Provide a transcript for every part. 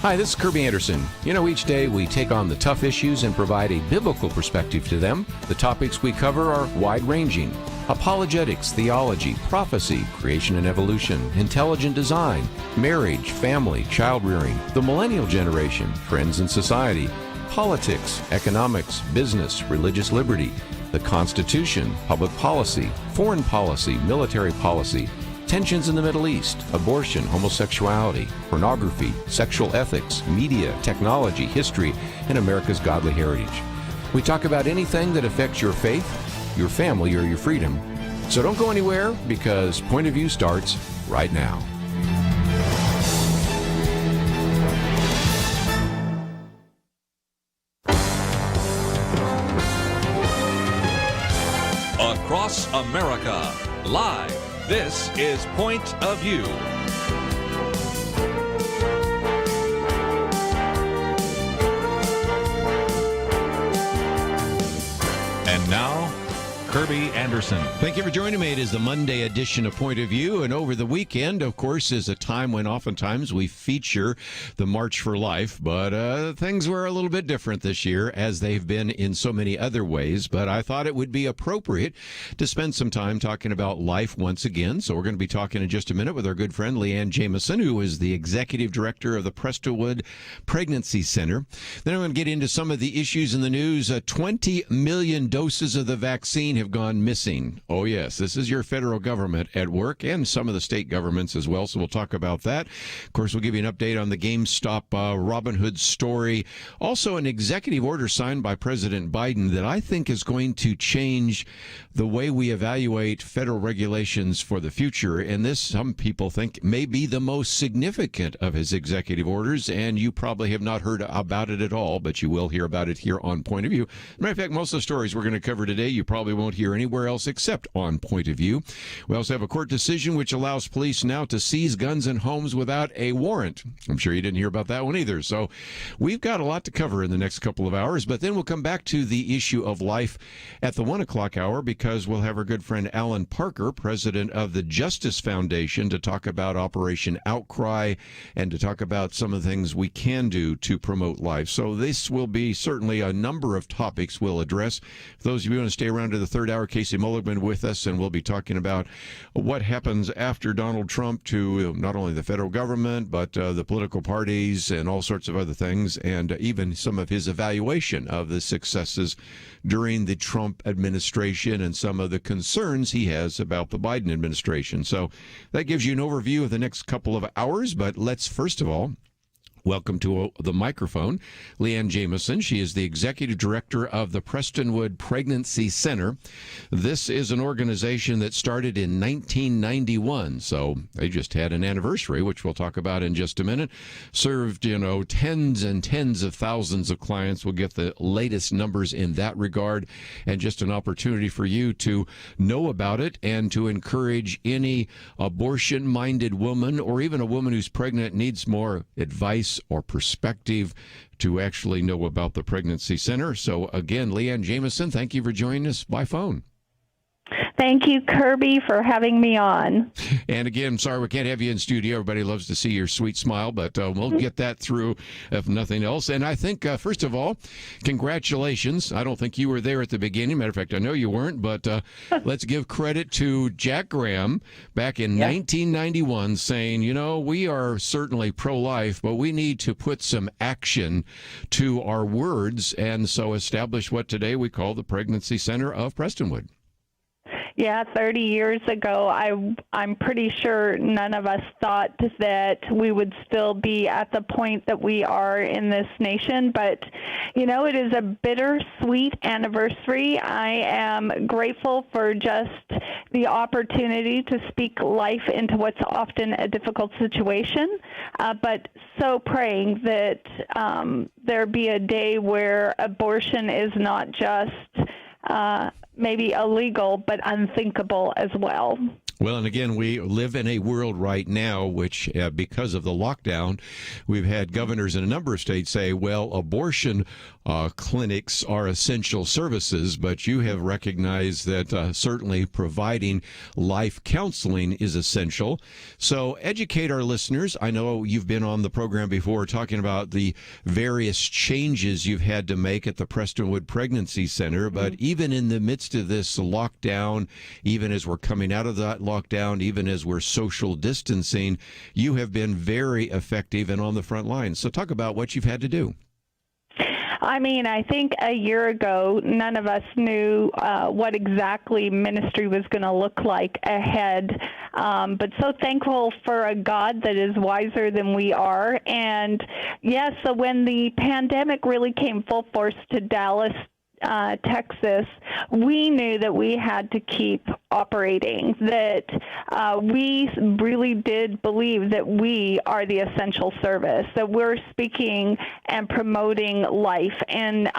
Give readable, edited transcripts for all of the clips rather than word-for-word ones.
Hi, this is Kerby Anderson. You know, each day we take on the tough issues and provide a biblical perspective to them. The topics we cover are wide-ranging: apologetics, theology, prophecy, creation and evolution, intelligent design, marriage, family, child-rearing, the millennial generation, trends in society, politics, economics, business, religious liberty, the Constitution, public policy, foreign policy, military policy, tensions in the Middle East, abortion, homosexuality, pornography, sexual ethics, media, technology, history, and America's godly heritage. We talk about anything that affects your faith, your family, or your freedom. So don't go anywhere, because Point of View starts right now. Across America, live. This is Point of View. And now, Kerby Anderson. Thank you for joining me. It is the Monday edition of Point of View, and over the weekend, of course, is a time when oftentimes we feature the March for Life, but things were a little bit different this year, as they've been in so many other ways, but I thought it would be appropriate to spend some time talking about life once again. So we're going to be talking in just a minute with our good friend Leanne Jamieson, who is the executive director of the Prestonwood Pregnancy Center. Then I'm going to get into some of the issues in the news. 20 million doses of the vaccine have gone missing. Oh, yes, this is your federal government at work, and some of the state governments as well, so we'll talk about that. Of course, we'll give you an update on the GameStop Robin Hood story. Also, an executive order signed by President Biden that I think is going to change the way we evaluate federal regulations for the future, and this, some people think, may be the most significant of his executive orders, and you probably have not heard about it at all, but you will hear about it here on Point of View. Matter of fact, most of the stories we're going to cover today, you probably won't hear anywhere else except on Point of View. We also have a court decision which allows police now to seize guns in homes without a warrant. I'm sure you didn't hear about that one either. So we've got a lot to cover in the next couple of hours, but then we'll come back to the issue of life at the 1 o'clock hour, because we'll have our good friend Allan Parker, president of the Justice Foundation, to talk about Operation Outcry and to talk about some of the things we can do to promote life. So this will be certainly a number of topics we'll address. For those of you who want to stay around to the third hour, Casey Mulligan with us, and we'll be talking about what happens after Donald Trump to not only the federal government, but the political parties and all sorts of other things, and even some of his evaluation of the successes during the Trump administration and some of the concerns he has about the Biden administration. So that gives you an overview of the next couple of hours, but let's first of all welcome to the microphone Leanne Jamieson. She is the executive director of the Prestonwood Pregnancy Center. This is an organization that started in 1991, so they just had an anniversary, which we'll talk about in just a minute. Served, tens and tens of thousands of clients. We'll get the latest numbers in that regard, and just an opportunity for you to know about it and to encourage any abortion-minded woman, or even a woman who's pregnant, needs more advice or perspective, to actually know about the Pregnancy Center. So again, Leanne Jamieson, thank you for joining us by phone. Thank you, Kerby, for having me on. And again, sorry we can't have you in studio. Everybody loves to see your sweet smile, but we'll get that through if nothing else. And I think, first of all, congratulations. I don't think you were there at the beginning. Matter of fact, I know you weren't, but let's give credit to Jack Graham back in 1991 saying, we are certainly pro-life, but we need to put some action to our words, and so establish what today we call the Pregnancy Center of Prestonwood. Yeah, 30 years ago, I'm pretty sure none of us thought that we would still be at the point that we are in this nation. But, it is a bittersweet anniversary. I am grateful for just the opportunity to speak life into what's often a difficult situation, but so praying that there be a day where abortion is not just maybe illegal, but unthinkable as well. Well, and again, we live in a world right now which, because of the lockdown, we've had governors in a number of states say, well, abortion clinics are essential services, but you have recognized that certainly providing life counseling is essential. So educate our listeners. I know you've been on the program before talking about the various changes you've had to make at the Prestonwood Pregnancy Center, but even in the midst of this lockdown, even as we're coming out of that lockdown, even as we're social distancing, you have been very effective and on the front line. So talk about what you've had to do. I mean, I think a year ago, none of us knew what exactly ministry was going to look like ahead. But so thankful for a God that is wiser than we are. And yes, so when the pandemic really came full force to Dallas, Texas, we knew that we had to keep operating, that we really did believe that we are the essential service, that we're speaking and promoting life. And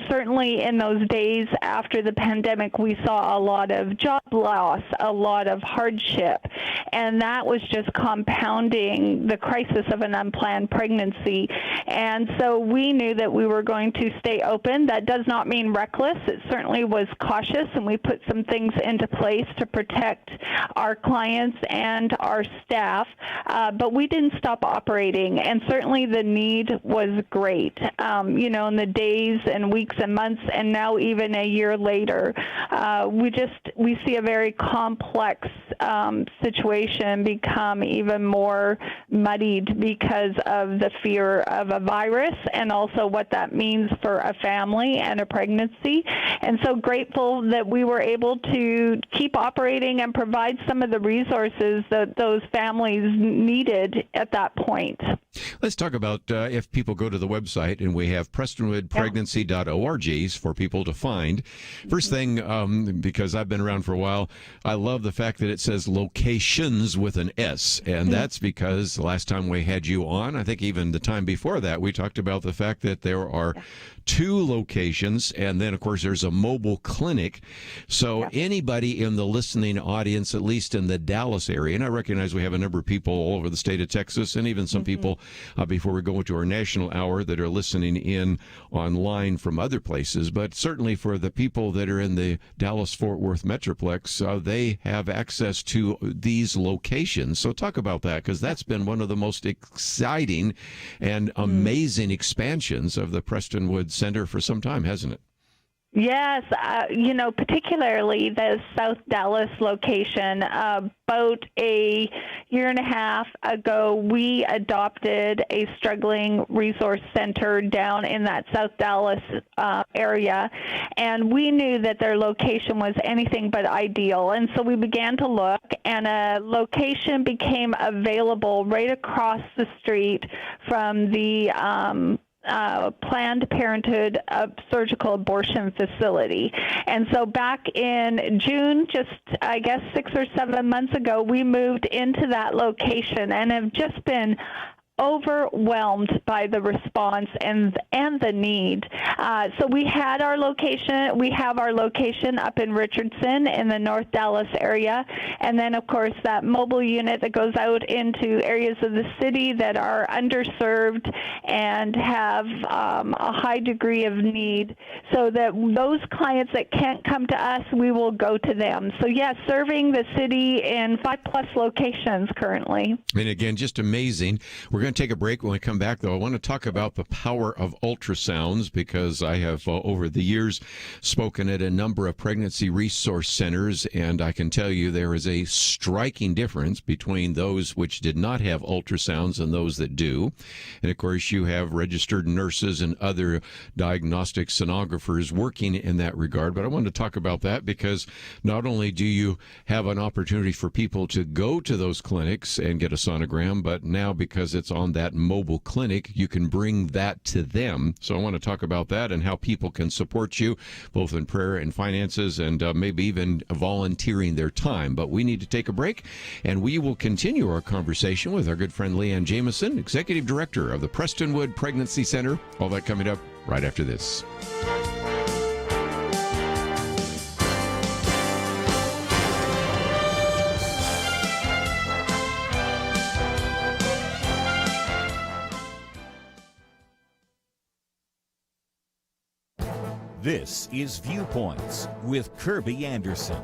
certainly in those days after the pandemic, we saw a lot of job loss, a lot of hardship, and that was just compounding the crisis of an unplanned pregnancy. And so we knew that we were going to stay open. That does not mean reckless. It certainly was cautious, and we put some things into place to protect our clients and our staff, but we didn't stop operating, and certainly the need was great. In the days and weeks and months, and now even a year later, we see a very complex situation become even more muddied because of the fear of a virus and also what that means for a family and a pregnancy. And so grateful that we were able to keep operating and provide some of the resources that those families needed at that point. Let's talk about if people go to the website, and we have prestonwoodpregnancy.org for people to find. First thing, because I've been around for a while, I love the fact that it says locations with an S, and that's because the last time we had you on, I think even the time before that, we talked about the fact that there are 2 locations, and then, of course, there's a mobile clinic. So anybody in the listening audience, at least in the Dallas area, and I recognize we have a number of people all over the state of Texas, and even some people before we go into our national hour that are listening in online from other places, but certainly for the people that are in the Dallas-Fort Worth Metroplex, they have access to these locations. So talk about that, because that's been one of the most exciting and amazing expansions of the Prestonwood Center for some time, hasn't it? Yes, particularly the South Dallas location. About a year and a half ago, we adopted a struggling resource center down in that South Dallas area, and we knew that their location was anything but ideal. And so we began to look, and a location became available right across the street from the Planned Parenthood surgical abortion facility. And so back in June, just I guess 6 or 7 months ago, we moved into that location and have just been overwhelmed by the response and the need. So we had our location. We have our location up in Richardson in the North Dallas area, and then of course that mobile unit that goes out into areas of the city that are underserved and have a high degree of need. So that those clients that can't come to us, we will go to them. So yes, serving the city in 5+ locations currently. And again, just amazing. We're going to take a break. When we come back, though, I want to talk about the power of ultrasounds, because I have, over the years, spoken at a number of pregnancy resource centers, and I can tell you there is a striking difference between those which did not have ultrasounds and those that do. And, of course, you have registered nurses and other diagnostic sonographers working in that regard. But I wanted to talk about that because not only do you have an opportunity for people to go to those clinics and get a sonogram, but now because it's on that mobile clinic, you can bring that to them. So I want to talk about that and how people can support you both in prayer and finances, and maybe even volunteering their time. But we need to take a break, and we will continue our conversation with our good friend Leanne Jamieson, Executive Director of the Prestonwood Pregnancy Center. All that coming up right after this. This is Viewpoints with Kerby Anderson.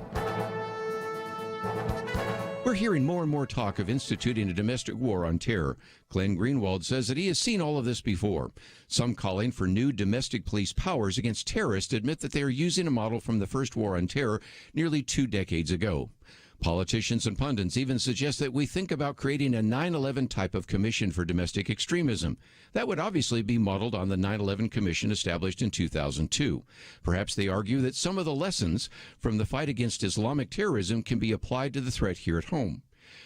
We're hearing more and more talk of instituting a domestic war on terror. Glenn Greenwald says that he has seen all of this before. Some calling for new domestic police powers against terrorists admit that they are using a model from the first war on terror nearly 2 decades ago. Politicians and pundits even suggest that we think about creating a 9/11 type of commission for domestic extremism. That would obviously be modeled on the 9/11 commission established in 2002. Perhaps they argue that some of the lessons from the fight against Islamic terrorism can be applied to the threat here at home.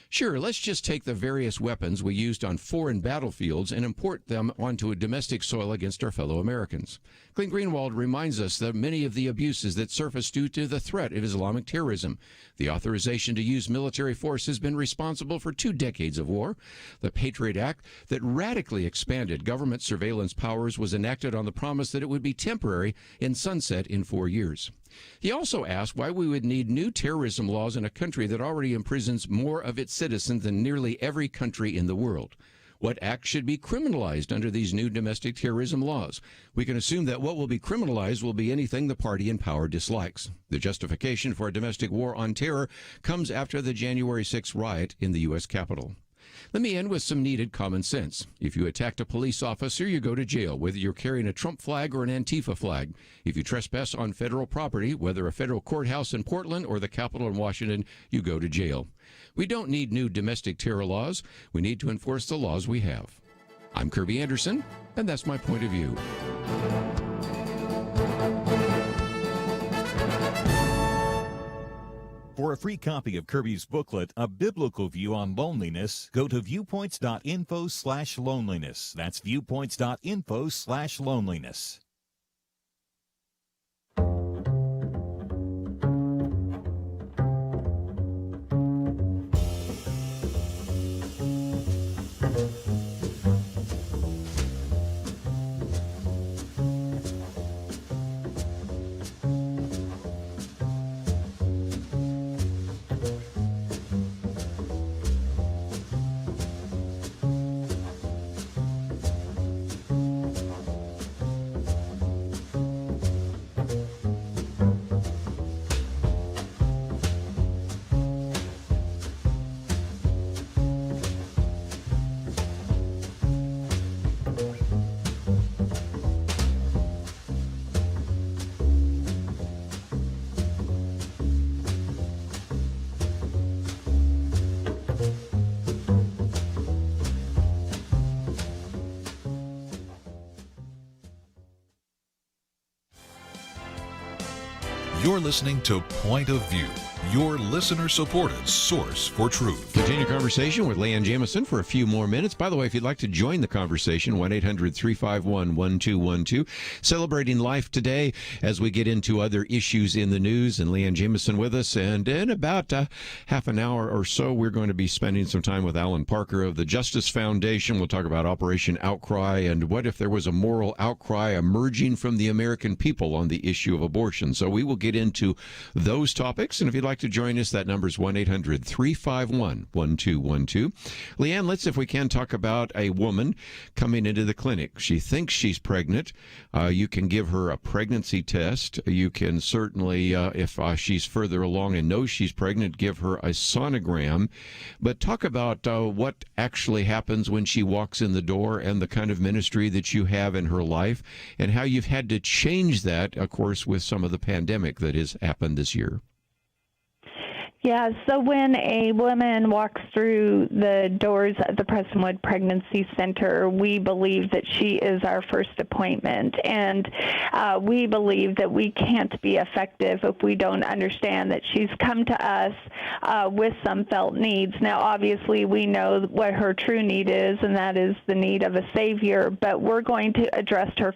Sure, let's just take the various weapons we used on foreign battlefields and import them onto a domestic soil against our fellow Americans. Glenn Greenwald reminds us that many of the abuses that surface due to the threat of Islamic terrorism. The authorization to use military force has been responsible for 2 decades of war. The Patriot Act that radically expanded government surveillance powers was enacted on the promise that it would be temporary and sunset in 4 years. He also asked why we would need new terrorism laws in a country that already imprisons more of its citizens than nearly every country in the world. What acts should be criminalized under these new domestic terrorism laws? We can assume that what will be criminalized will be anything the party in power dislikes. The justification for a domestic war on terror comes after the January 6th riot in the U.S. Capitol. Let me end with some needed common sense. If you attacked a police officer, you go to jail, whether you're carrying a Trump flag or an Antifa flag. If you trespass on federal property, whether a federal courthouse in Portland or the Capitol in Washington, you go to jail. We don't need new domestic terror laws. We need to enforce the laws we have. I'm Kerby Anderson, and that's my point of view. For a free copy of Kerby's booklet, A Biblical View on Loneliness, go to viewpoints.info/loneliness. That's viewpoints.info/loneliness. You're listening to Point of View, your listener-supported source for truth. Continue conversation with Leanne Jamieson for a few more minutes. By the way, if you'd like to join the conversation, 1-800-351-1212. Celebrating life today as we get into other issues in the news. And Leanne Jamieson with us. And in about half an hour or so, we're going to be spending some time with Allan Parker of the Justice Foundation. We'll talk about Operation Outcry and what if there was a moral outcry emerging from the American people on the issue of abortion. So we will get into those topics. And if you'd like to join us, that number is 1-800-351-1212. Leanne, let's, if we can, talk about a woman coming into the clinic. She thinks she's pregnant. You can give her a pregnancy test. You can certainly, if she's further along and knows she's pregnant, give her a sonogram. But talk about what actually happens when she walks in the door and the kind of ministry that you have in her life and how you've had to change that, of course, with some of the pandemic that has happened this year. Yeah, so when a woman walks through the doors of the Prestonwood Pregnancy Center, we believe that she is our first appointment, and we believe that we can't be effective if we don't understand that she's come to us with some felt needs. Now, obviously, we know what her true need is, and that is the need of a Savior, but we're going to address her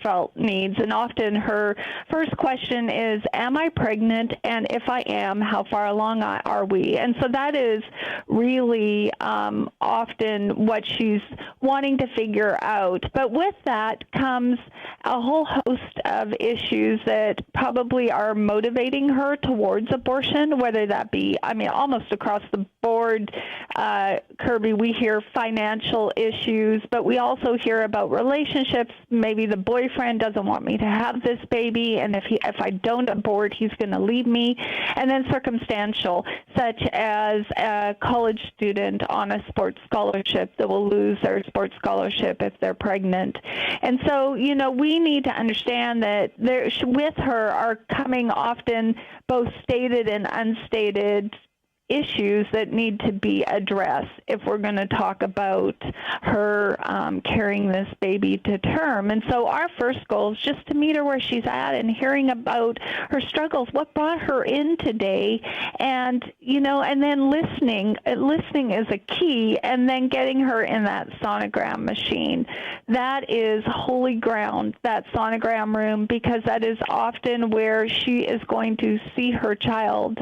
felt needs, and often her first question is, am I pregnant? And if I am, how far along are we? And so that is really often what she's wanting to figure out. But with that comes a whole host of issues that probably are motivating her towards abortion, whether that be, almost across the board, Kerby, we hear financial issues, but we also hear about relationships. Maybe the boyfriend doesn't want me to have this baby, and if I don't abort, he's going to leave me. And then circumstantial, such as a college student on a sports scholarship that will lose their sports scholarship if they're pregnant. And so, we need to understand that with her are coming often both stated and unstated issues that need to be addressed if we're going to talk about her carrying this baby to term. And so our first goal is just to meet her where she's at and hearing about her struggles, what brought her in today, and and then listening. Listening is a key, and then getting her in that sonogram machine. That is holy ground, that sonogram room, because that is often where she is going to see her child.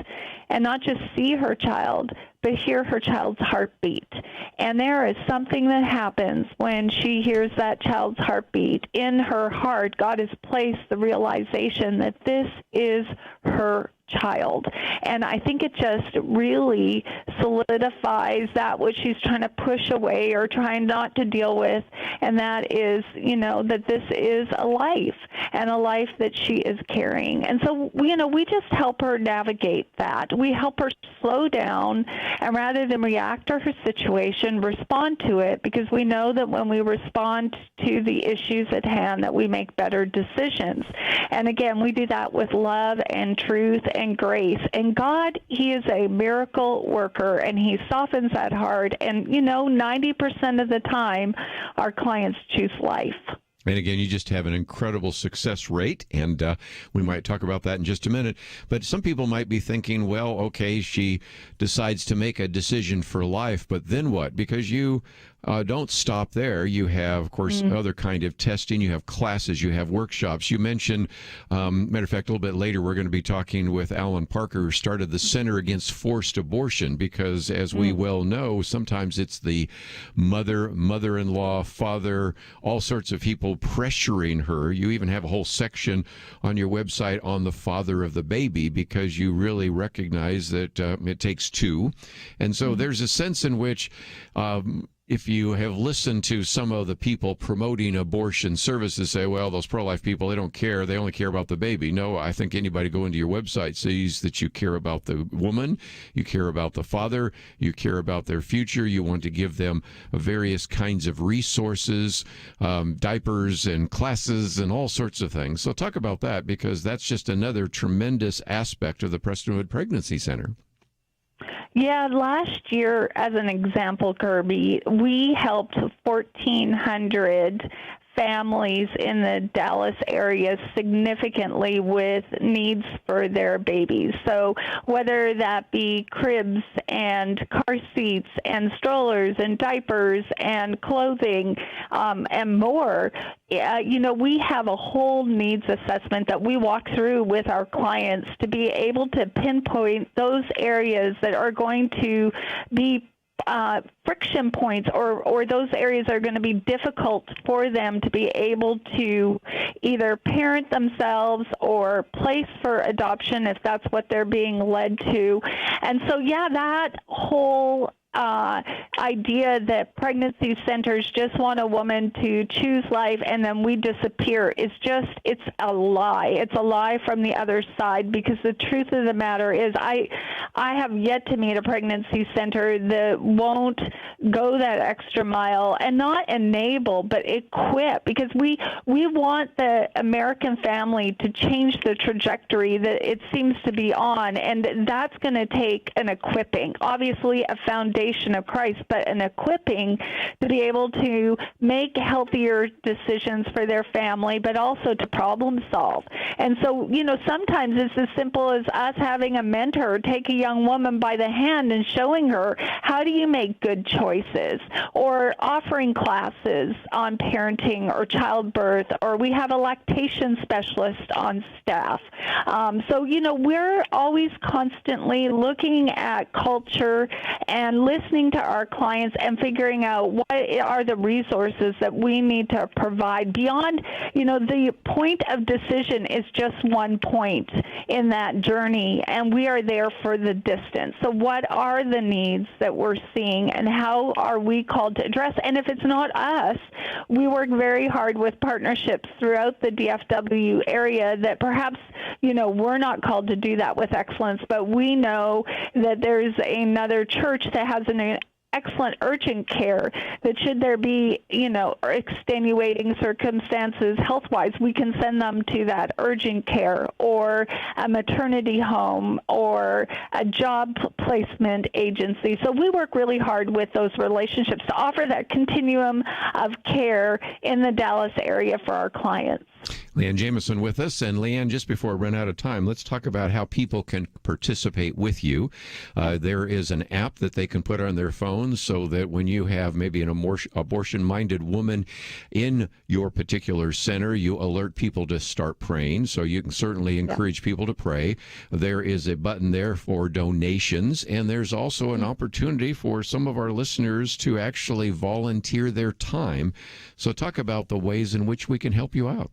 And not just see her child, but hear her child's heartbeat. And there is something that happens when she hears that child's heartbeat. In her heart, God has placed the realization that this is her child. And I think it just really solidifies that which she's trying to push away or trying not to deal with, and that is, that this is a life, and a life that she is carrying. And so, we just help her navigate that. We help her slow down, and rather than react to her situation, respond to it, because we know that when we respond to the issues at hand, that we make better decisions. And again, we do that with love and truth and grace. And God, He is a miracle worker, and He softens that heart. And, 90% of the time, our clients choose life. And again, you just have an incredible success rate, and we might talk about that in just a minute. But some people might be thinking, well, okay, she decides to make a decision for life, but then what? Because you don't stop there. You have, of course, other kind of testing. You have classes. You have workshops. You mentioned, matter of fact, a little bit later, we're going to be talking with Allan Parker, who started the Center Against Forced Abortion, because as we well know, sometimes it's the mother-in-law, father, all sorts of people pressuring her. You even have a whole section on your website on the father of the baby, because you really recognize that it takes two. And so there's a sense in which if you have listened to some of the people promoting abortion services, say, well, those pro-life people, they don't care. They only care about the baby. No, I think anybody go into your website sees that you care about the woman, you care about the father, you care about their future. You want to give them various kinds of resources, diapers and classes and all sorts of things. So talk about that, because that's just another tremendous aspect of the Prestonwood Pregnancy Center. Yeah, last year, as an example, Kerby, we helped 1,400 families in the Dallas area significantly with needs for their babies. So whether that be cribs and car seats and strollers and diapers and clothing and more, we have a whole needs assessment that we walk through with our clients to be able to pinpoint those areas that are going to be friction points, or those areas are going to be difficult for them to be able to either parent themselves or place for adoption if that's what they're being led to. And so, that whole idea that pregnancy centers just want a woman to choose life and then we disappear it's a lie. It's a lie from the other side, because the truth of the matter is I have yet to meet a pregnancy center that won't go that extra mile and not enable but equip, because we want the American family to change the trajectory that it seems to be on, and that's going to take an equipping, obviously a foundation of Christ, but an equipping to be able to make healthier decisions for their family, but also to problem solve. And so, sometimes it's as simple as us having a mentor take a young woman by the hand and showing her, how do you make good choices, or offering classes on parenting or childbirth, or we have a lactation specialist on staff. So, we're always constantly looking at culture and listening to our clients and figuring out what are the resources that we need to provide beyond, the point of decision is just one point in that journey, and we are there for the distance. So what are the needs that we're seeing, and how are we called to address? And if it's not us, we work very hard with partnerships throughout the DFW area that perhaps, we're not called to do that with excellence, but we know that there's another church that has an excellent urgent care that should there be, extenuating circumstances health-wise, we can send them to that urgent care or a maternity home or a job placement agency. So we work really hard with those relationships to offer that continuum of care in the Dallas area for our clients. Leanne Jamieson with us. And Leanne, just before we run out of time, let's talk about how people can participate with you. There is an app that they can put on their phones so that when you have maybe an abortion-minded woman in your particular center, you alert people to start praying. So you can certainly encourage people to pray. There is a button there for donations, and there's also an opportunity for some of our listeners to actually volunteer their time. So talk about the ways in which we can help you out.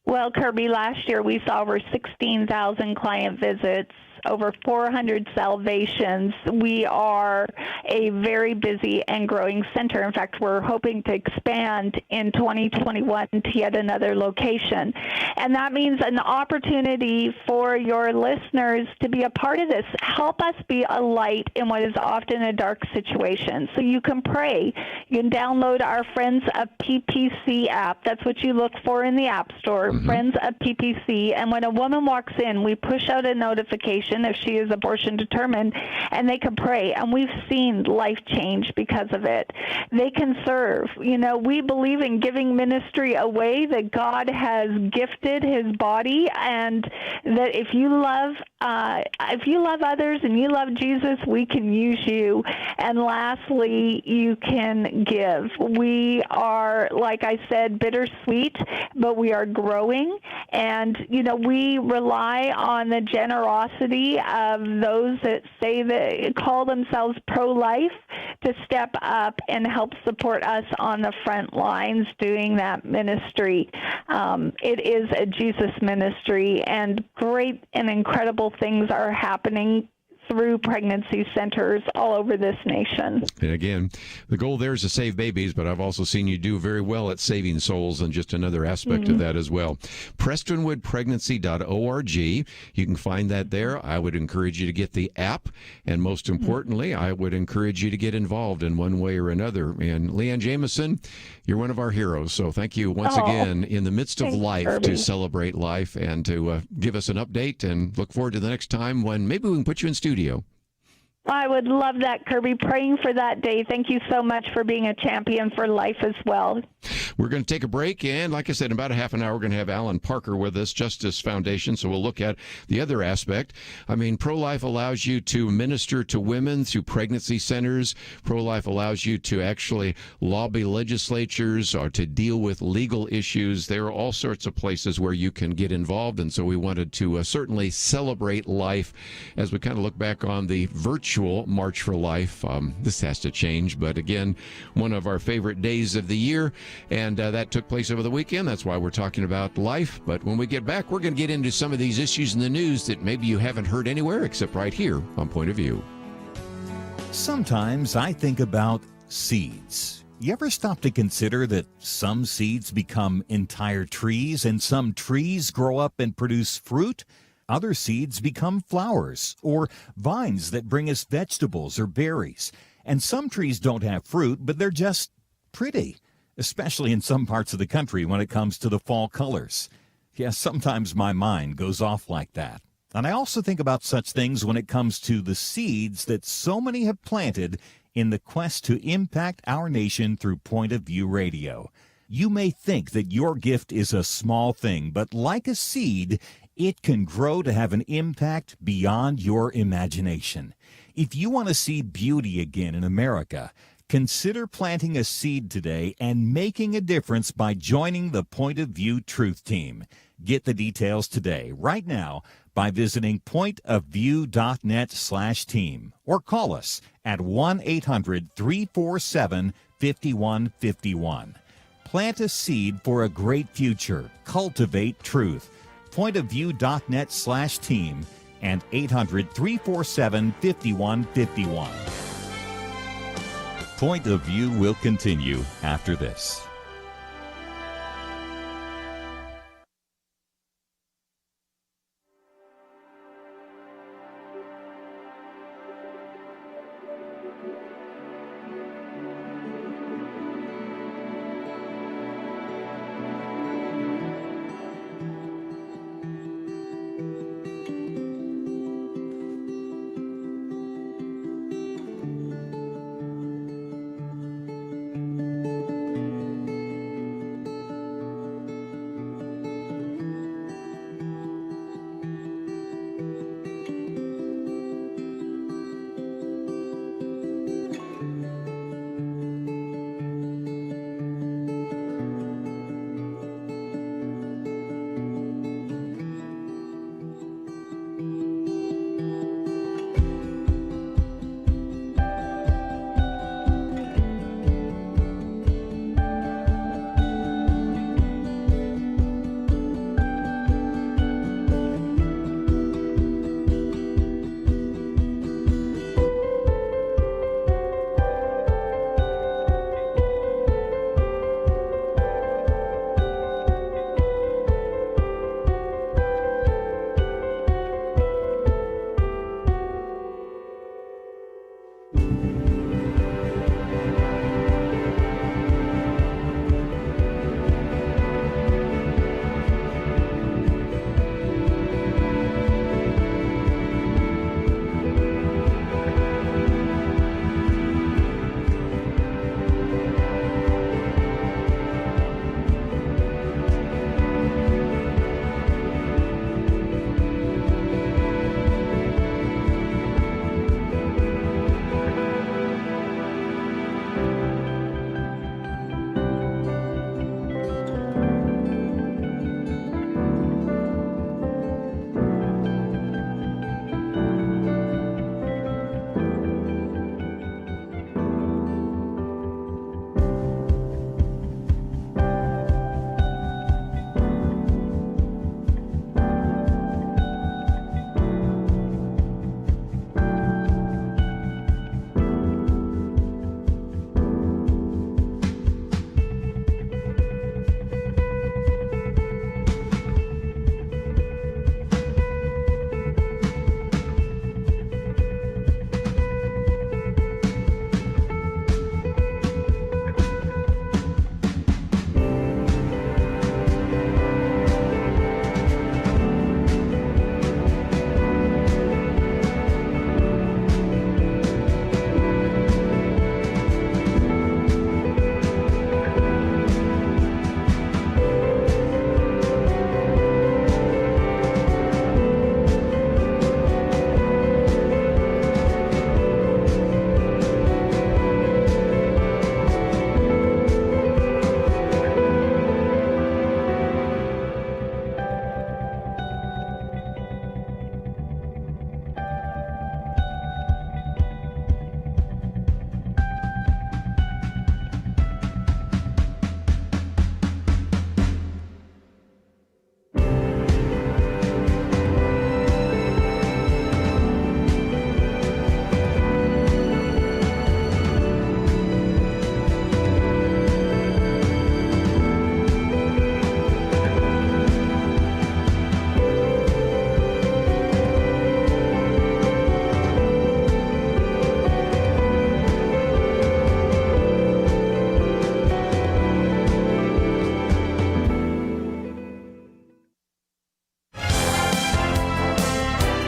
Well, Kerby, last year we saw over 16,000 client visits, over 400 salvations. We are a very busy and growing center. In fact, we're hoping to expand in 2021 to yet another location. And that means an opportunity for your listeners to be a part of this. Help us be a light in what is often a dark situation. So you can pray. You can download our Friends of PPC app. That's what you look for in the App Store, Friends of PPC. And when a woman walks in, we push out a notification if she is abortion determined, and they can pray. And we've seen life change because of it. They can serve. We believe in giving ministry away, that God has gifted his body, and that if you love others and you love Jesus, we can use you. And lastly, you can give. We are, like I said, bittersweet, but we are growing. And, we rely on the generosity of those that say that call themselves pro-life to step up and help support us on the front lines doing that ministry. It is a Jesus ministry, and great and incredible things are happening through pregnancy centers all over this nation. And again, the goal there is to save babies, but I've also seen you do very well at saving souls, and just another aspect of that as well. PrestonwoodPregnancy.org. You can find that there. I would encourage you to get the app, and most importantly, I would encourage you to get involved in one way or another. And Leanne Jamieson, you're one of our heroes, so thank you once again in the midst of life, Kerby, to celebrate life and to give us an update, and look forward to the next time when maybe we can put you in studio. I would love that, Kerby. Praying for that day. Thank you so much for being a champion for life as well. We're going to take a break, and like I said, in about a half an hour, we're going to have Allan Parker with us, Justice Foundation, so we'll look at the other aspect. I mean, pro-life allows you to minister to women through pregnancy centers. Pro-life allows you to actually lobby legislatures or to deal with legal issues. There are all sorts of places where you can get involved, and so we wanted to certainly celebrate life as we kind of look back on the virtual March for Life. This has to change, but again, one of our favorite days of the year. And that took place over the weekend. That's why we're talking about life. But when we get back, we're going to get into some of these issues in the news that maybe you haven't heard anywhere except right here on Point of View. Sometimes I think about seeds. You ever stop to consider that some seeds become entire trees, and some trees grow up and produce fruit? Other seeds become flowers or vines that bring us vegetables or berries. And some trees don't have fruit, but they're just pretty, especially in some parts of the country when it comes to the fall colors. Yes, sometimes my mind goes off like that. And I also think about such things when it comes to the seeds that so many have planted in the quest to impact our nation through Point of View Radio. You may think that your gift is a small thing, but like a seed, it can grow to have an impact beyond your imagination. If you want to see beauty again in America, consider planting a seed today and making a difference by joining the Point of View Truth Team. Get the details today, right now, by visiting pointofview.net/team or call us at 1-800-347-5151. Plant a seed for a great future. Cultivate truth. Pointofview.net/team and 800-347-5151. Point of View will continue after this.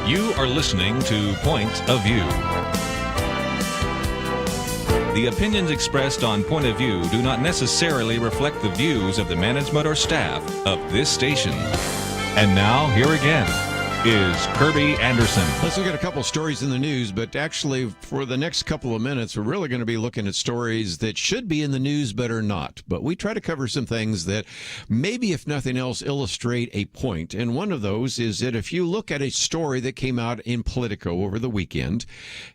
You are listening to Point of View. The opinions expressed on Point of View do not necessarily reflect the views of the management or staff of this station. And now, here again, is Kerby Anderson. Let's look at a couple stories in the news, but actually for the next couple of minutes, we're really going to be looking at stories that should be in the news but are not. But we try to cover some things that maybe, if nothing else, illustrate a point. And one of those is that if you look at a story that came out in Politico over the weekend,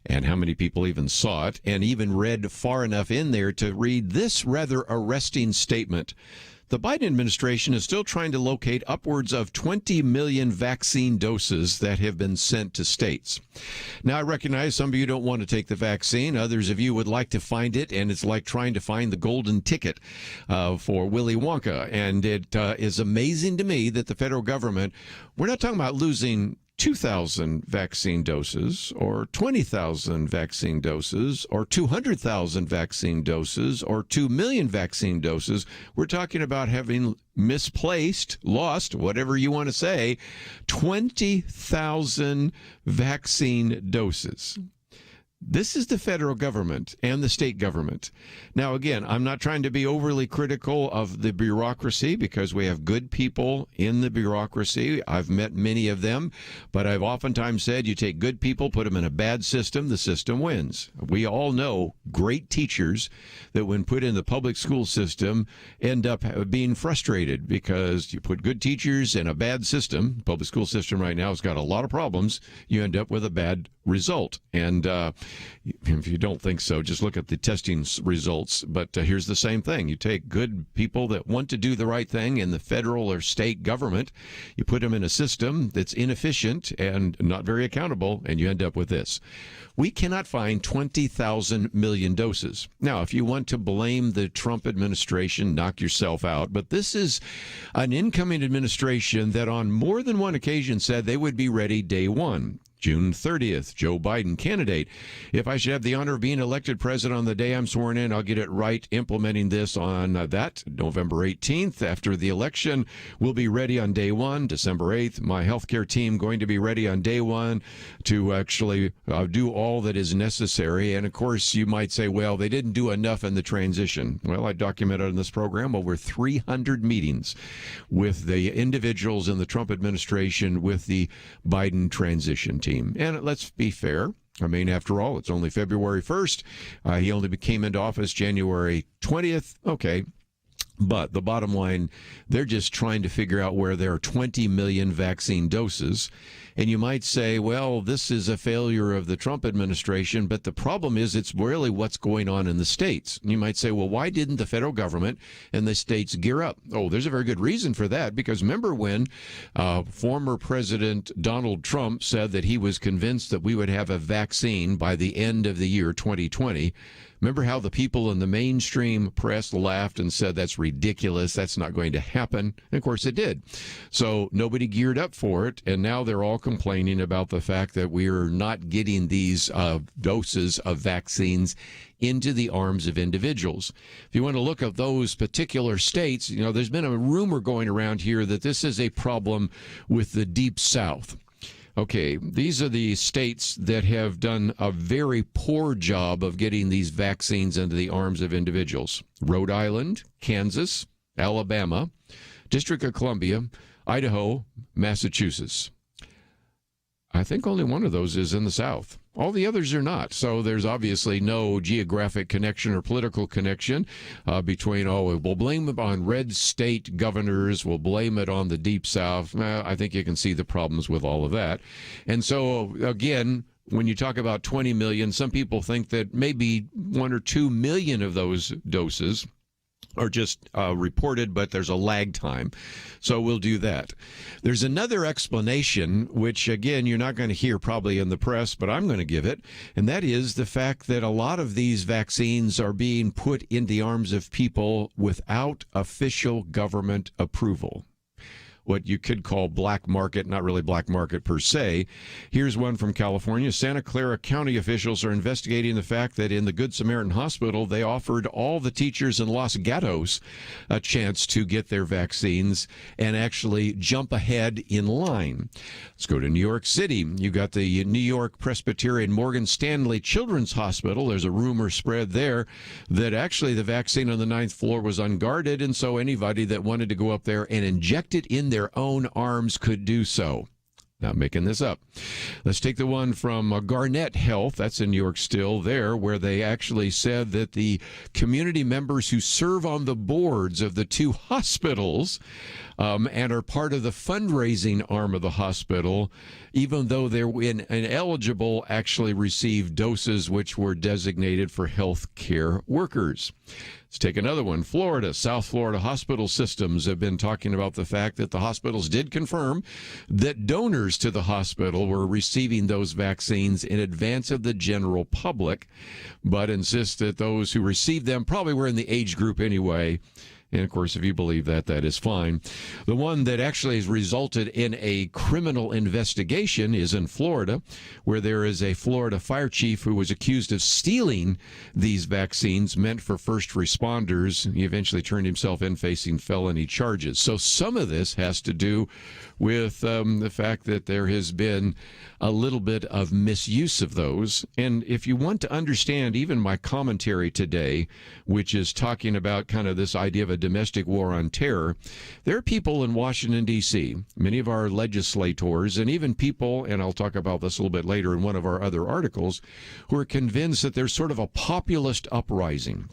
and how many people even saw it, and even read far enough in there to read this rather arresting statement. The Biden administration is still trying to locate upwards of 20 million vaccine doses that have been sent to states. Now, I recognize some of you don't want to take the vaccine. Others of you would like to find it, and it's like trying to find the golden ticket for Willy Wonka. And it is amazing to me that the federal government, we're not talking about losing 2,000 vaccine doses or 20,000 vaccine doses or 200,000 vaccine doses or 2 million vaccine doses. We're talking about having misplaced, lost, whatever you want to say, 20,000 vaccine doses. This is the federal government and the state government. Now, again, I'm not trying to be overly critical of the bureaucracy because we have good people in the bureaucracy. I've met many of them, but I've oftentimes said you take good people, put them in a bad system, the system wins. We all know great teachers that when put in the public school system end up being frustrated because you put good teachers in a bad system. Public school system right now has got a lot of problems. You end up with a bad result. And if you don't think so, just look at the testing results. But here's the same thing. You take good people that want to do the right thing in the federal or state government, you put them in a system that's inefficient and not very accountable, and you end up with this. We cannot find 20,000 million doses. Now, if you want to blame the Trump administration, knock yourself out. But this is an incoming administration that on more than one occasion said they would be ready day one. June 30th, Joe Biden, candidate. If I should have the honor of being elected president on the day I'm sworn in, I'll get it right implementing this on that November 18th. After the election, we'll be ready on day one, December 8th. My healthcare team going to be ready on day one to actually do all that is necessary. And of course, you might say, well, they didn't do enough in the transition. Well, I documented in this program over 300 meetings with the individuals in the Trump administration with the Biden transition team. And let's be fair. I mean, after all, it's only February 1st. He only came into office January 20th. Okay. But the bottom line, they're just trying to figure out where there are 20 million vaccine doses. And you might say, well, this is a failure of the Trump administration. But the problem is it's really what's going on in the states. And you might say, well, why didn't the federal government and the states gear up? Oh, there's a very good reason for that. Because remember when former President Donald Trump said that he was convinced that we would have a vaccine by the end of the year 2020? Remember how the people in the mainstream press laughed and said, that's ridiculous, that's not going to happen? And of course it did. So nobody geared up for it, and now they're all complaining about the fact that we are not getting these doses of vaccines into the arms of individuals. If you want to look at those particular states, you know, there's been a rumor going around here that this is a problem with the Deep South. Okay, these are the states that have done a very poor job of getting these vaccines into the arms of individuals. Rhode Island, Kansas, Alabama, District of Columbia, Idaho, Massachusetts. I think only one of those is in the South. All the others are not. So there's obviously no geographic connection or political connection between, we'll blame it on red state governors, we'll blame it on the Deep South. I think you can see the problems with all of that. And so, again, when you talk about 20 million, some people think that maybe 1 or 2 million of those doses are just reported, but there's a lag time. So we'll do that. There's another explanation, which, again, you're not going to hear probably in the press, but I'm going to give it, and that is the fact that a lot of these vaccines are being put in the arms of people without official government approval. What you could call black market, not really black market per se. Here's one from California. Santa Clara County officials are investigating the fact that in the Good Samaritan Hospital, they offered all the teachers in Los Gatos a chance to get their vaccines and actually jump ahead in line. Let's go to New York City. You got the New York Presbyterian Morgan Stanley Children's Hospital. There's a rumor spread there that actually the vaccine on the 9th floor was unguarded, and so anybody that wanted to go up there and inject it in their own arms could do so. Not making this up. Let's take the one from Garnett Health. That's in New York still there, where they actually said that the community members who serve on the boards of the two hospitals and are part of the fundraising arm of the hospital, even though they're ineligible, actually receive doses which were designated for health care workers. Let's take another one. Florida, South Florida hospital systems have been talking about the fact that the hospitals did confirm that donors to the hospital were receiving those vaccines in advance of the general public, but insist that those who received them probably were in the age group anyway. And, of course, if you believe that, that is fine. The one that actually has resulted in a criminal investigation is in Florida, where there is a Florida fire chief who was accused of stealing these vaccines meant for first responders. He eventually turned himself in facing felony charges. So some of this has to do with the fact that there has been a little bit of misuse of those. And if you want to understand even my commentary today, which is talking about kind of this idea of a domestic war on terror, there are people in Washington, D.C., many of our legislators, and even people, and I'll talk about this a little bit later in one of our other articles, who are convinced that there's sort of a populist uprising.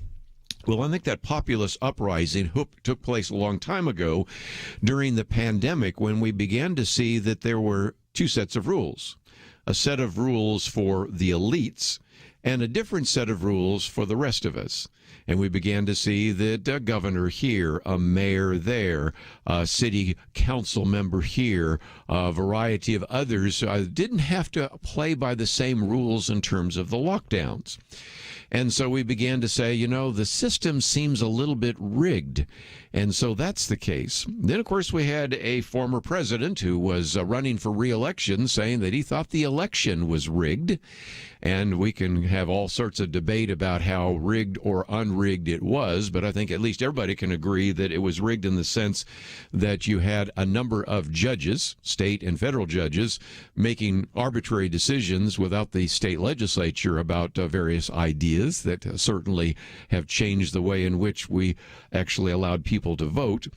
Well, I think that populist uprising took place a long time ago during the pandemic, when we began to see that there were two sets of rules, a set of rules for the elites and a different set of rules for the rest of us. And we began to see that a governor here, a mayor there, a city council member here, a variety of others didn't have to play by the same rules in terms of the lockdowns. And so we began to say, you know, the system seems a little bit rigged. And so that's the case. Then, of course, we had a former president who was running for re-election saying that he thought the election was rigged. And we can have all sorts of debate about how rigged or unrigged it was, but I think at least everybody can agree that it was rigged in the sense that you had a number of judges, state and federal judges, making arbitrary decisions without the state legislature about various ideas that certainly have changed the way in which we actually allowed people to vote.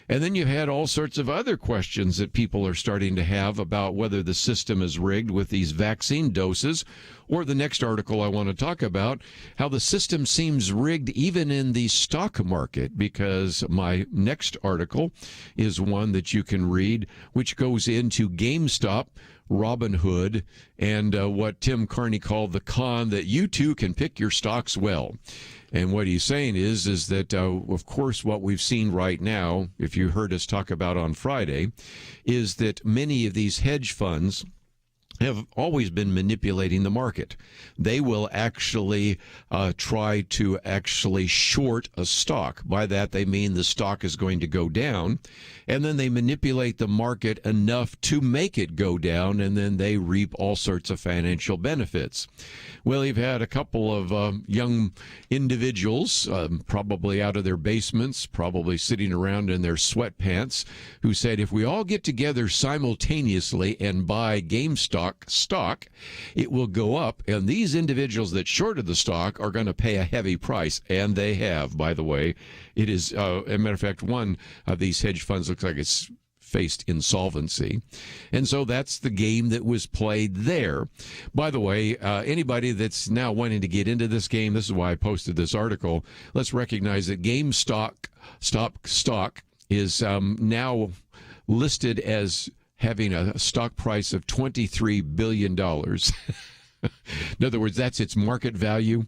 And then you had all sorts of other questions that people are starting to have about whether the system is rigged with these vaccine doses, or the next article I want to talk about, how the system seems rigged even in the stock market, because my next article is one that you can read, which goes into GameStop, Robinhood, and what Tim Carney called the con that you too can pick your stocks well. And what he's saying is that, of course, what we've seen right now, if you heard us talk about on Friday, is that many of these hedge funds have always been manipulating the market. They will actually try to actually short a stock. By that, they mean the stock is going to go down, and then they manipulate the market enough to make it go down, and then they reap all sorts of financial benefits. Well, you've had a couple of young individuals, probably out of their basements, probably sitting around in their sweatpants, who said, if we all get together simultaneously and buy GameStop stock, it will go up, and these individuals that shorted the stock are going to pay a heavy price, and they have, by the way. It is, as a matter of fact, one of these hedge funds looks like it's faced insolvency. And so that's the game that was played there. By the way, anybody that's now wanting to get into this game, this is why I posted this article, let's recognize that GameStop stock is now listed as having a stock price of $23 billion. In other words, that's its market value.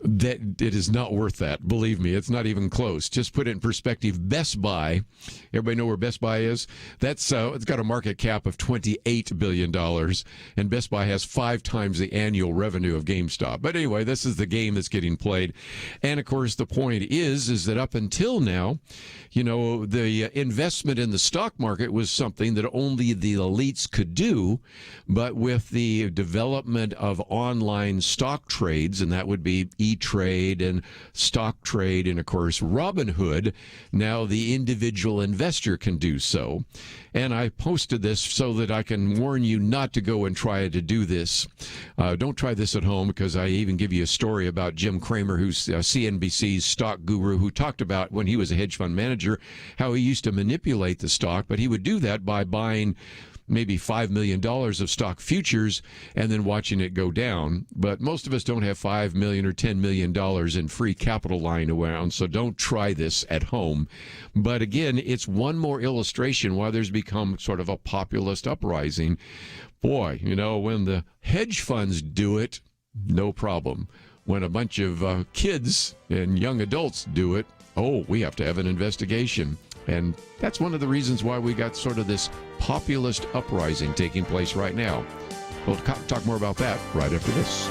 That it is not worth that. Believe me, it's not even close. Just put it in perspective. Best Buy, everybody know where Best Buy is? That's it's got a market cap of $28 billion, and Best Buy has 5 times the annual revenue of GameStop. But anyway, this is the game that's getting played. And of course, the point is that up until now, you know, the investment in the stock market was something that only the elites could do. But with the development of online stock trades, and that would be E-Trade and Stock Trade, and of course Robinhood, now the individual investor can do so. And I posted this so that I can warn you not to go and try to do this. Don't try this at home, because I even give you a story about Jim Cramer, who's CNBC's stock guru, who talked about when he was a hedge fund manager how he used to manipulate the stock, but he would do that by buying maybe $5 million of stock futures and then watching it go down. But most of us don't have $5 million or $10 million in free capital lying around, so don't try this at home. But again, it's one more illustration why there's become sort of a populist uprising. Boy, when the hedge funds do it, no problem. When a bunch of kids and young adults do it, we have to have an investigation. And that's one of the reasons why we got sort of this populist uprising taking place right now. We'll talk more about that right after this.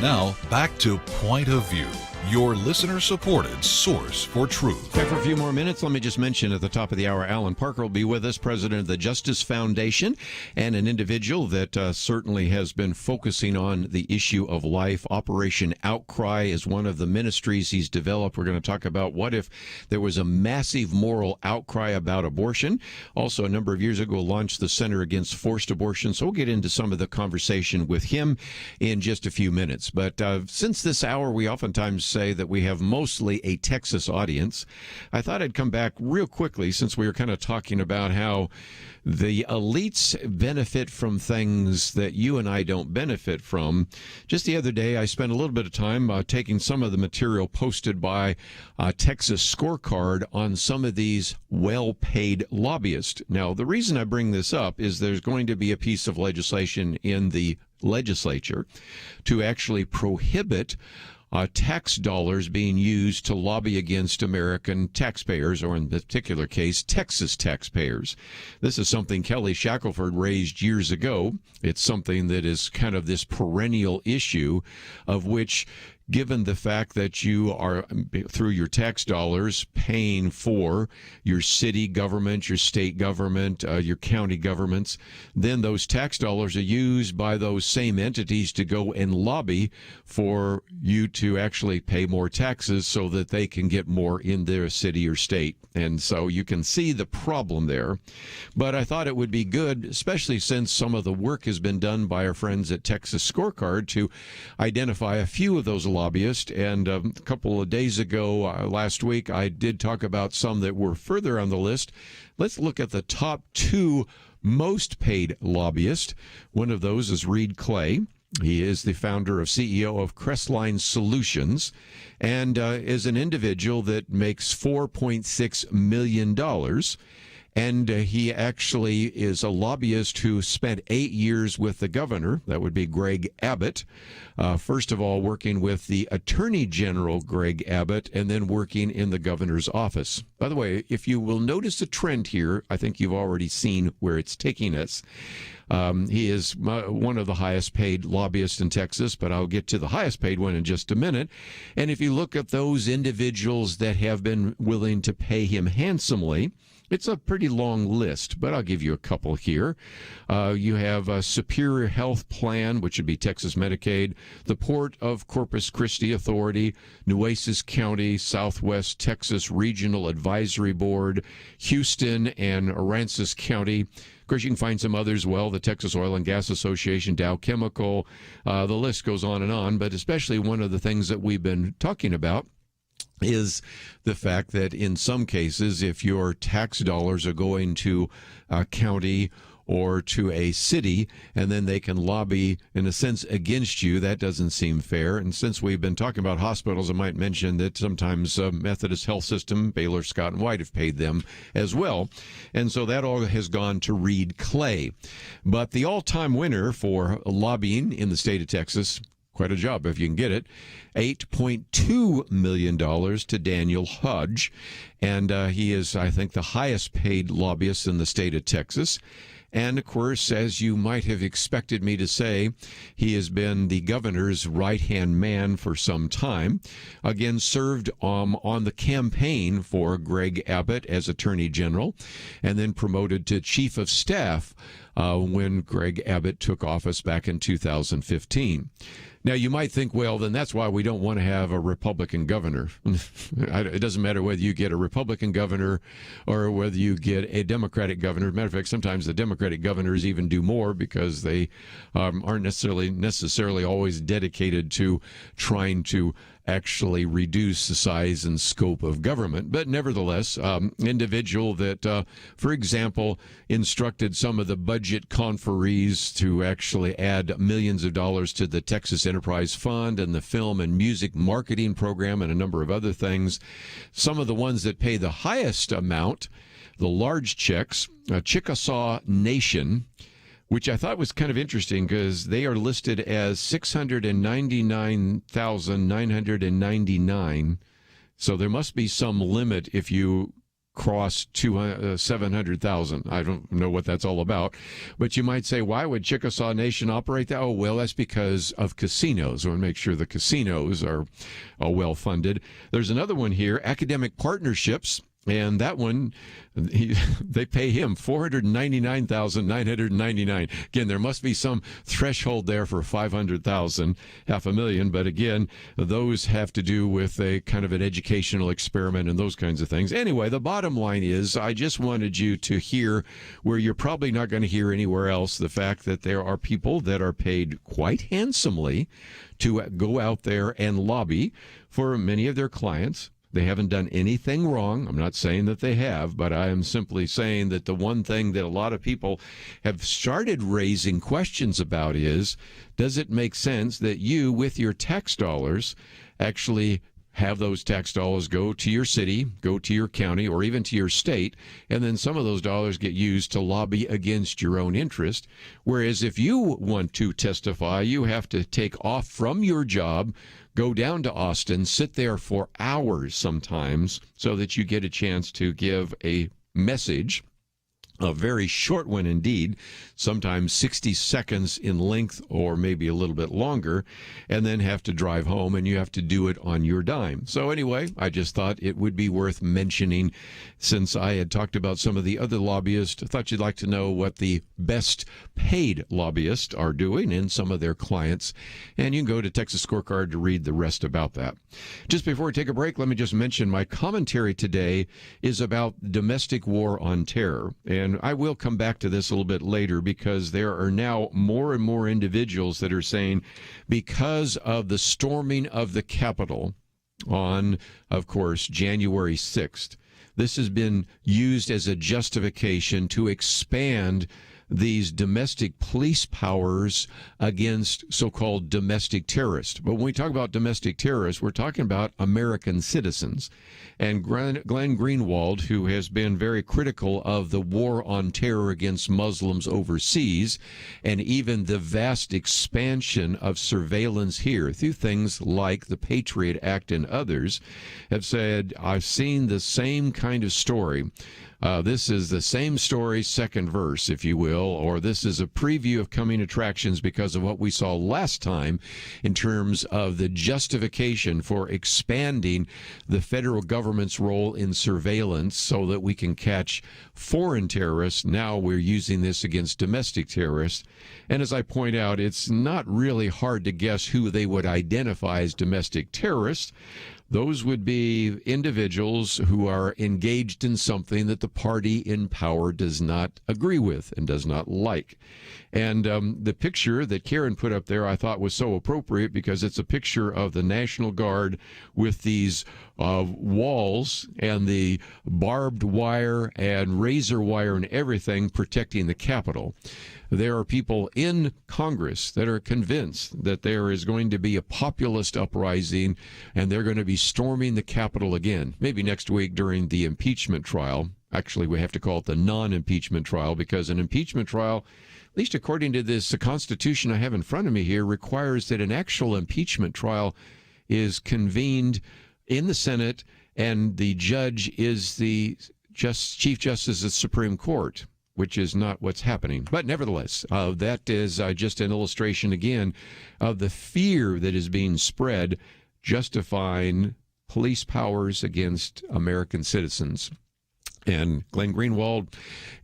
Now, back to Point of View, your listener-supported source for truth. Okay, for a few more minutes, let me just mention at the top of the hour, Allan Parker will be with us, president of the Justice Foundation, and an individual that certainly has been focusing on the issue of life. Operation Outcry is one of the ministries he's developed. We're going to talk about what if there was a massive moral outcry about abortion. Also, a number of years ago, launched the Center Against Forced Abortion. So we'll get into some of the conversation with him in just a few minutes. But since this hour, we oftentimes say that we have mostly a Texas audience. I thought I'd come back real quickly since we were kind of talking about how the elites benefit from things that you and I don't benefit from. Just the other day, I spent a little bit of time taking some of the material posted by Texas Scorecard on some of these well-paid lobbyists. Now, the reason I bring this up is there's going to be a piece of legislation in the legislature to actually prohibit tax dollars being used to lobby against American taxpayers, or in this particular case, Texas taxpayers. This is something Kelly Shackelford raised years ago. It's something that is kind of this perennial issue of which, given the fact that you are, through your tax dollars, paying for your city government, your state government, your county governments, then those tax dollars are used by those same entities to go and lobby for you to actually pay more taxes so that they can get more in their city or state. And so you can see the problem there. But I thought it would be good, especially since some of the work has been done by our friends at Texas Scorecard, to identify a few of those lobbyists. And a couple of days ago, last week, I did talk about some that were further on the list. Let's look at the top 2 most paid lobbyists. One of those is Reed Clay. He is the founder of CEO of Crestline Solutions, and is an individual that makes $4.6 million. And he actually is a lobbyist who spent 8 years with the governor. That would be Greg Abbott. First of all, working with the Attorney General, Greg Abbott, and then working in the governor's office. By the way, if you will notice a trend here, I think you've already seen where it's taking us. He is one of the highest paid lobbyists in Texas, but I'll get to the highest paid one in just a minute. And if you look at those individuals that have been willing to pay him handsomely, it's a pretty long list, but I'll give you a couple here. You have a Superior Health Plan, which would be Texas Medicaid, the Port of Corpus Christi Authority, Nueces County, Southwest Texas Regional Advisory Board, Houston and Aransas County. Of course, you can find some others, well, the Texas Oil and Gas Association, Dow Chemical. The list goes on, but especially one of the things that we've been talking about is the fact that in some cases, if your tax dollars are going to a county or to a city, and then they can lobby, in a sense, against you, that doesn't seem fair. And since we've been talking about hospitals, I might mention that sometimes Methodist Health System, Baylor, Scott, and White have paid them as well. And so that all has gone to Reed Clay. But the all-time winner for lobbying in the state of Texas, quite a job if you can get it, $8.2 million to Daniel Hudge. And he is, I think, the highest paid lobbyist in the state of Texas. And, of course, as you might have expected me to say, he has been the governor's right-hand man for some time. Again, served on the campaign for Greg Abbott as Attorney General, and then promoted to Chief of Staff when Greg Abbott took office back in 2015. Now, you might think, well, then that's why we don't want to have a Republican governor. It doesn't matter whether you get a Republican governor or whether you get a Democratic governor. As a matter of fact, sometimes the Democratic governors even do more because they aren't necessarily always dedicated to trying to actually reduce the size and scope of government. But nevertheless, individual that, for example, instructed some of the budget conferees to actually add millions of dollars to the Texas Enterprise Fund and the Film and Music Marketing Program and a number of other things. Some of the ones that pay the highest amount, the large checks, Chickasaw Nation, which I thought was kind of interesting because they are listed as $699,999. So there must be some limit if you cross 700,000. I don't know what that's all about. But you might say, why would Chickasaw Nation operate that? Oh, well, that's because of casinos. I want to make sure the casinos are well funded. There's another one here, Academic Partnerships. And that one, they pay him $499,999. Again, there must be some threshold there for $500,000, $500,000. But again, those have to do with a kind of an educational experiment and those kinds of things. Anyway, the bottom line is I just wanted you to hear, where you're probably not going to hear anywhere else, the fact that there are people that are paid quite handsomely to go out there and lobby for many of their clients. They haven't done anything wrong. I'm not saying that they have, but I am simply saying that the one thing that a lot of people have started raising questions about is, does it make sense that you, with your tax dollars, actually have those tax dollars go to your city, go to your county, or even to your state, and then some of those dollars get used to lobby against your own interest. Whereas if you want to testify, you have to take off from your job, go down to Austin, sit there for hours sometimes so that you get a chance to give a message. A very short one indeed, sometimes 60 seconds in length or maybe a little bit longer, and then have to drive home, and you have to do it on your dime. So anyway, I just thought it would be worth mentioning since I had talked about some of the other lobbyists. I thought you'd like to know what the best paid lobbyists are doing and some of their clients, and you can go to Texas Scorecard to read the rest about that. Just before we take a break, let me just mention my commentary today is about domestic war on terror. And I will come back to this a little bit later because there are now more and more individuals that are saying because of the storming of the Capitol on, of course, January 6th, this has been used as a justification to expand these domestic police powers against so-called domestic terrorists. But when we talk about domestic terrorists, we're talking about American citizens. And Glenn Greenwald, who has been very critical of the war on terror against Muslims overseas, and even the vast expansion of surveillance here through things like the Patriot Act and others, have said, I've seen the same kind of story. This is the same story, second verse, if you will, or this is a preview of coming attractions because of what we saw last time in terms of the justification for expanding the federal government's role in surveillance so that we can catch foreign terrorists. Now we're using this against domestic terrorists. And as I point out, it's not really hard to guess who they would identify as domestic terrorists. Those would be individuals who are engaged in something that the party in power does not agree with and does not like. And the picture that Karen put up there I thought was so appropriate because it's a picture of the National Guard with these walls and the barbed wire and razor wire and everything protecting the Capitol. There are people in Congress that are convinced that there is going to be a populist uprising and they're going to be storming the Capitol again, maybe next week during the impeachment trial. Actually, we have to call it the non-impeachment trial because an impeachment trial, at least according to this Constitution I have in front of me here, requires that an actual impeachment trial is convened in the Senate and the judge is the Chief Justice of the Supreme Court, which is not what's happening. But nevertheless, that is just an illustration again of the fear that is being spread justifying police powers against American citizens. And Glenn Greenwald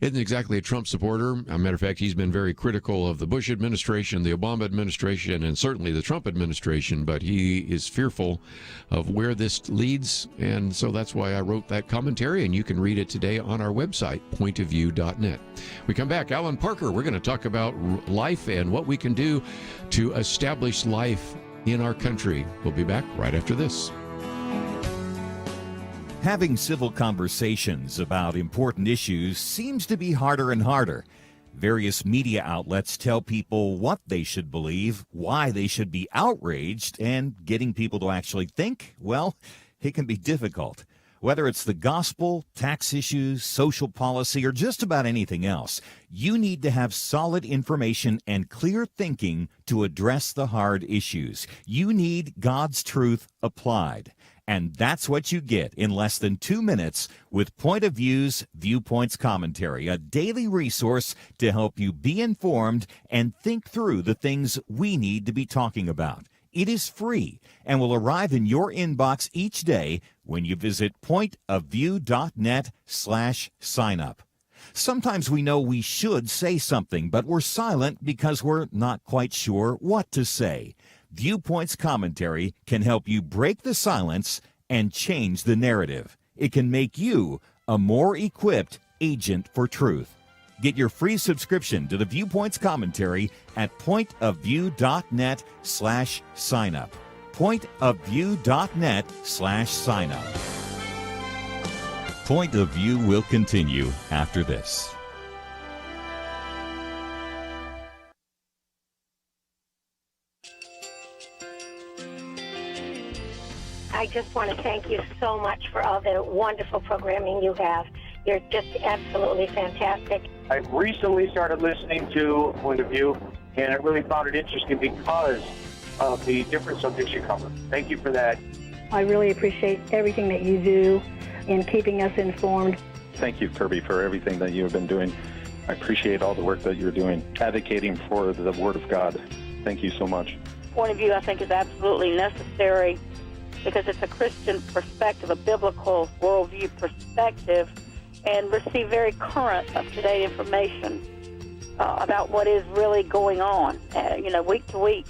isn't exactly a Trump supporter. As a matter of fact, he's been very critical of the Bush administration, the Obama administration, and certainly the Trump administration, but he is fearful of where this leads, and so that's why I wrote that commentary, and you can read it today on our website, pointofview.net. We come back, Allan Parker, we're going to talk about life and what we can do to establish life in our country. We'll be back right after this. Having civil conversations about important issues seems to be harder and harder. Various media outlets tell people what they should believe, why they should be outraged, and getting people to actually think, well, it can be difficult. Whether it's the gospel, tax issues, social policy, or just about anything else, you need to have solid information and clear thinking to address the hard issues. You need God's truth applied. And that's what you get in less than 2 minutes with Point of View's Viewpoints Commentary, a daily resource to help you be informed and think through the things we need to be talking about. It is free and will arrive in your inbox each day when you visit pointofview.net/signup. Sometimes we know we should say something, but we're silent because we're not quite sure what to say. Viewpoints Commentary can help you break the silence and change the narrative. It can make you a more equipped agent for truth. Get your free subscription to the Viewpoints Commentary at pointofview.net/signup. Pointofview.net/signup. Point of View will continue after this. I just want to thank you so much for all the wonderful programming you have. You're just absolutely fantastic. I recently started listening to Point of View, and I really found it interesting because of the different subjects you cover. Thank you for that. I really appreciate everything that you do in keeping us informed. Thank you, Kerby, for everything that you have been doing. I appreciate all the work that you're doing, advocating for the Word of God. Thank you so much. Point of View, I think, is absolutely necessary because it's a Christian perspective, a biblical worldview perspective, and receive very current, up-to-date information about what is really going on, week to week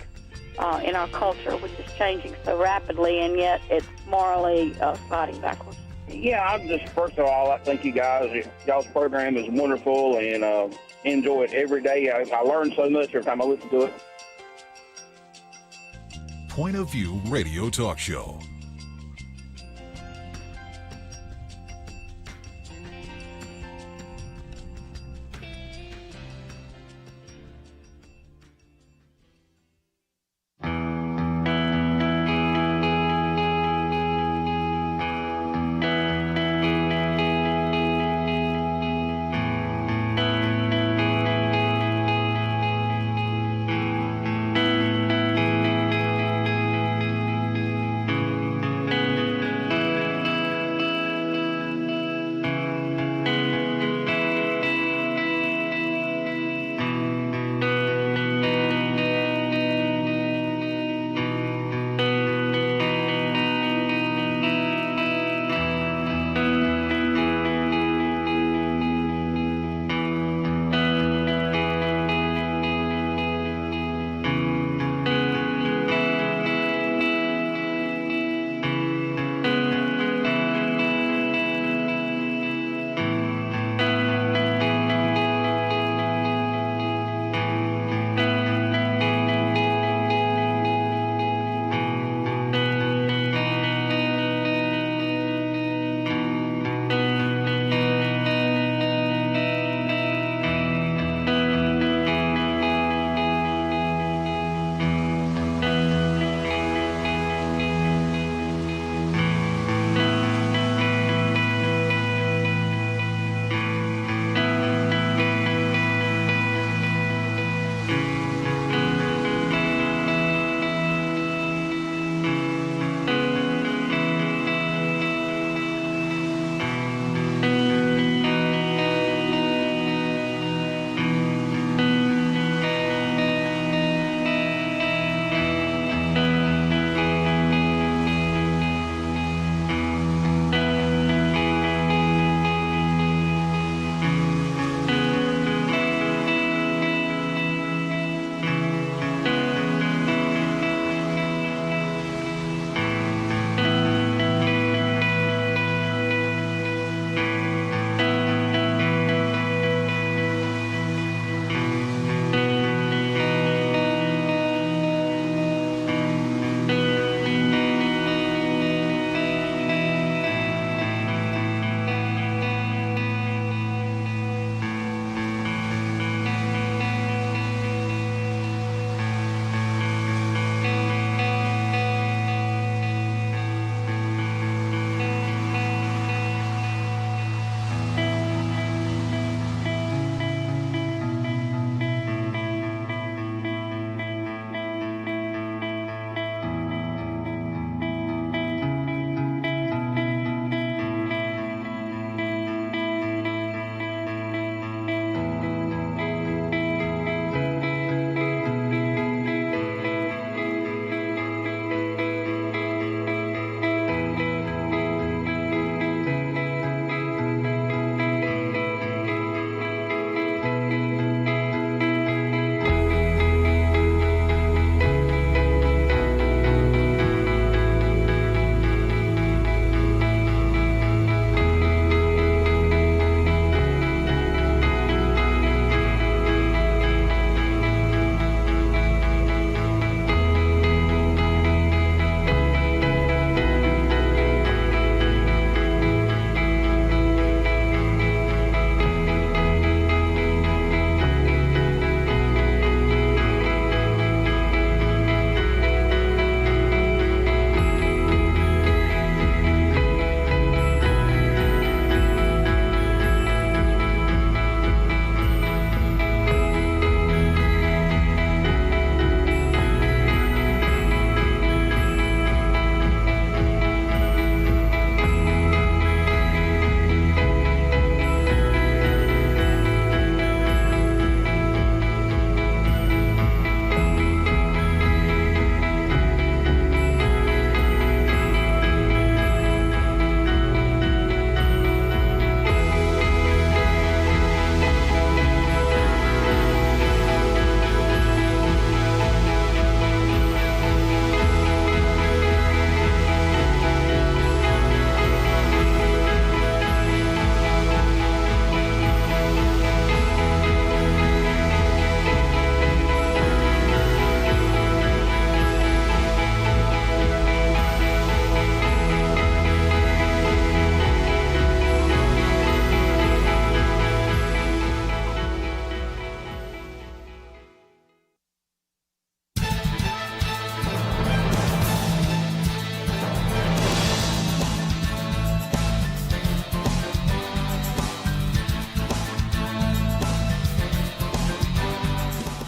in our culture, which is changing so rapidly, and yet it's morally sliding backwards. Yeah, I'm just, first of all, I think you guys, y'all's program is wonderful, and enjoy it every day. I learn so much every time I listen to it. Point of View Radio Talk Show.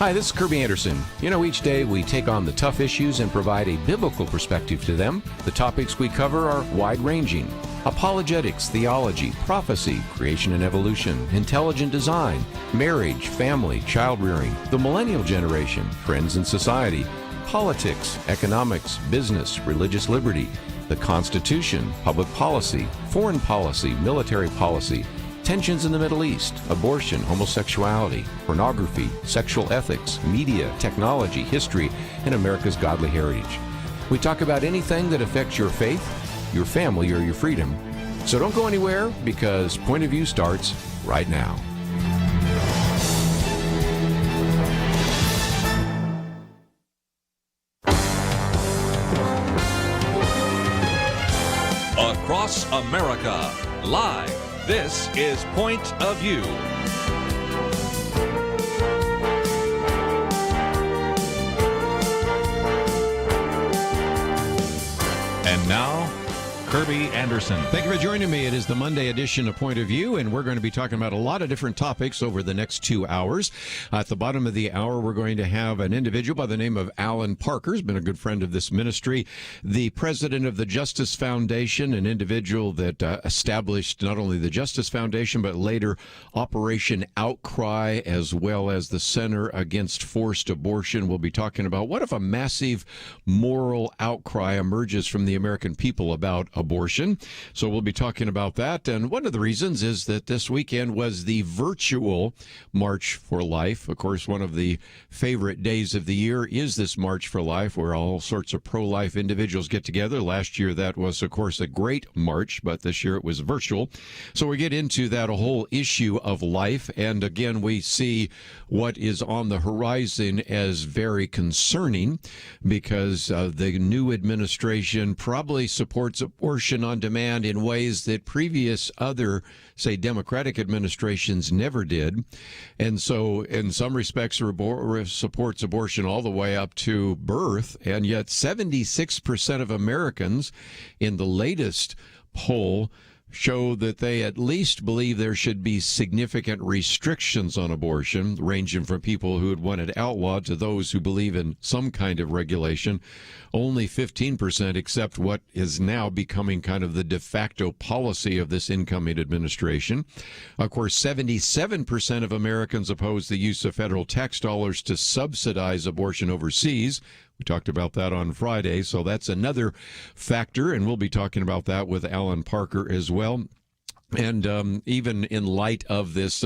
Hi, this is Kerby Anderson. Each day we take on the tough issues and provide a biblical perspective to them. The topics we cover are wide-ranging: apologetics, theology, prophecy, creation and evolution, intelligent design, marriage, family, child-rearing, the millennial generation, trends in society, politics, economics, business, religious liberty, the Constitution, public policy, foreign policy, military policy, tensions in the Middle East, abortion, homosexuality, pornography, sexual ethics, media, technology, history, and America's godly heritage. We talk about anything that affects your faith, your family, or your freedom. So don't go anywhere, because Point of View starts right now. Across America, live. This is Point of View. And now, Kerby Anderson. Thank you for joining me. It is the Monday edition of Point of View, and we're going to be talking about a lot of different topics over the next 2 hours. At the bottom of the hour, we're going to have an individual by the name of Allan Parker, who's been a good friend of this ministry, the president of the Justice Foundation, an individual that established not only the Justice Foundation, but later Operation Outcry, as well as the Center Against Forced Abortion. We'll be talking about what if a massive moral outcry emerges from the American people about abortion. So we'll be talking about that. And one of the reasons is that this weekend was the virtual March for Life. Of course, one of the favorite days of the year is this March for Life, where all sorts of pro-life individuals get together. Last year, that was, of course, a great march, but this year it was virtual. So we get into that whole issue of life. And again, we see what is on the horizon as very concerning, because the new administration probably supports abortion on demand in ways that previous other, say, Democratic administrations never did. And so in some respects supports abortion all the way up to birth. And yet 76% of Americans in the latest poll show that they at least believe there should be significant restrictions on abortion, ranging from people who would want it outlawed to those who believe in some kind of regulation. Only 15% accept what is now becoming kind of the de facto policy of this incoming administration. Of course, 77% of Americans oppose the use of federal tax dollars to subsidize abortion overseas. We talked about that on Friday, so that's another factor, and we'll be talking about that with Allan Parker as well. And even in light of this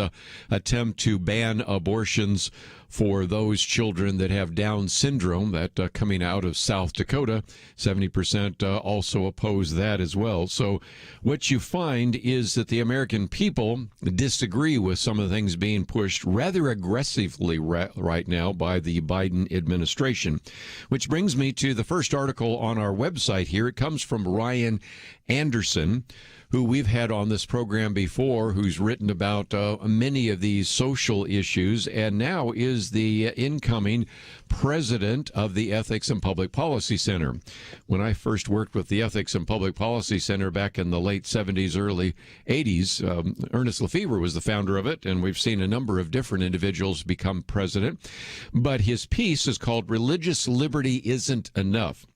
attempt to ban abortions for those children that have Down syndrome, that coming out of South Dakota, 70% also oppose that as well. So what you find is that the American people disagree with some of the things being pushed rather aggressively right now by the Biden administration, which brings me to the first article on our website here. It comes from Leanne Jamieson, who we've had on this program before, who's written about many of these social issues, and now is the incoming president of the Ethics and Public Policy Center. When I first worked with the Ethics and Public Policy Center back in the late 70s, early 80s, Ernest Lefevre was the founder of it, and we've seen a number of different individuals become president. But his piece is called "Religious Liberty Isn't Enough."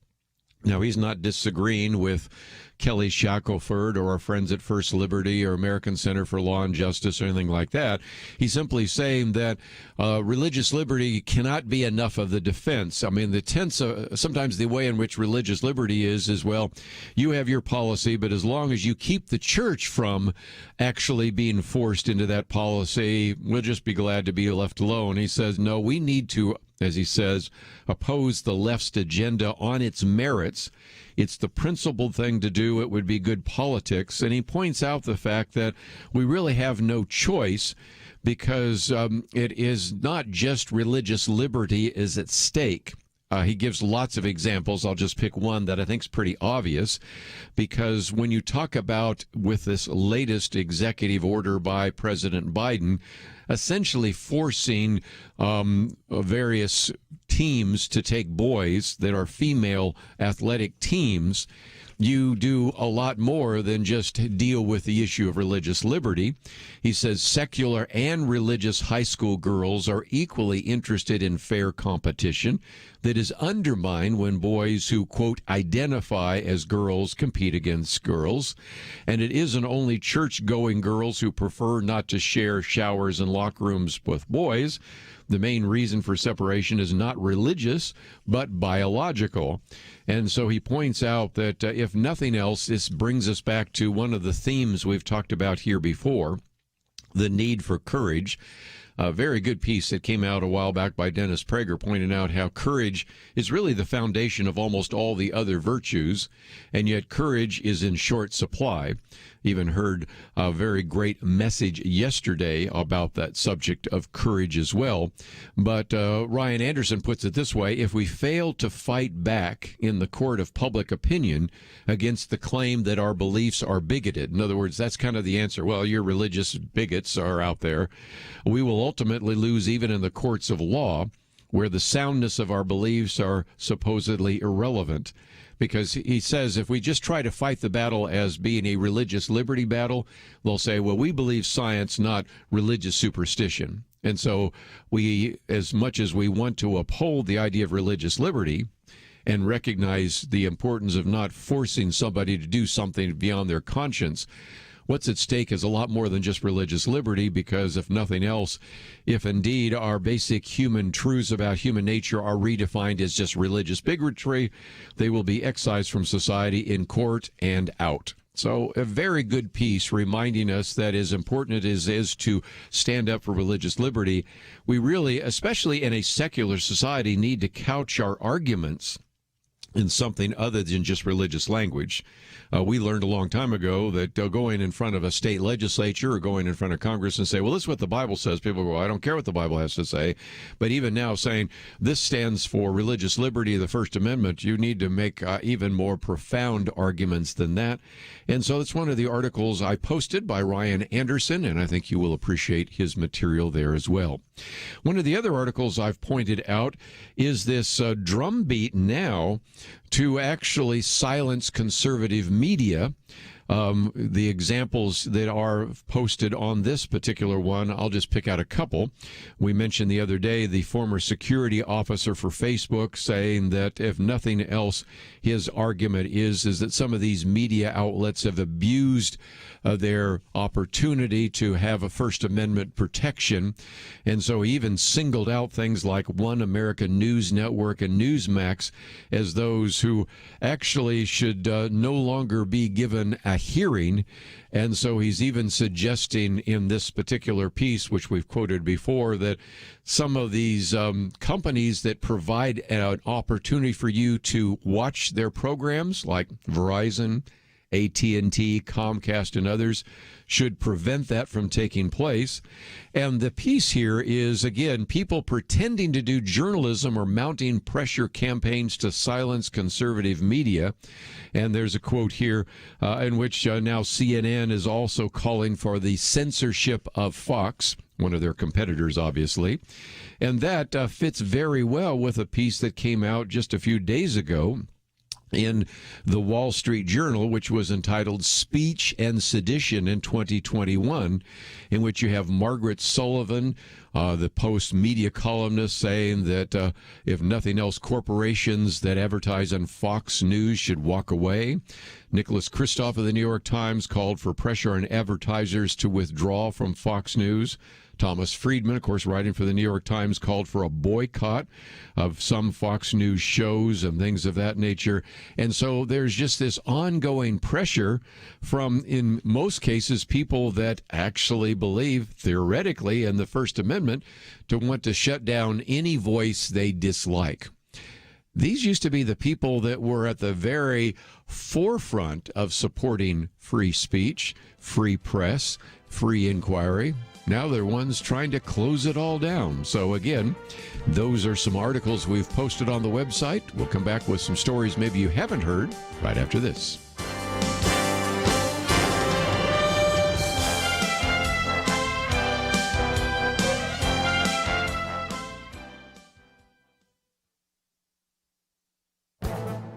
Now, he's not disagreeing with Kelly Shackelford or our friends at First Liberty or American Center for Law and Justice or anything like that. He's simply saying that religious liberty cannot be enough of the defense. I mean, sometimes the way in which religious liberty is, well, you have your policy, but as long as you keep the church from actually being forced into that policy, we'll just be glad to be left alone. He says, no, we need to, as he says, oppose the left's agenda on its merits. It's the principled thing to do. It would be good politics. And he points out the fact that we really have no choice, because it is not just religious liberty is at stake. He gives lots of examples. I'll just pick one that I think is pretty obvious, because when you talk about, with this latest executive order by President Biden, essentially forcing various teams to take boys that are female athletic teams, you do a lot more than just deal with the issue of religious liberty. He says secular and religious high school girls are equally interested in fair competition that is undermined when boys who, quote, identify as girls compete against girls. And it isn't only church-going girls who prefer not to share showers and locker rooms with boys. The main reason for separation is not religious, but biological. And so he points out that if nothing else, this brings us back to one of the themes we've talked about here before, the need for courage. A very good piece that came out a while back by Dennis Prager pointing out how courage is really the foundation of almost all the other virtues, and yet courage is in short supply. Even heard a very great message yesterday about that subject of courage as well. But Ryan Anderson puts it this way: if we fail to fight back in the court of public opinion against the claim that our beliefs are bigoted, in other words, that's kind of the answer, well, your religious bigots are out there, we will ultimately lose even in the courts of law, where the soundness of our beliefs are supposedly irrelevant. Because he says if we just try to fight the battle as being a religious liberty battle, they'll say, well, we believe science, not religious superstition. And so we, as much as we want to uphold the idea of religious liberty and recognize the importance of not forcing somebody to do something beyond their conscience, what's at stake is a lot more than just religious liberty, because if nothing else, if indeed our basic human truths about human nature are redefined as just religious bigotry, they will be excised from society in court and out. So a very good piece reminding us that as important it is to stand up for religious liberty, we really, especially in a secular society, need to couch our arguments in something other than just religious language. We learned a long time ago that going in front of a state legislature or going in front of Congress and say, well, this is what the Bible says, people go, I don't care what the Bible has to say. But even now saying this stands for religious liberty, the First Amendment, you need to make even more profound arguments than that. And so it's one of the articles I posted by Ryan Anderson, and I think you will appreciate his material there as well. One of the other articles I've pointed out is this drumbeat now to actually silence conservative media. The examples that are posted on this particular one, I'll just pick out a couple. We mentioned the other day the former security officer for Facebook saying that if nothing else, his argument is that some of these media outlets have abused their opportunity to have a First Amendment protection. And so he even singled out things like One American News Network and Newsmax as those who actually should no longer be given a hearing. And so he's even suggesting in this particular piece, which we've quoted before, that some of these companies that provide an opportunity for you to watch their programs, like Verizon, AT&T, Comcast, and others, should prevent that from taking place. And the piece here is, again, people pretending to do journalism or mounting pressure campaigns to silence conservative media. And there's a quote here in which now CNN is also calling for the censorship of Fox, one of their competitors, obviously. And that fits very well with a piece that came out just a few days ago in the Wall Street Journal, which was entitled Speech and Sedition in 2021, in which you have Margaret Sullivan, the Post media columnist, saying that if nothing else, corporations that advertise on Fox News should walk away. Nicholas Kristof of the New York Times called for pressure on advertisers to withdraw from Fox News. Thomas Friedman, of course, writing for the New York Times, called for a boycott of some Fox News shows and things of that nature. And so there's just this ongoing pressure from, in most cases, people that actually believe, theoretically, in the First Amendment, to want to shut down any voice they dislike. These used to be the people that were at the very forefront of supporting free speech, free press, free inquiry. Now they're ones trying to close it all down. So again, those are some articles we've posted on the website. We'll come back with some stories maybe you haven't heard right after this.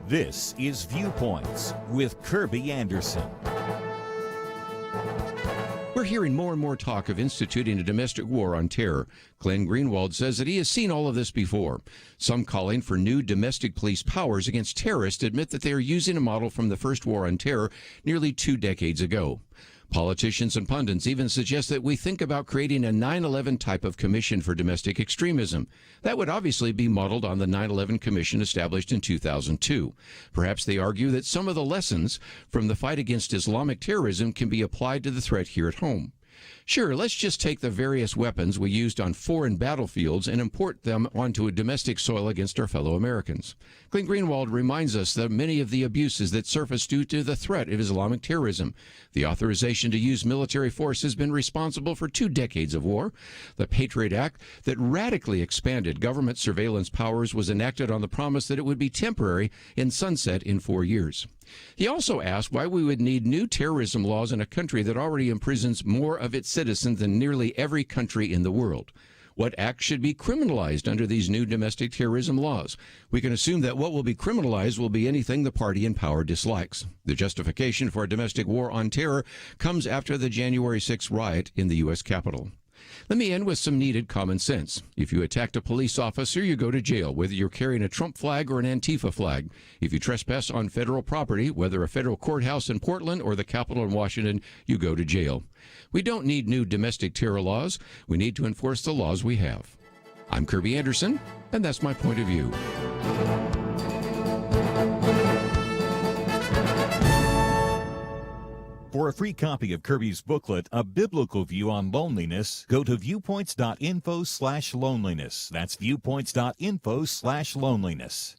This is Viewpoints with Kerby Anderson. We're hearing more and more talk of instituting a domestic war on terror. Glenn Greenwald says that he has seen all of this before. Some calling for new domestic police powers against terrorists admit that they are using a model from the first war on terror nearly 2 decades ago. Politicians and pundits even suggest that we think about creating a 9/11 type of commission for domestic extremism. That would obviously be modeled on the 9/11 commission established in 2002. Perhaps they argue that some of the lessons from the fight against Islamic terrorism can be applied to the threat here at home. Sure, let's just take the various weapons we used on foreign battlefields and import them onto a domestic soil against our fellow Americans. Glenn Greenwald reminds us that many of the abuses that surface due to the threat of Islamic terrorism. The authorization to use military force has been responsible for 2 decades of war. The Patriot Act that radically expanded government surveillance powers was enacted on the promise that it would be temporary and sunset in 4 years. He also asked why we would need new terrorism laws in a country that already imprisons more of its citizens than nearly every country in the world. What acts should be criminalized under these new domestic terrorism laws? We can assume that what will be criminalized will be anything the party in power dislikes. The justification for a domestic war on terror comes after the January 6th riot in the U.S. Capitol. Let me end with some needed common sense. If you attacked a police officer, you go to jail, whether you're carrying a Trump flag or an Antifa flag. If you trespass on federal property, whether a federal courthouse in Portland or the Capitol in Washington, you go to jail. We don't need new domestic terror laws. We need to enforce the laws we have. I'm Kerby Anderson, and that's my point of view. For a free copy of Kerby's booklet, A Biblical View on Loneliness, go to viewpoints.info/loneliness. That's viewpoints.info/loneliness.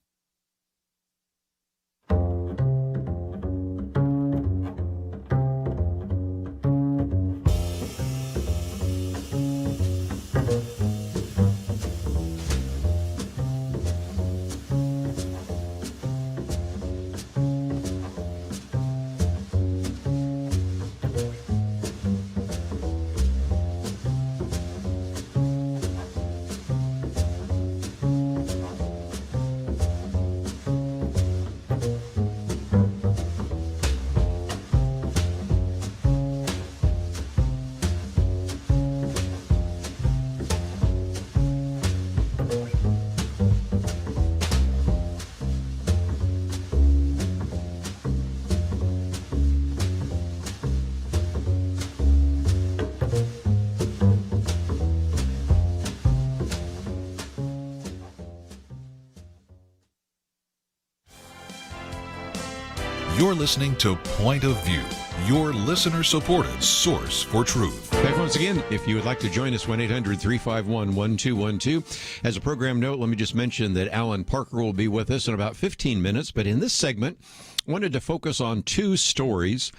You're listening to Point of View, your listener-supported source for truth. Back once again, if you would like to join us, 1-800-351-1212. As a program note, let me just mention that Allan Parker will be with us in about 15 minutes. But in this segment, I wanted to focus on 2 stories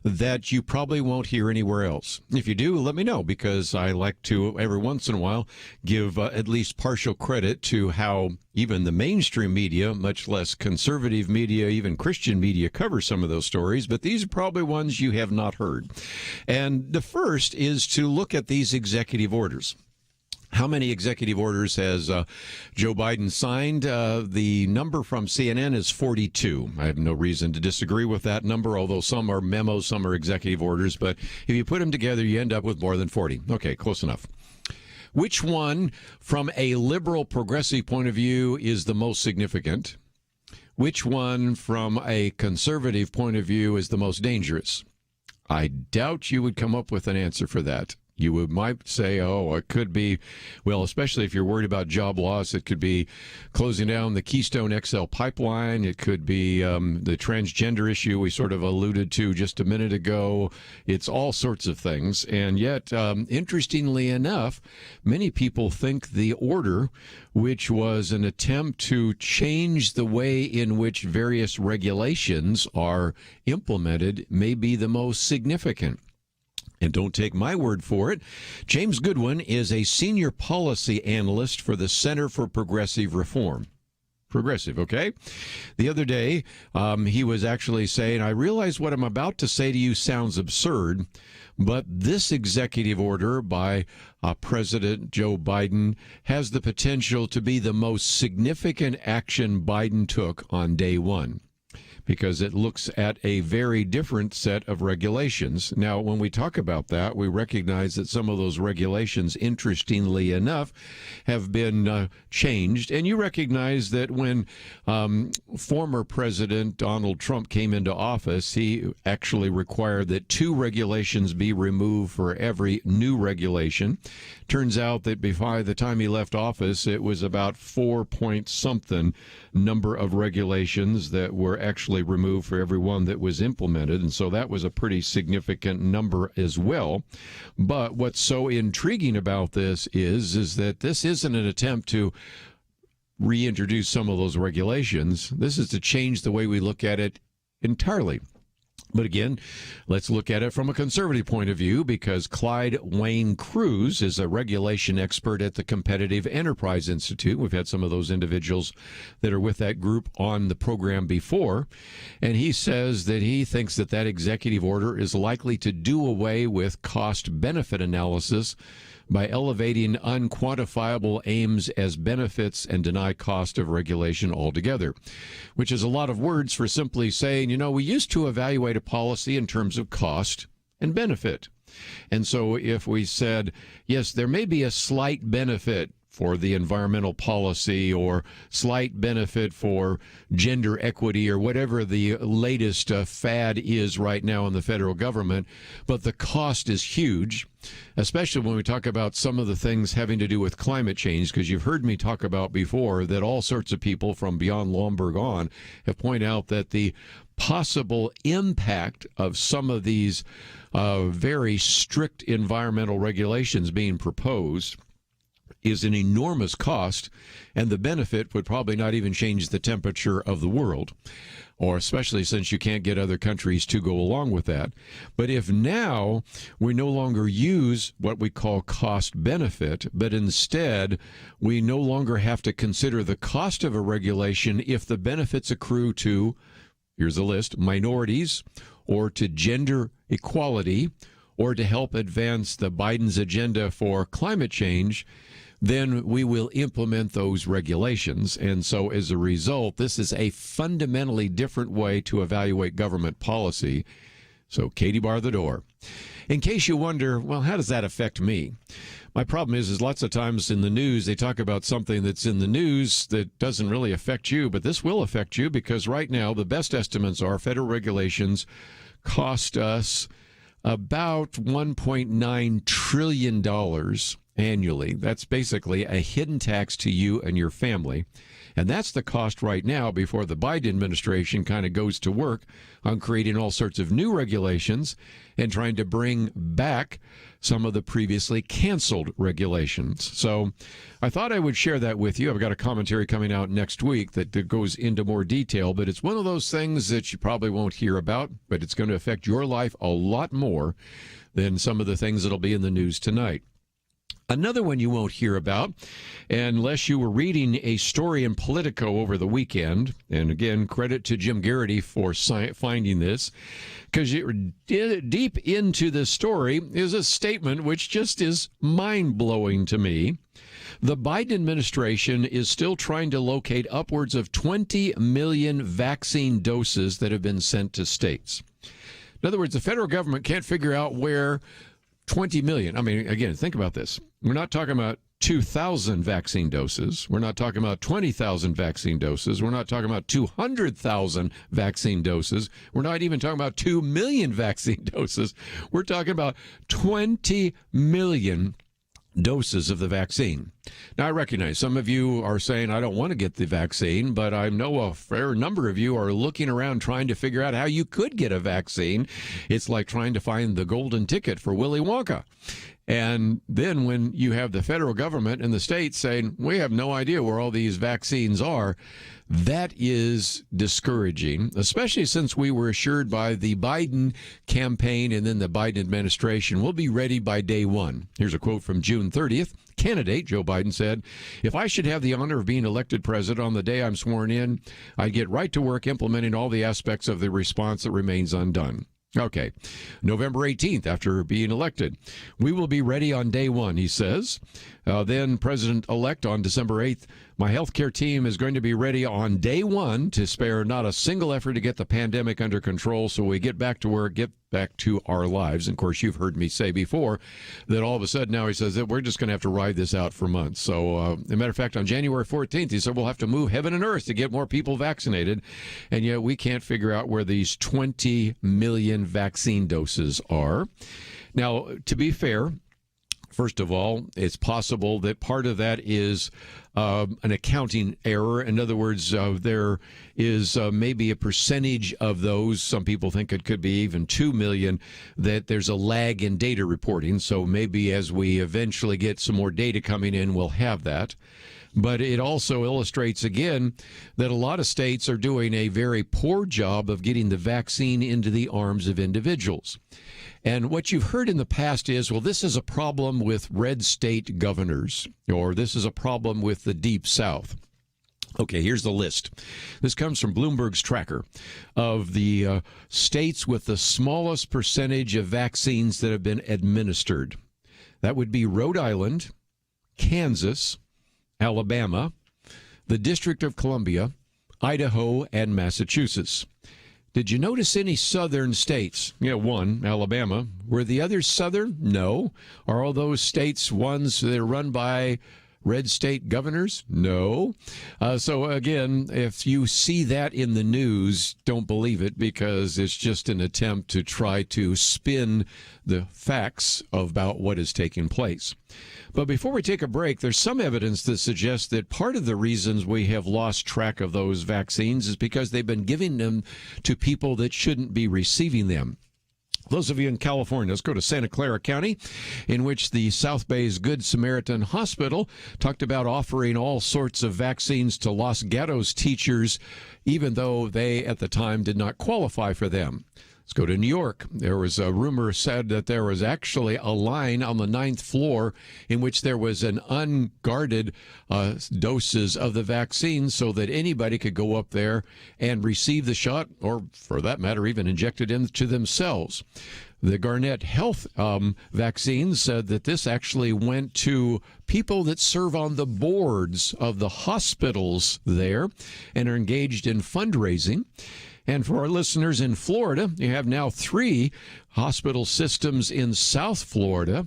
that you probably won't hear anywhere else. If you do, let me know, because I like to, every once in a while, give at least partial credit to how even the mainstream media, much less conservative media, even Christian media, cover some of those stories. But these are probably ones you have not heard. And the first is to look at these executive orders. How many executive orders has Joe Biden signed? The number from CNN is 42. I have no reason to disagree with that number, although some are memos, some are executive orders. But if you put them together, you end up with more than 40. Okay, close enough. Which one, from a liberal progressive point of view, is the most significant? Which one, from a conservative point of view, is the most dangerous? I doubt you would come up with an answer for that. You might say, oh, it could be, well, especially if you're worried about job loss, it could be closing down the Keystone XL pipeline. It could be the transgender issue we sort of alluded to just a minute ago. It's all sorts of things. And yet, interestingly enough, many people think the order, which was an attempt to change the way in which various regulations are implemented, may be the most significant. And don't take my word for it. James Goodwin is a senior policy analyst for the Center for Progressive Reform. Progressive, okay? The other day, he was actually saying, I realize what I'm about to say to you sounds absurd, but this executive order by President Joe Biden has the potential to be the most significant action Biden took on day one, because it looks at a very different set of regulations. Now, when we talk about that, we recognize that some of those regulations, interestingly enough, have been changed. And you recognize that when former President Donald Trump came into office, he actually required that 2 regulations be removed for every new regulation. Turns out that by the time he left office, it was about 4 point something number of regulations that were actually removed for every one that was implemented. And so that was a pretty significant number as well. But what's so intriguing about this is that this isn't an attempt to reintroduce some of those regulations. This is to change the way we look at it entirely. But again, let's look at it from a conservative point of view, because Clyde Wayne Cruz is a regulation expert at the Competitive Enterprise Institute. We've had some of those individuals that are with that group on the program before. And he says that he thinks that that executive order is likely to do away with cost-benefit analysis by elevating unquantifiable aims as benefits and deny cost of regulation altogether, which is a lot of words for simply saying, we used to evaluate a policy in terms of cost and benefit. And so if we said, yes, there may be a slight benefit for the environmental policy or slight benefit for gender equity or whatever the latest fad is right now in the federal government, but the cost is huge, especially when we talk about some of the things having to do with climate change, because you've heard me talk about before that all sorts of people from beyond Lomberg on have pointed out that the possible impact of some of these very strict environmental regulations being proposed is an enormous cost, and the benefit would probably not even change the temperature of the world, or especially since you can't get other countries to go along with that. But if now we no longer use what we call cost benefit, but instead we no longer have to consider the cost of a regulation if the benefits accrue to, here's a list, minorities, or to gender equality, or to help advance the Biden's agenda for climate change, then we will implement those regulations. And so as a result, this is a fundamentally different way to evaluate government policy. So Katie, bar the door. In case you wonder, well, how does that affect me? My problem is lots of times in the news, they talk about something that's in the news that doesn't really affect you, but this will affect you, because right now the best estimates are federal regulations cost us about $1.9 trillion annually. That's basically a hidden tax to you and your family. And that's the cost right now before the Biden administration kind of goes to work on creating all sorts of new regulations and trying to bring back some of the previously canceled regulations. So I thought I would share that with you. I've got a commentary coming out next week that goes into more detail, but it's one of those things that you probably won't hear about, but it's going to affect your life a lot more than some of the things that'll be in the news tonight. Another one you won't hear about, unless you were reading a story in Politico over the weekend, and again, credit to Jim Garrity for finding this, because deep into this story is a statement which just is mind-blowing to me. The Biden administration is still trying to locate upwards of 20 million vaccine doses that have been sent to states. In other words, the federal government can't figure out where 20 million. I mean, again, think about this. We're not talking about 2,000 vaccine doses. We're not talking about 20,000 vaccine doses. We're not talking about 200,000 vaccine doses. We're not even talking about 2 million vaccine doses. We're talking about 20 million doses of the vaccine. Now, I recognize some of you are saying, I don't want to get the vaccine, but I know a fair number of you are looking around trying to figure out how you could get a vaccine. It's like trying to find the golden ticket for Willy Wonka. And then when you have the federal government and the states saying, we have no idea where all these vaccines are, That is discouraging, especially since we were assured by the Biden campaign and then the Biden administration we'll be ready by day one. Here's a quote from June 30th. Candidate Joe Biden said, "If I should have the honor of being elected president on the day I'm sworn in, I'd get right to work implementing all the aspects of the response that remains undone." Okay, November 18th, after being elected, "We will be ready on day one," he says. Then President-elect on December 8th, "My healthcare team is going to be ready on day one to spare not a single effort to get the pandemic under control so we get back to work, get back to our lives." And of course, you've heard me say before that all of a sudden now he says that we're just going to have to ride this out for months. So, as a matter of fact, on January 14th, he said we'll have to move heaven and earth to get more people vaccinated. And yet we can't figure out where these 20 million vaccine doses are. Now, to be fair, first of all, it's possible that part of that is an accounting error. In other words, there is maybe a percentage of those, some people think it could be even 2 million, that there's a lag in data reporting. So maybe as we eventually get some more data coming in, we'll have that. But it also illustrates, again, that a lot of states are doing a very poor job of getting the vaccine into the arms of individuals. And what you've heard in the past is, well, this is a problem with red state governors, or this is a problem with the Deep South. Okay, here's the list. This comes from Bloomberg's tracker of the states with the smallest percentage of vaccines that have been administered. That would be Rhode Island, Kansas, Alabama, the District of Columbia, Idaho, and Massachusetts. Did you notice any southern states? One, Alabama. Were the others southern? No. Are all those states ones that are run by red state governors? No. So again, if you see that in the news, don't believe it, because it's just an attempt to try to spin the facts about what is taking place. But before we take a break, there's some evidence that suggests that part of the reasons we have lost track of those vaccines is because they've been giving them to people that shouldn't be receiving them. Those of you in California, let's go to Santa Clara County, in which the South Bay's Good Samaritan Hospital talked about offering all sorts of vaccines to Los Gatos teachers, even though they at the time did not qualify for them. Let's go to New York. There was a rumor said that there was actually a line on the 9th floor in which there was an unguarded doses of the vaccine so that anybody could go up there and receive the shot, or for that matter, even inject it into themselves. The Garnett Health vaccine said that this actually went to people that serve on the boards of the hospitals there and are engaged in fundraising. And for our listeners in Florida, you have now 3 hospital systems in South Florida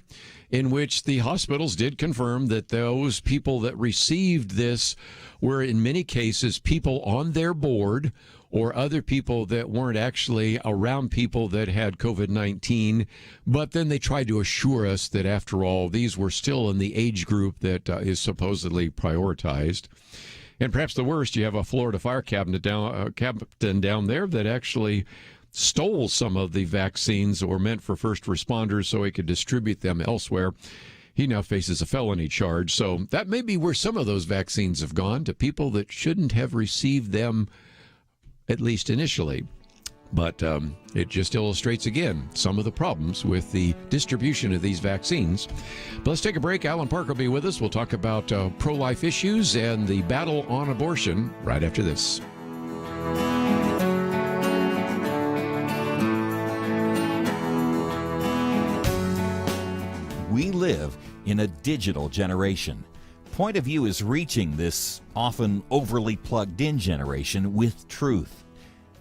in which the hospitals did confirm that those people that received this were in many cases people on their board or other people that weren't actually around people that had COVID-19. But then they tried to assure us that, after all, these were still in the age group that is supposedly prioritized. And perhaps the worst, you have a Florida fire captain down there that actually stole some of the vaccines that were meant for first responders so he could distribute them elsewhere. He now faces a felony charge. So that may be where some of those vaccines have gone, to people that shouldn't have received them, at least initially. But it just illustrates, again, some of the problems with the distribution of these vaccines. But let's take a break. Allan Parker will be with us. We'll talk about pro-life issues and the battle on abortion right after this. We live in a digital generation. Point of View is reaching this often overly plugged-in generation with truth.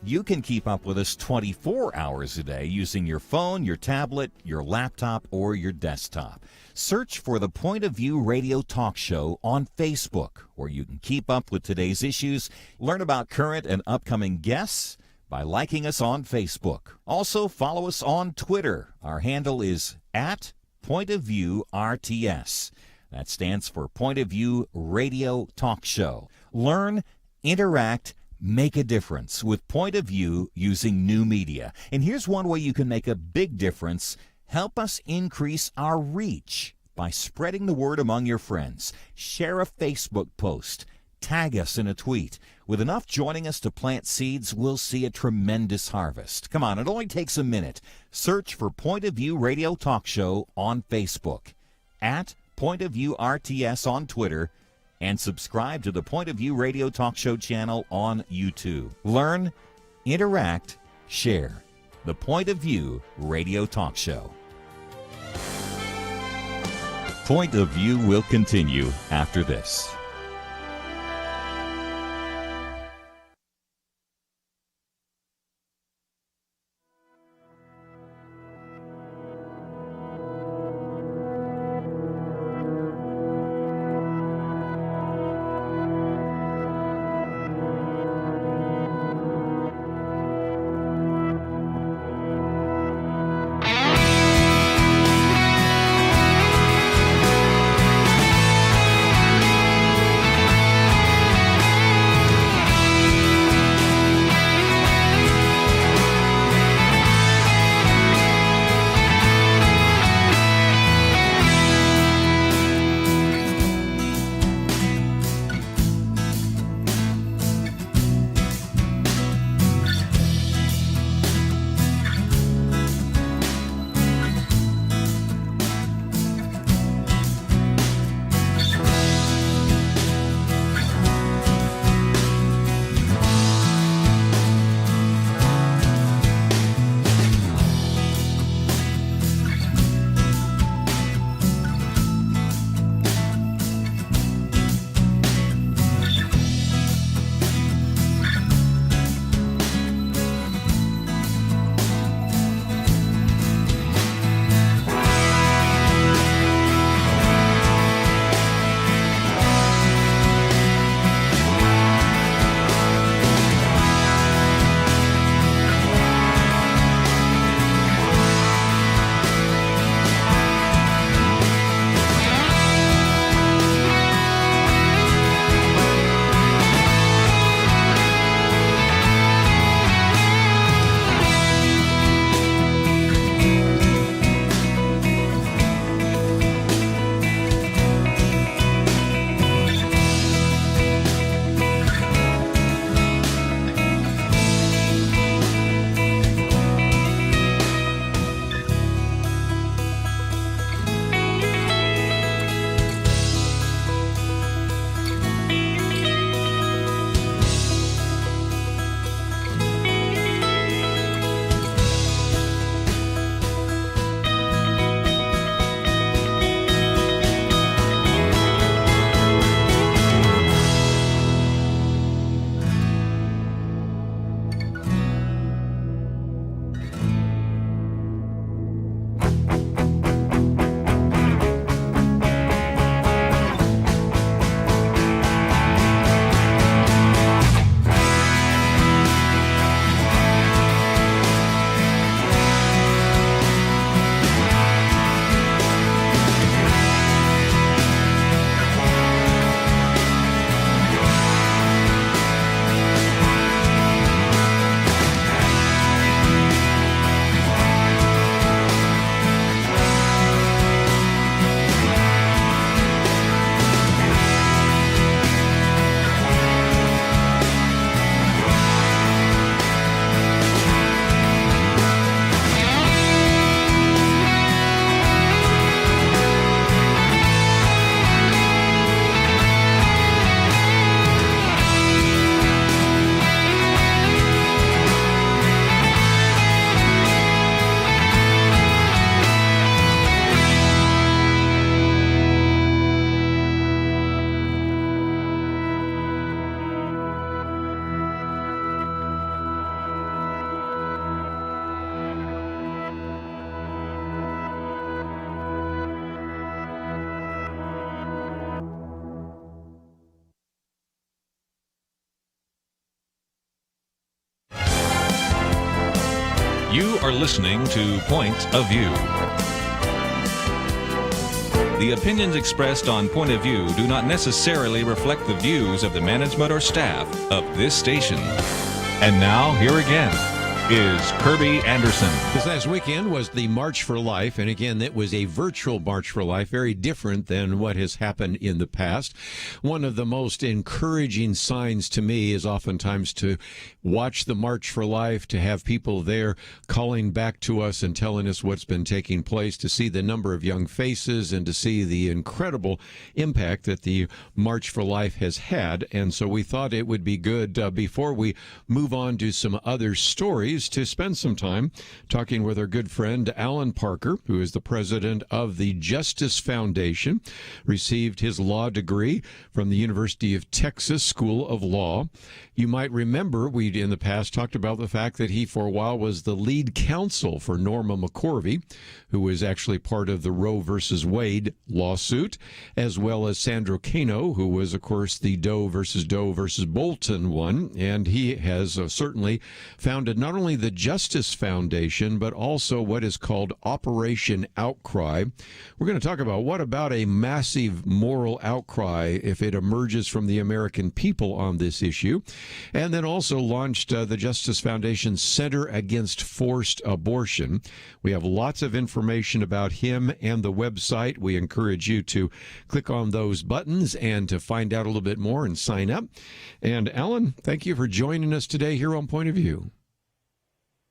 You can keep up with us 24 hours a day using your phone, your tablet, your laptop, or your desktop. Search for the Point of View Radio Talk Show on Facebook, where you can keep up with today's issues, learn about current and upcoming guests by liking us on Facebook. Also, follow us on Twitter. Our handle is @PointOfViewRTS. That stands for Point of View Radio Talk Show. Learn, interact, make a difference with Point of View using new media. And here's one way you can make a big difference. Help us increase our reach by spreading the word among your friends. Share a Facebook post. Tag us in a tweet. With enough joining us to plant seeds, we'll see a tremendous harvest. Come on, it only takes a minute. Search for Point of View Radio Talk Show on Facebook, at Point of View RTS on Twitter, and subscribe to the Point of View Radio Talk Show channel on YouTube. Learn, interact, share. The Point of View Radio Talk Show. Point of View will continue after this. You are listening to Point of View. The opinions expressed on Point of View do not necessarily reflect the views of the management or staff of this station. And now, here again, is Kerby Anderson. This last weekend was the March for Life, and again, it was a virtual March for Life, very different than what has happened in the past. One of the most encouraging signs to me is oftentimes to watch the March for Life, to have people there calling back to us and telling us what's been taking place, to see the number of young faces and to see the incredible impact that the March for Life has had. And so we thought it would be good, before we move on to some other stories, to spend some time talking with our good friend Allan Parker, who is the president of the Justice Foundation, received his law degree from the University of Texas School of Law. You might remember we in the past talked about the fact that he for a while was the lead counsel for Norma McCorvey, who was actually part of the Roe versus Wade lawsuit, as well as Sandra Cano, who was, of course, the Doe versus Bolton one. And he has certainly founded not only the Justice Foundation, but also what is called Operation Outcry. We're going to talk about what about a massive moral outcry if it emerges from the American people on this issue. And then also launched the Justice Foundation Center Against Forced Abortion. We have lots of information about him and the website. We encourage you to click on those buttons and to find out a little bit more and sign up. And Allan, thank you for joining us today here on Point of View.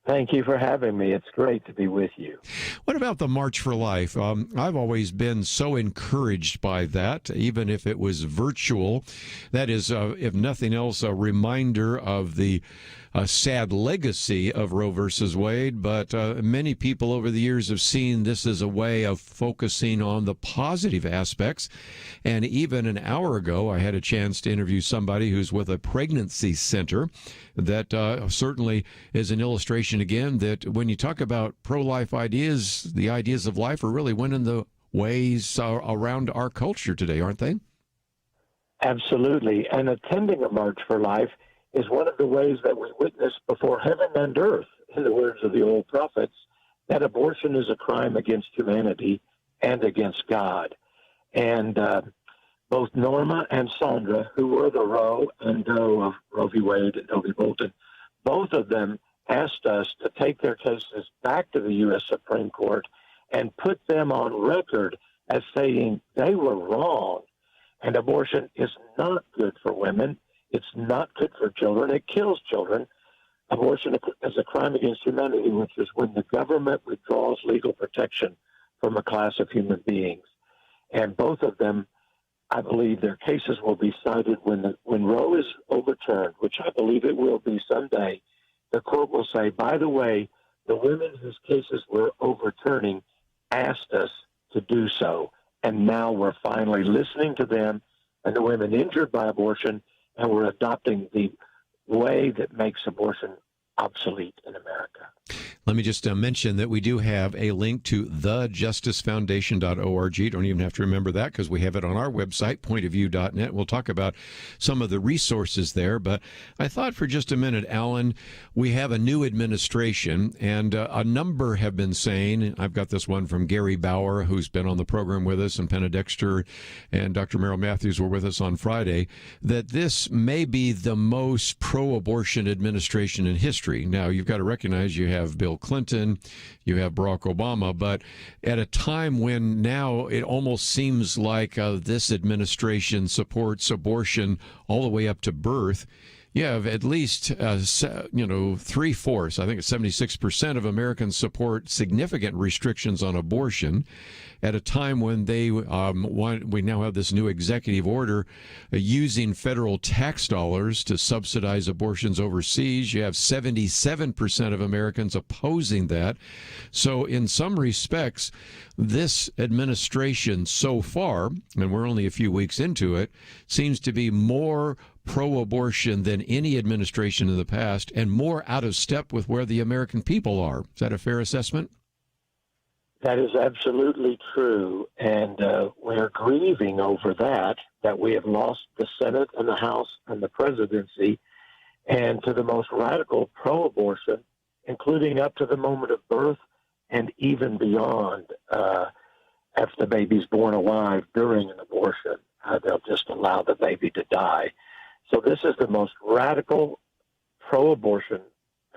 Thank you for having me. It's great to be with you. What about the March for Life? I've always been so encouraged by that, even if it was virtual. That is, if nothing else, a reminder of the sad legacy of Roe versus Wade, but many people over the years have seen this as a way of focusing on the positive aspects. And even an hour ago, I had a chance to interview somebody who's with a pregnancy center that certainly is an illustration, again, that when you talk about pro-life ideas, the ideas of life are really winning the ways around our culture today, aren't they? Absolutely. And attending a March for Life is one of the ways that we witness before heaven and earth, in the words of the old prophets, that abortion is a crime against humanity and against God. And both Norma and Sandra, who were the Roe and Doe of Roe v. Wade and Doe v. Bolton, both of them asked us to take their cases back to the U.S. Supreme Court and put them on record as saying they were wrong. And abortion is not good for women. It's not good for children. It kills children. Abortion is a crime against humanity, which is when the government withdraws legal protection from a class of human beings. And both of them, I believe their cases will be cited when Roe is overturned, which I believe it will be someday. The court will say, by the way, the women whose cases we're overturning asked us to do so. And now we're finally listening to them and the women injured by abortion, and we're adopting the way that makes abortion obsolete in America. Let me just mention that we do have a link to thejusticefoundation.org. You don't even have to remember that because we have it on our website, pointofview.net. We'll talk about some of the resources there. But I thought for just a minute, Allan, we have a new administration, and a number have been saying, I've got this one from Gary Bauer, who's been on the program with us, and Penna Dexter and Dr. Merrill Matthews were with us on Friday, that this may be the most pro-abortion administration in history. Now, you've got to recognize you have Bill Clinton, you have Barack Obama, but at a time when now it almost seems like this administration supports abortion all the way up to birth, you have at least, 3/4, I think it's 76% of Americans support significant restrictions on abortion at a time when we now have this new executive order using federal tax dollars to subsidize abortions overseas. You have 77% of Americans opposing that. So in some respects, this administration so far, and we're only a few weeks into it, seems to be more pro-abortion than any administration in the past and more out of step with where the American people are. Is that a fair assessment? That is absolutely true, and we're grieving over that we have lost the Senate and the House and the presidency, and to the most radical pro-abortion, including up to the moment of birth and even beyond. If the baby's born alive during an abortion, they'll just allow the baby to die. So this is the most radical pro-abortion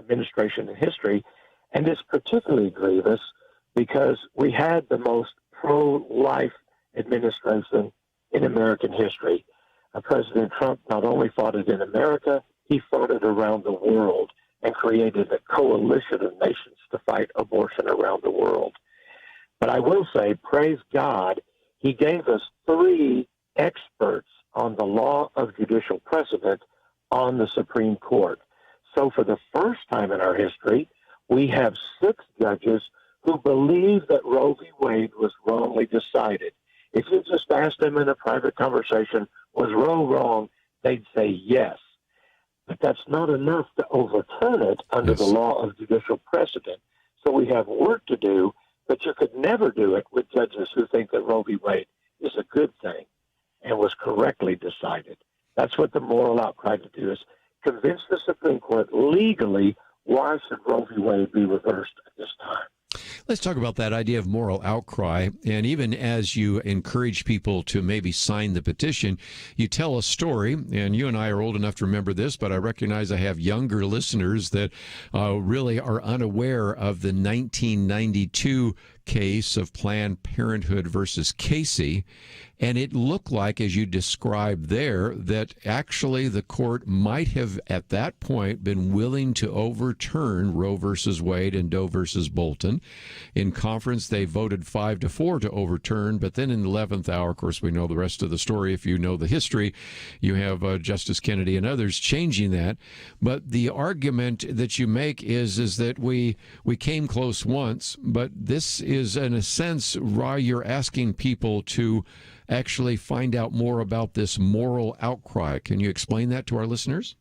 administration in history. And it's particularly grievous because we had the most pro-life administration in American history. President Trump not only fought it in America, he fought it around the world and created a coalition of nations to fight abortion around the world. But I will say, praise God, he gave us 3 experts on the law of judicial precedent on the Supreme Court. So for the first time in our history, we have 6 judges who believe that Roe v. Wade was wrongly decided. If you just asked them in a private conversation, was Roe wrong, they'd say yes. But that's not enough to overturn it under the law of judicial precedent. So we have work to do, but you could never do it with judges who think that Roe v. Wade is a good thing and was correctly decided. That's what the moral outcry to do is convince the Supreme Court legally why should Roe v. Wade be reversed at this time. Let's talk about that idea of moral outcry. And even as you encourage people to maybe sign the petition, you tell a story, and you and I are old enough to remember this, but I recognize I have younger listeners that really are unaware of the 1992 case of Planned Parenthood versus Casey. And it looked like, as you described there, that actually the court might have at that point been willing to overturn Roe versus Wade and Doe versus Bolton. In conference, they voted 5-4 to overturn, but then in the 11th hour, of course, we know the rest of the story. If you know the history, you have Justice Kennedy and others changing that. But the argument that you make is that we came close once, but this is, in a sense, why you're asking people to actually find out more about this moral outcry. Can you explain that to our listeners?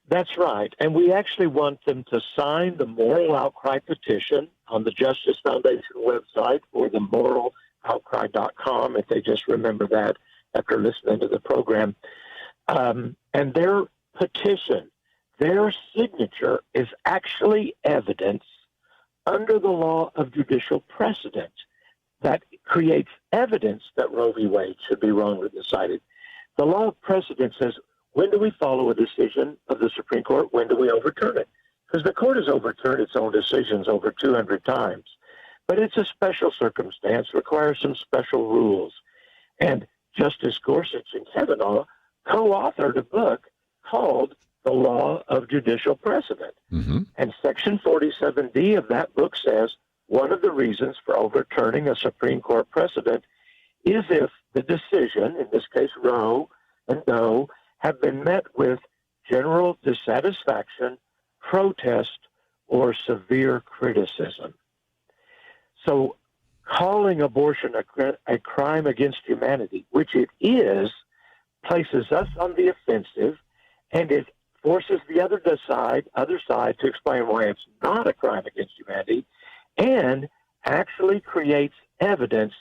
That's right. And we actually want them to sign the moral outcry petition on the Justice Foundation website or the moraloutcry.com, if they just remember that after listening to the program. And their petition, their signature is actually evidence under the law of judicial precedent that creates evidence that Roe v. Wade should be wrongly decided. The law of precedent says, when do we follow a decision of the Supreme Court? When do we overturn it? Because the court has overturned its own decisions over 200 times. But it's a special circumstance, requires some special rules. And Justice Gorsuch and Kavanaugh co-authored a book called The Law of Judicial Precedent. Mm-hmm. And Section 47D of that book says, one of the reasons for overturning a Supreme Court precedent is if the decision, in this case Roe and Doe, have been met with general dissatisfaction, protest, or severe criticism. So calling abortion a crime against humanity, which it is, places us on the offensive, and it forces the other side to explain why it's not a crime against humanity, and actually creates evidence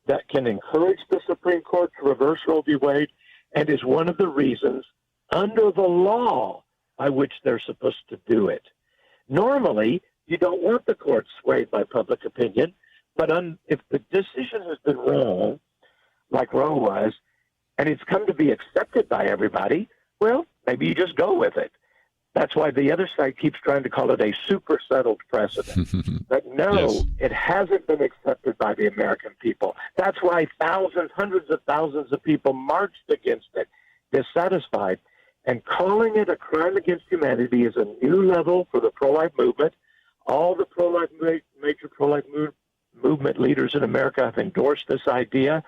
that can encourage the Supreme Court to reverse Roe v. Wade, and is one of the reasons under the law by which they're supposed to do it. Normally, you don't want the court swayed by public opinion, but if the decision has been wrong, like Roe was, and it's come to be accepted by everybody, well, maybe you just go with it. That's why the other side keeps trying to call it a super settled precedent. But no, yes, it hasn't been accepted by the American people. That's why thousands, hundreds of thousands of people marched against it, dissatisfied. And calling it a crime against humanity is a new level for the pro-life movement. All the major pro-life movement leaders in America have endorsed this idea.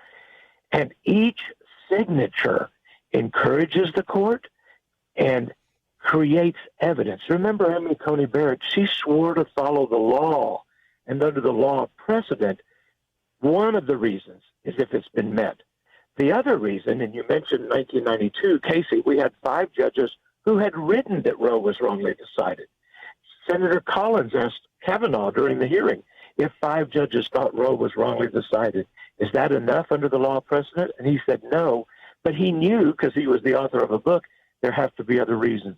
And each signature encourages the court and creates evidence. Remember Emily Coney Barrett, she swore to follow the law, and under the law of precedent, one of the reasons is if it's been met. The other reason, and you mentioned 1992, Casey, we had 5 judges who had written that Roe was wrongly decided. Senator Collins asked Kavanaugh during the hearing if 5 judges thought Roe was wrongly decided. Is that enough under the law of precedent? And he said no, but he knew, because he was the author of a book, there have to be other reasons.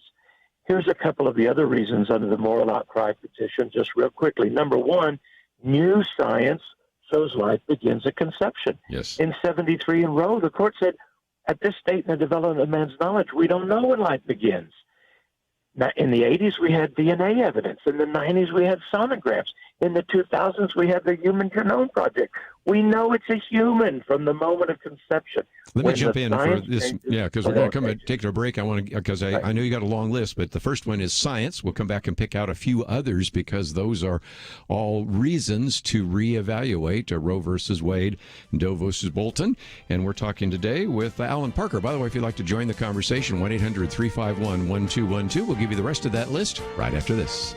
Here's a couple of the other reasons under the moral outcry petition, just real quickly. Number one, new science shows life begins at conception. Yes. In 73 in Roe, the court said, at this state in the development of man's knowledge, we don't know when life begins. In the 80s, we had DNA evidence. In the 90s, we had sonograms. In the 2000s, we had the Human Genome Project. We know it's a human from the moment of conception. Let me jump in for this, because we're going to come and take a break. I want to, because I know you got a long list, but the first one is science. We'll come back and pick out a few others because those are all reasons to reevaluate Roe versus Wade, Doe versus Bolton. And we're talking today with Allan Parker. By the way, if you'd like to join the conversation, 1-800-351-1212. We'll give you the rest of that list right after this.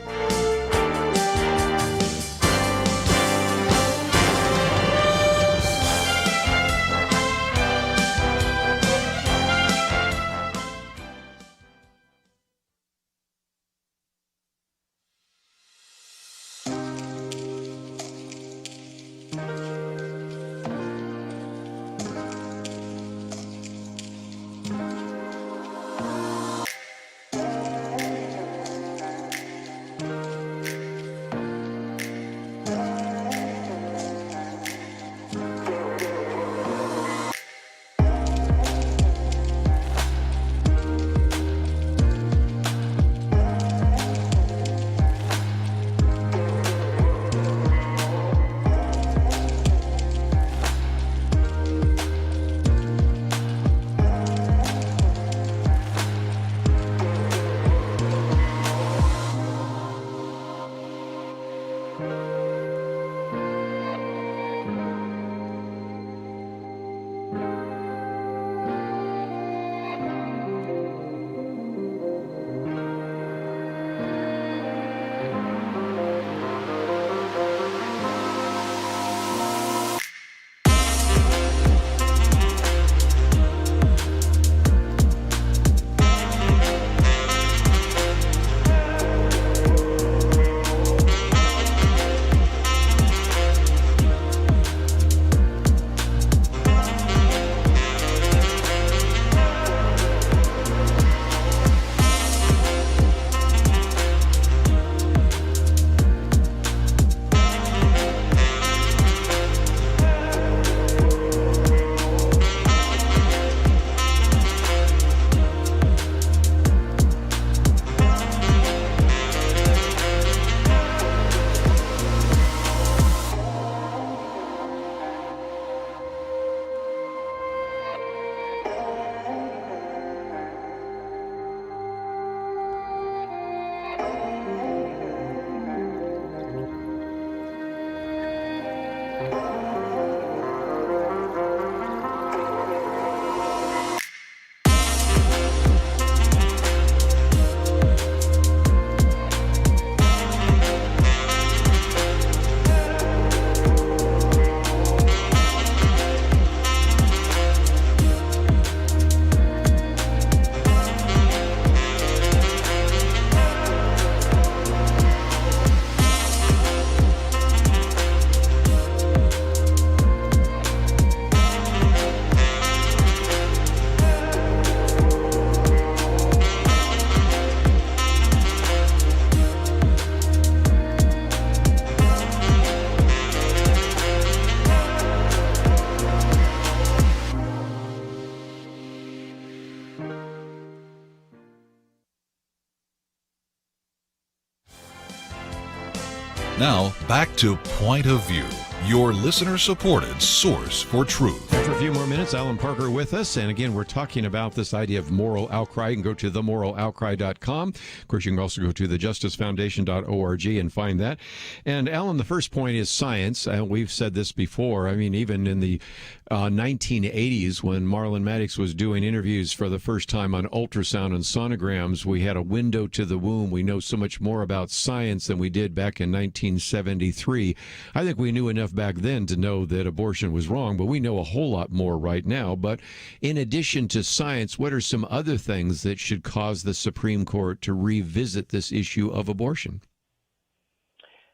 Now, back to Point of View, your listener-supported source for truth. For a few more minutes, Allan Parker with us. And again, we're talking about this idea of moral outcry. You can go to themoraloutcry.com. Of course, you can also go to thejusticefoundation.org and find that. And Allan, the first point is science. We've said this before. I mean, even in the 1980s, when Marlon Maddox was doing interviews for the first time on ultrasound and sonograms, we had a window to the womb. We know so much more about science than we did back in 1973. I think we knew enough back then to know that abortion was wrong, but we know a whole lot more right now. But in addition to science, what are some other things that should cause the Supreme Court to revisit this issue of abortion?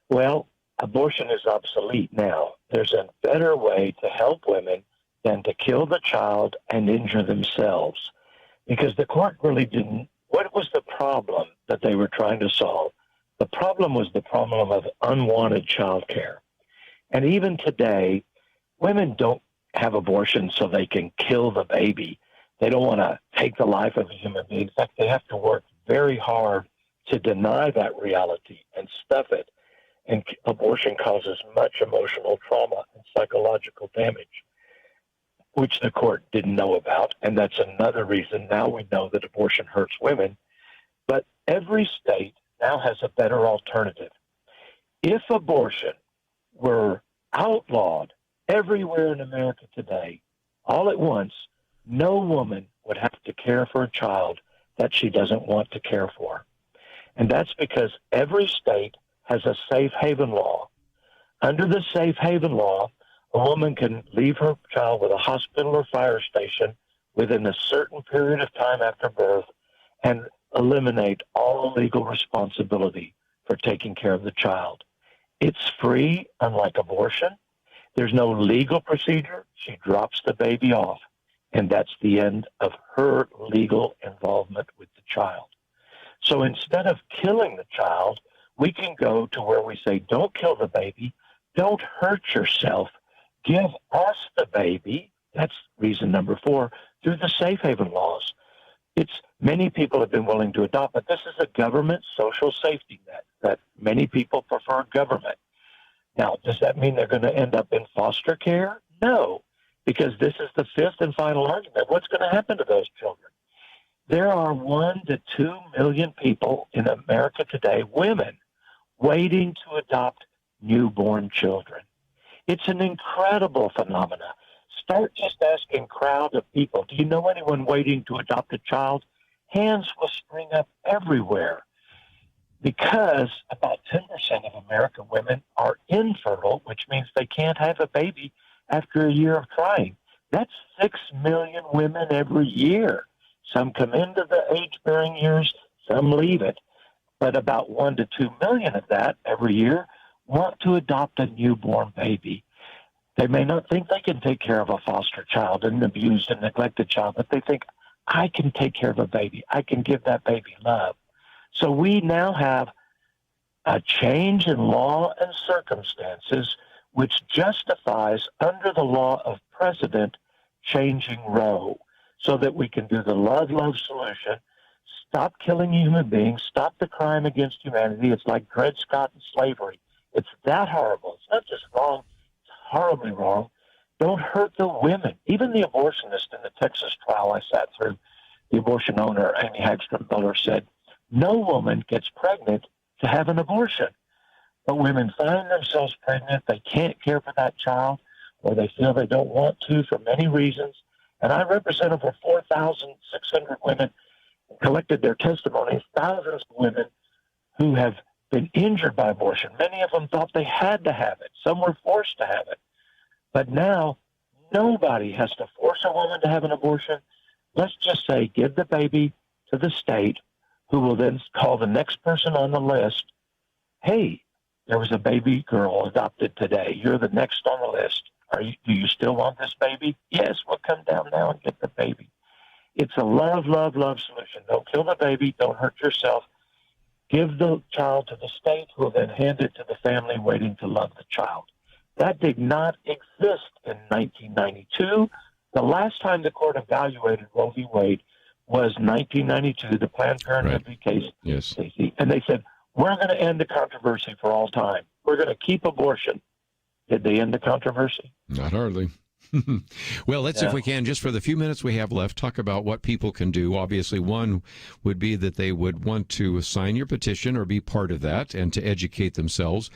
Well, abortion is obsolete now. There's a better way to help women than to kill the child and injure themselves. Because the court really didn't. What was the problem that they were trying to solve? The problem was the problem of unwanted child care. And even today, women don't have abortion so they can kill the baby. They don't want to take the life of a human being. In fact, they have to work very hard to deny that reality and stuff it. And abortion causes much emotional trauma and psychological damage, which the court didn't know about. And that's another reason now we know that abortion hurts women. But every state now has a better alternative. If abortion were outlawed everywhere in America today, all at once, no woman would have to care for a child that she doesn't want to care for. And that's because every state has a safe haven law. Under the safe haven law, a woman can leave her child with a hospital or fire station within a certain period of time after birth and eliminate all legal responsibility for taking care of the child. It's free, unlike abortion. There's no legal procedure. She drops the baby off, and that's the end of her legal involvement with the child. So instead of killing the child, we can go to where we say, don't kill the baby, don't hurt yourself, give us the baby. That's reason number 4, through the safe haven laws. Many people have been willing to adopt, but this is a government social safety net that many people prefer government. Now, does that mean they're going to end up in foster care? No, because this is the 5th and final argument. What's going to happen to those children? There are 1 to 2 million people in America today, women, waiting to adopt newborn children. It's an incredible phenomenon. Start just asking a crowd of people, do you know anyone waiting to adopt a child? Hands will spring up everywhere because about 10% of American women are infertile, which means they can't have a baby after a year of trying. That's 6 million women every year. Some come into the age-bearing years, some leave it. But about 1 to 2 million of that every year want to adopt a newborn baby. They may not think they can take care of a foster child, an abused and neglected child, but they think, I can take care of a baby. I can give that baby love. So we now have a change in law and circumstances which justifies, under the law of precedent, changing Roe so that we can do the love solution, stop killing human beings, stop the crime against humanity. It's like Dred Scott and slavery. It's that horrible. It's not just wrong. It's horribly wrong. Don't hurt the women. Even the abortionist in the Texas trial I sat through, the abortion owner, Amy Hagstrom Miller, said, no woman gets pregnant to have an abortion. But women find themselves pregnant. They can't care for that child, or they feel they don't want to for many reasons. And I represent over 4,600 women, collected their testimonies, thousands of women who have been injured by abortion. Many of them thought they had to have it. Some were forced to have it. But now, nobody has to force a woman to have an abortion. Let's just say, give the baby to the state, who will then call the next person on the list. Hey, there was a baby girl adopted today. You're the next on the list. Do you still want this baby? Yes, we'll come down now and get the baby. It's a love solution. Don't kill the baby. Don't hurt yourself. Give the child to the state, who will then hand it to the family waiting to love the child. That did not exist in 1992. The last time the court evaluated Roe v. Wade was 1992, the Planned Parenthood v. Casey. Yes. And they said, we're going to end the controversy for all time. We're going to keep abortion. Did they end the controversy? Not hardly. Well, let's, if we can, just for the few minutes we have left, talk about what people can do. Obviously, one would be that they would want to sign your petition or be part of that and to educate themselves.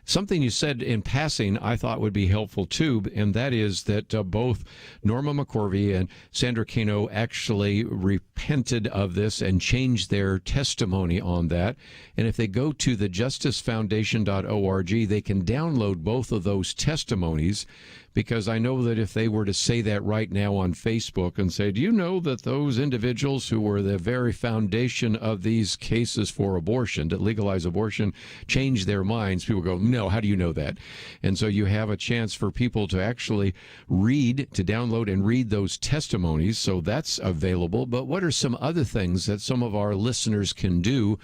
Something you said in passing I thought would be helpful, too, and that is that both Norma McCorvey and Sandra Cano actually repented of this and changed their testimony on that. And if they go to the justicefoundation.org, they can download both of those testimonies, because I know that if they were to say that right now on Facebook and say, do you know that those individuals who were the very foundation of these cases for abortion, to legalize abortion, changed their minds, people go, no, how do you know that? And so you have a chance for people to actually read, to download and read those testimonies. So that's available. But what are some other things that some of our listeners can do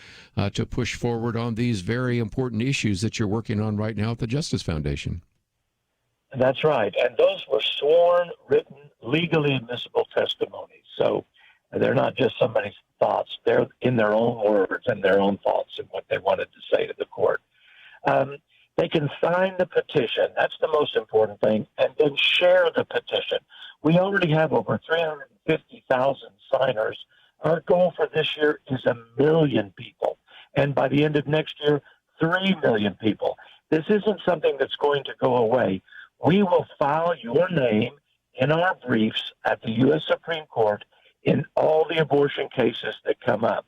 to push forward on these very important issues that you're working on right now at the Justice Foundation? That's right. And those were sworn, written, legally admissible testimonies. So They're not just somebody's thoughts. They're in their own words and their own thoughts and what they wanted to say to the court. They can sign the petition. That's the most important thing, and then share the petition. We already have over 350,000 signers. Our goal for this year is 1 million people, and by the end of next year, 3 million people. This isn't something that's going to go away. We will file your name in our briefs at the U.S. Supreme Court in all the abortion cases that come up.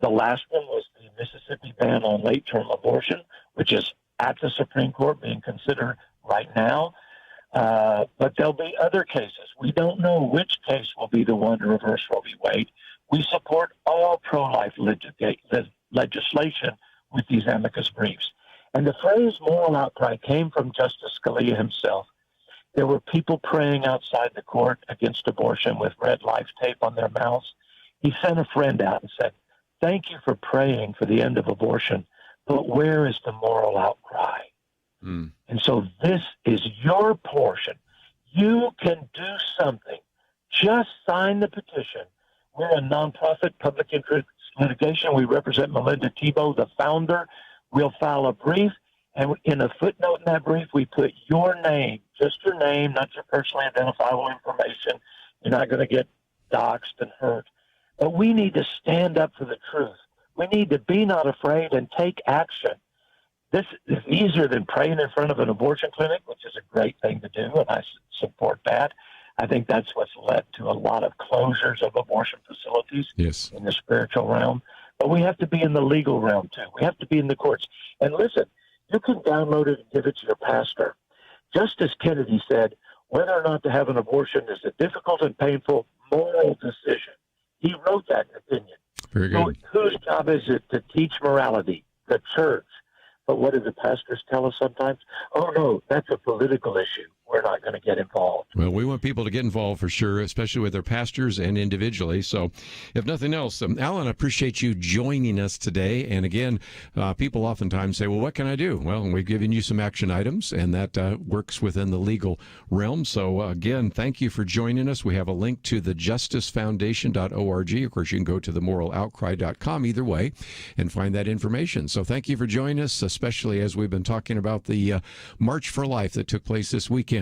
The last one was the Mississippi ban on late-term abortion, which is at the Supreme Court being considered right now. But there'll be other cases. We don't know which case will be the one to reverse Roe v. Wade. We support all pro-life legislation with these amicus briefs. And the phrase moral outcry came from Justice Scalia himself. There were people praying outside the court against abortion with red life tape on their mouths. He sent a friend out and said, "Thank you for praying for the end of abortion, but where is the moral outcry?" And so this is your portion. You can do something. Just sign the petition. We're a nonprofit public interest litigation. We represent Melinda Thibault, the founder. We'll file a brief, and in a footnote in that brief, we put your name, just your name, not your personally identifiable information. You're not going to get doxxed and hurt. But we need to stand up for the truth. We need to be not afraid and take action. This is easier than praying in front of an abortion clinic, which is a great thing to do, and I support that. I think that's what's led to a lot of closures of abortion facilities in the spiritual realm. But we have to be in the legal realm, too. We have to be in the courts. And listen, you can download it and give it to your pastor. Justice Kennedy said, whether or not to have an abortion is a difficult and painful moral decision. He wrote that opinion. Very good. So whose job is it to teach morality? The church. But what do the pastors tell us sometimes? Oh, no, that's a political issue. We're not going to get involved. Well, we want people to get involved for sure, especially with their pastors and individually. So if nothing else, Allan, I appreciate you joining us today. And again, people oftentimes say, well, what can I do? Well, we've given you some action items, and that works within the legal realm. So again, thank you for joining us. We have a link to the justicefoundation.org. Of course, you can go to themoraloutcry.com either way and find that information. So thank you for joining us, especially as we've been talking about the March for Life that took place this weekend.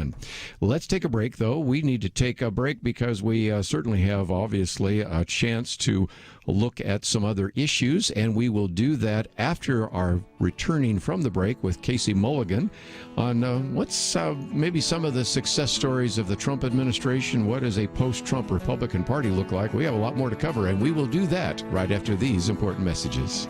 Let's take a break, though. We need to take a break because we certainly have, obviously, a chance to look at some other issues, and we will do that after our returning from the break with Casey Mulligan on what's maybe some of the success stories of the Trump administration. What does a post-Trump Republican Party look like? We have a lot more to cover, and we will do that right after these important messages.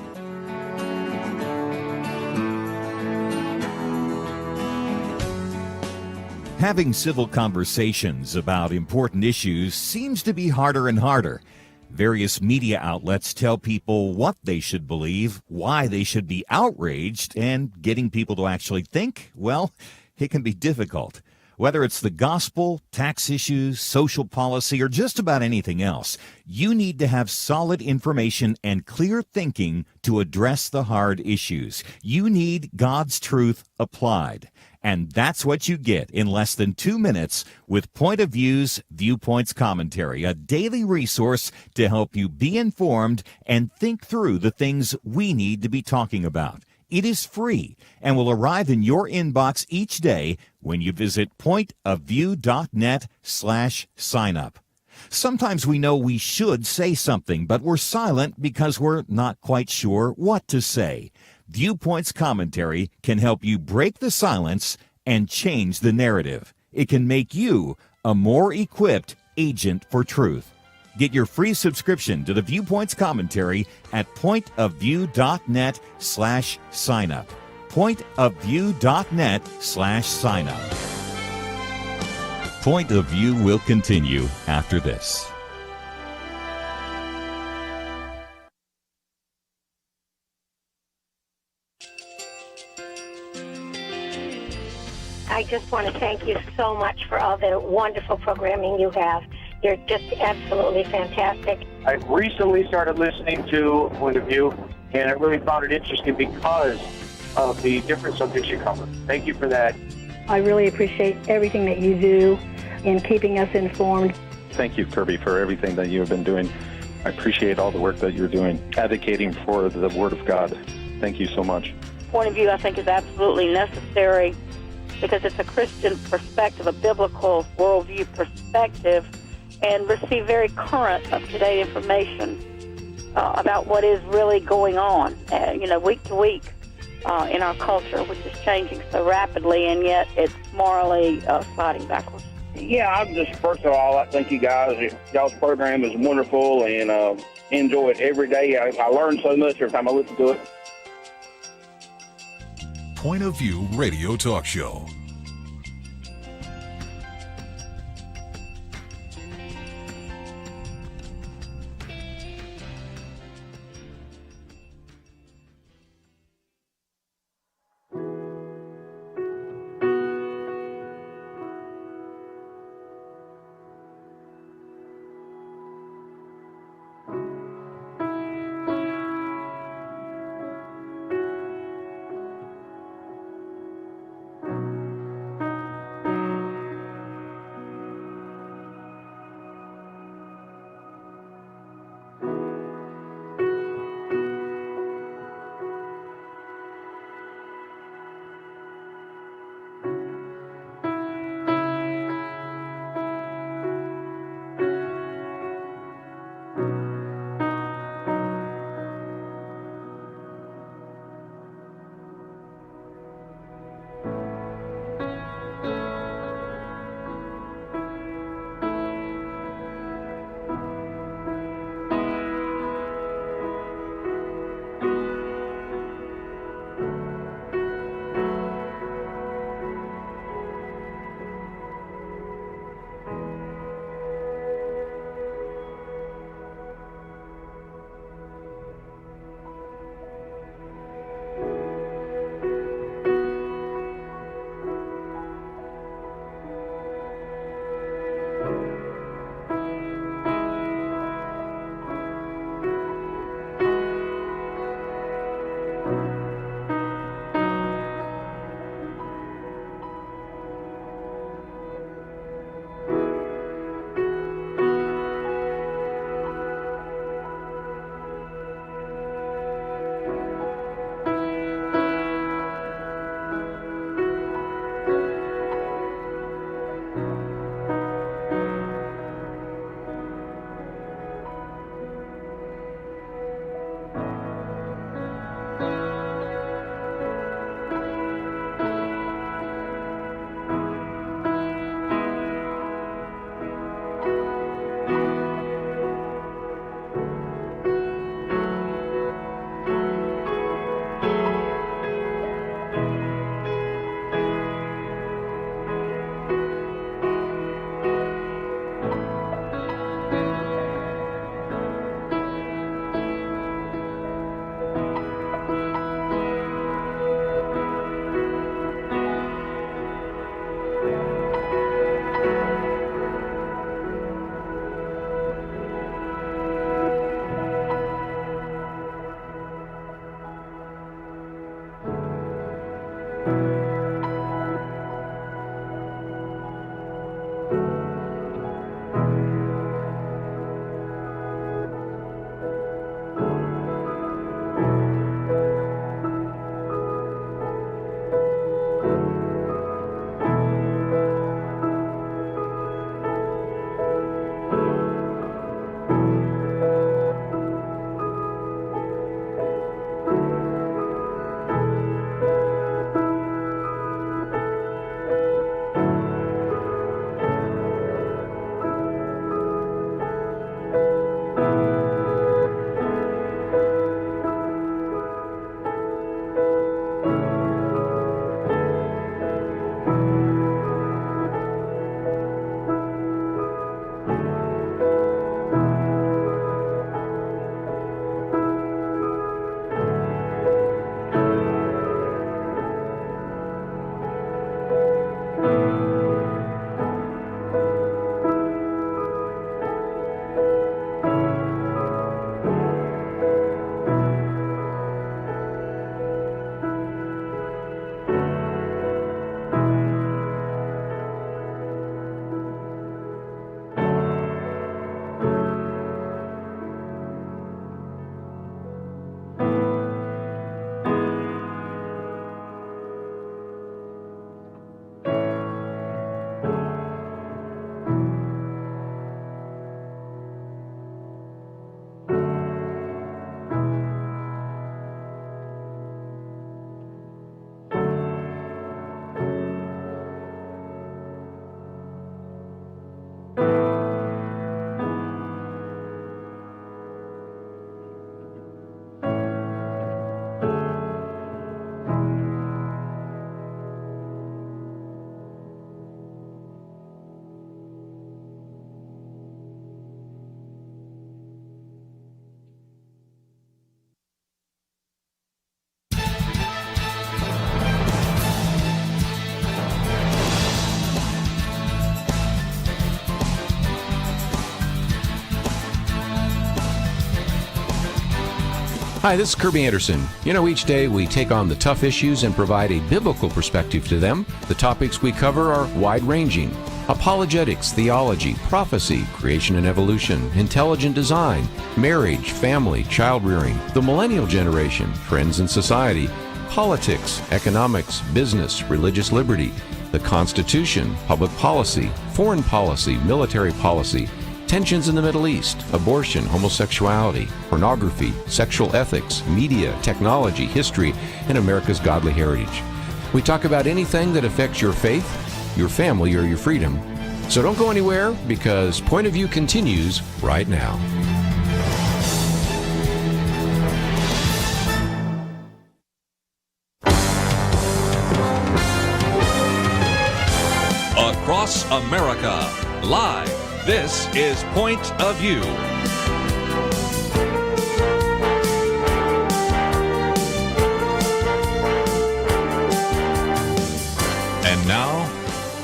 Having civil conversations about important issues seems to be harder and harder. Various media outlets tell people what they should believe, why they should be outraged, and getting people to actually think, well, it can be difficult. Whether it's the gospel, tax issues, social policy, or just about anything else, you need to have solid information and clear thinking to address the hard issues. You need God's truth applied. And that's what you get in less than 2 minutes with Point of View's Viewpoints Commentary, a daily resource to help you be informed and think through the things we need to be talking about. It is free and will arrive in your inbox each day when you visit pointofview.net/signup. Sometimes we know we should say something, but we're silent because we're not quite sure what to say. Viewpoints Commentary can help you break the silence and change the narrative. It can make you a more equipped agent for truth. Get your free subscription to the Viewpoints Commentary at pointofview.net/signup. pointofview.net/signup. Point of View will continue after this. I just want to thank you so much for all the wonderful programming you have. You're just absolutely fantastic. I recently started listening to Point of View, and I really found it interesting because of the different subjects you cover. Thank you for that. I really appreciate everything that you do in keeping us informed. Thank you, Kerby, for everything that you have been doing. I appreciate all the work that you're doing, advocating for the Word of God. Thank you so much. Point of view, I think, is absolutely necessary because it's a Christian perspective, a biblical worldview perspective, and receive very current, up-to-date information about what is really going on, week to week in our culture, which is changing so rapidly, and yet it's morally sliding backwards. Yeah, I'm just, first of all, I thank you guys. Y'all's program is wonderful, and enjoy it every day. I learn so much every time I listen to it. Point of View Radio Talk Show. Hi, this is Kerby Anderson. Each day we take on the tough issues and provide a biblical perspective to them. The topics we cover are wide-ranging. Apologetics, theology, prophecy, creation and evolution, intelligent design, marriage, family, child-rearing, the millennial generation, trends in society, politics, economics, business, religious liberty, the Constitution, public policy, foreign policy, military policy, tensions in the Middle East, abortion, homosexuality, pornography, sexual ethics, media, technology, history, and America's godly heritage. We talk about anything that affects your faith, your family, or your freedom. So don't go anywhere, because Point of View continues right now. Across America, live. This is Point of View. And now,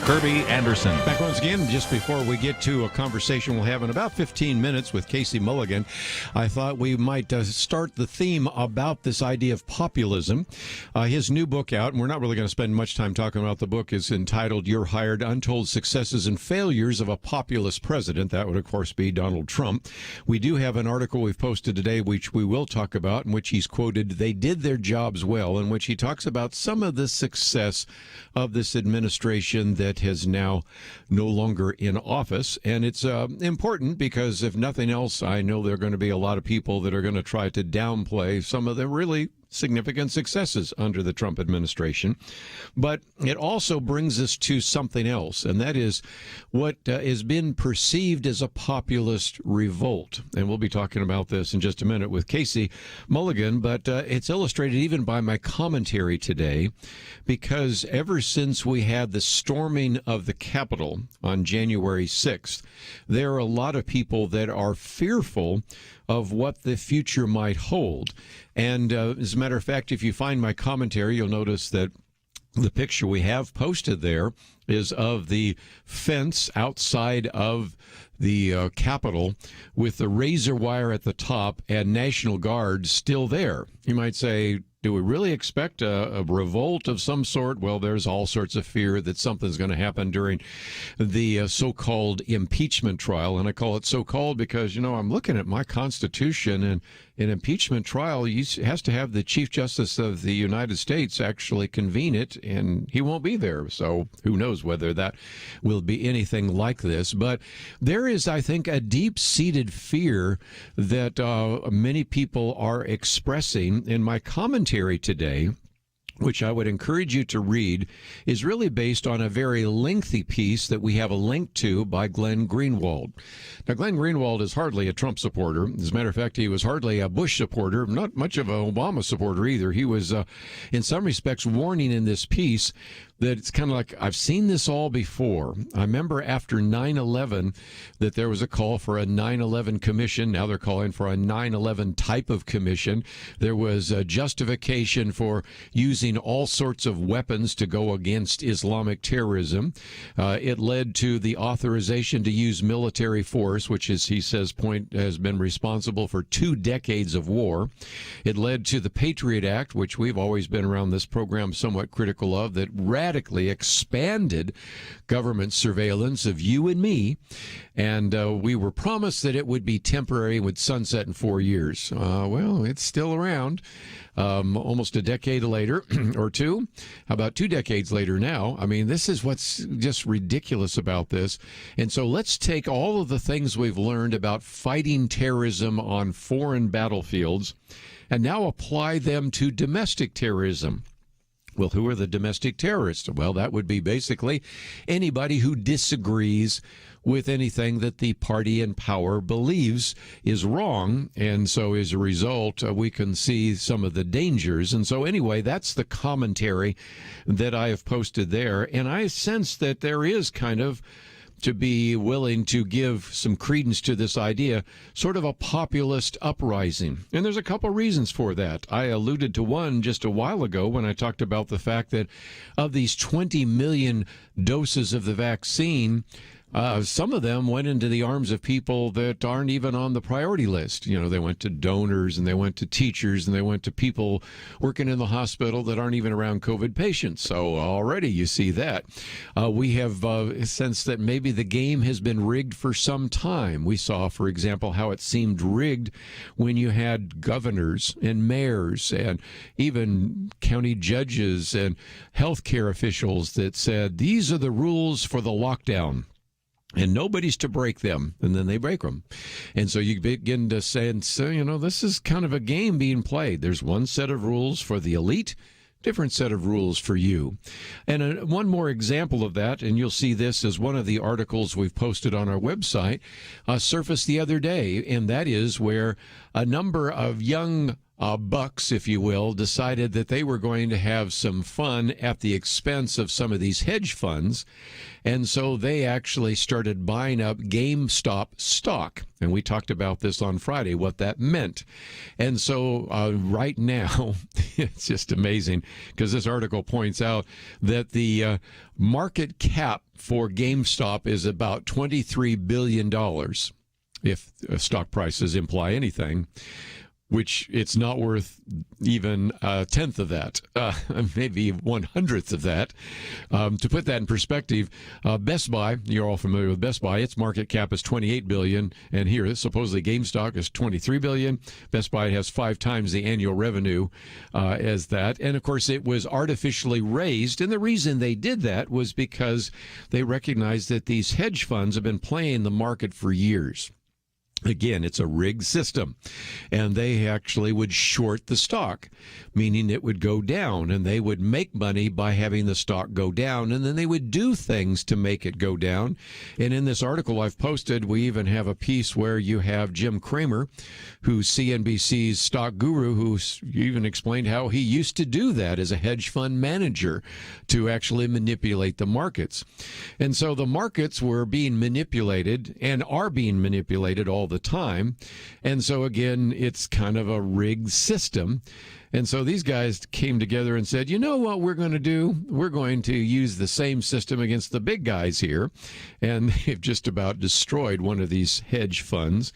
Kerby Anderson. Back once again, just before we get to a conversation we'll have in about 15 minutes with Casey Mulligan, I thought we might start the theme about this idea of populism. His new book out, and we're not really going to spend much time talking about the book, is entitled You're Hired: Untold Successes and Failures of a Populist President. That would, of course, be Donald Trump. We do have an article we've posted today, which we will talk about, in which he's quoted, "They did their jobs well," in which he talks about some of the success of this administration that has now no longer in office. And it's important because, if nothing else, I know there are going to be a lot of people that are going to try to downplay some of the really significant successes under the Trump administration. But it also brings us to something else, and that is what has been perceived as a populist revolt. And we'll be talking about this in just a minute with Casey Mulligan, but it's illustrated even by my commentary today, because ever since we had the storming of the Capitol on January 6th, there are a lot of people that are fearful of what the future might hold. And as a matter of fact, if you find my commentary, you'll notice that the picture we have posted there is of the fence outside of the Capitol with the razor wire at the top and National Guard still there. You might say, do we really expect a revolt of some sort? Well, there's all sorts of fear that something's going to happen during the so-called impeachment trial. And I call it so-called because, I'm looking at my Constitution, and an impeachment trial has to have the Chief Justice of the United States actually convene it, and he won't be there. So who knows whether that will be anything like this. But there is, I think, a deep-seated fear that many people are expressing. In my commentary today, which I would encourage you to read, is really based on a very lengthy piece that we have a link to by Glenn Greenwald. Now, Glenn Greenwald is hardly a Trump supporter. As a matter of fact, he was hardly a Bush supporter, not much of an Obama supporter either. He was, in some respects, warning in this piece that it's kind of like, I've seen this all before. I remember after 9/11 that there was a call for a 9/11 commission. Now they're calling for a 9/11 type of commission. There was a justification for using all sorts of weapons to go against Islamic terrorism. It led to the authorization to use military force, which, as he says, has been responsible for 2 decades of war. It led to the Patriot Act, which we've always been around this program somewhat critical of, that radically expanded government surveillance of you and me. And we were promised that it would be temporary and would sunset in 4 years. Well, it's still around. Almost a decade later, or two. How about 2 decades later now? I mean, this is what's just ridiculous about this. And so let's take all of the things we've learned about fighting terrorism on foreign battlefields and now apply them to domestic terrorism. Well, who are the domestic terrorists? Well, that would be basically anybody who disagrees with anything that the party in power believes is wrong. And so as a result, we can see some of the dangers. And so anyway, that's the commentary that I have posted there. And I sense that there is kind of, to be willing to give some credence to this idea, sort of a populist uprising. And there's a couple reasons for that. I alluded to one just a while ago when I talked about the fact that of these 20 million doses of the vaccine, Some of them went into the arms of people that aren't even on the priority list. You know, they went to donors and they went to teachers and they went to people working in the hospital that aren't even around COVID patients. So already you see that. We have a sense that maybe the game has been rigged for some time. We saw, for example, how it seemed rigged when you had governors and mayors and even county judges and healthcare officials that said, these are the rules for the lockdown. And nobody's to break them, and then they break them. And so you begin to say, you know, this is kind of a game being played. There's one set of rules for the elite, different set of rules for you. And one more example of that, and you'll see this as one of the articles we've posted on our website, surfaced the other day, and that is where a number of young bucks, if you will, decided that they were going to have some fun at the expense of some of these hedge funds. And so they actually started buying up GameStop stock. And we talked about this on Friday, what that meant. And so right now, it's just amazing because this article points out that the market cap for GameStop is about $23 billion, if stock prices imply anything, which it's not worth even a tenth of that, maybe 1/100th of that. To put that in perspective, Best Buy, you're all familiar with Best Buy, its market cap is $28 billion, and here, supposedly GameStop is $23 billion. Best Buy has 5 times the annual revenue as that. And, of course, it was artificially raised, and the reason they did that was because they recognized that these hedge funds have been playing the market for years. Again, it's a rigged system, and they actually would short the stock, meaning it would go down, and they would make money by having the stock go down, and then they would do things to make it go down. And in this article I've posted, we even have a piece where you have Jim Cramer, who's CNBC's stock guru, who even explained how he used to do that as a hedge fund manager to actually manipulate the markets. And so the markets were being manipulated and are being manipulated all the time. And so again, it's kind of a rigged system. And so these guys came together and said, you know what we're going to do? We're going to use the same system against the big guys here. And they've just about destroyed one of these hedge funds.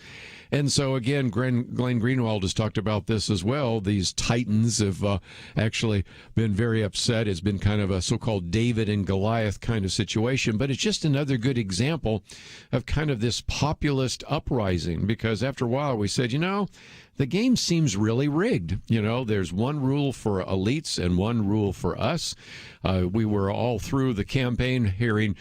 And so, again, Glenn Greenwald has talked about this as well. These titans have actually been very upset. It's been kind of a so-called David and Goliath kind of situation. But it's just another good example of kind of this populist uprising, because after a while we said, you know, the game seems really rigged. You know, there's one rule for elites and one rule for us. We were all through the campaign hearing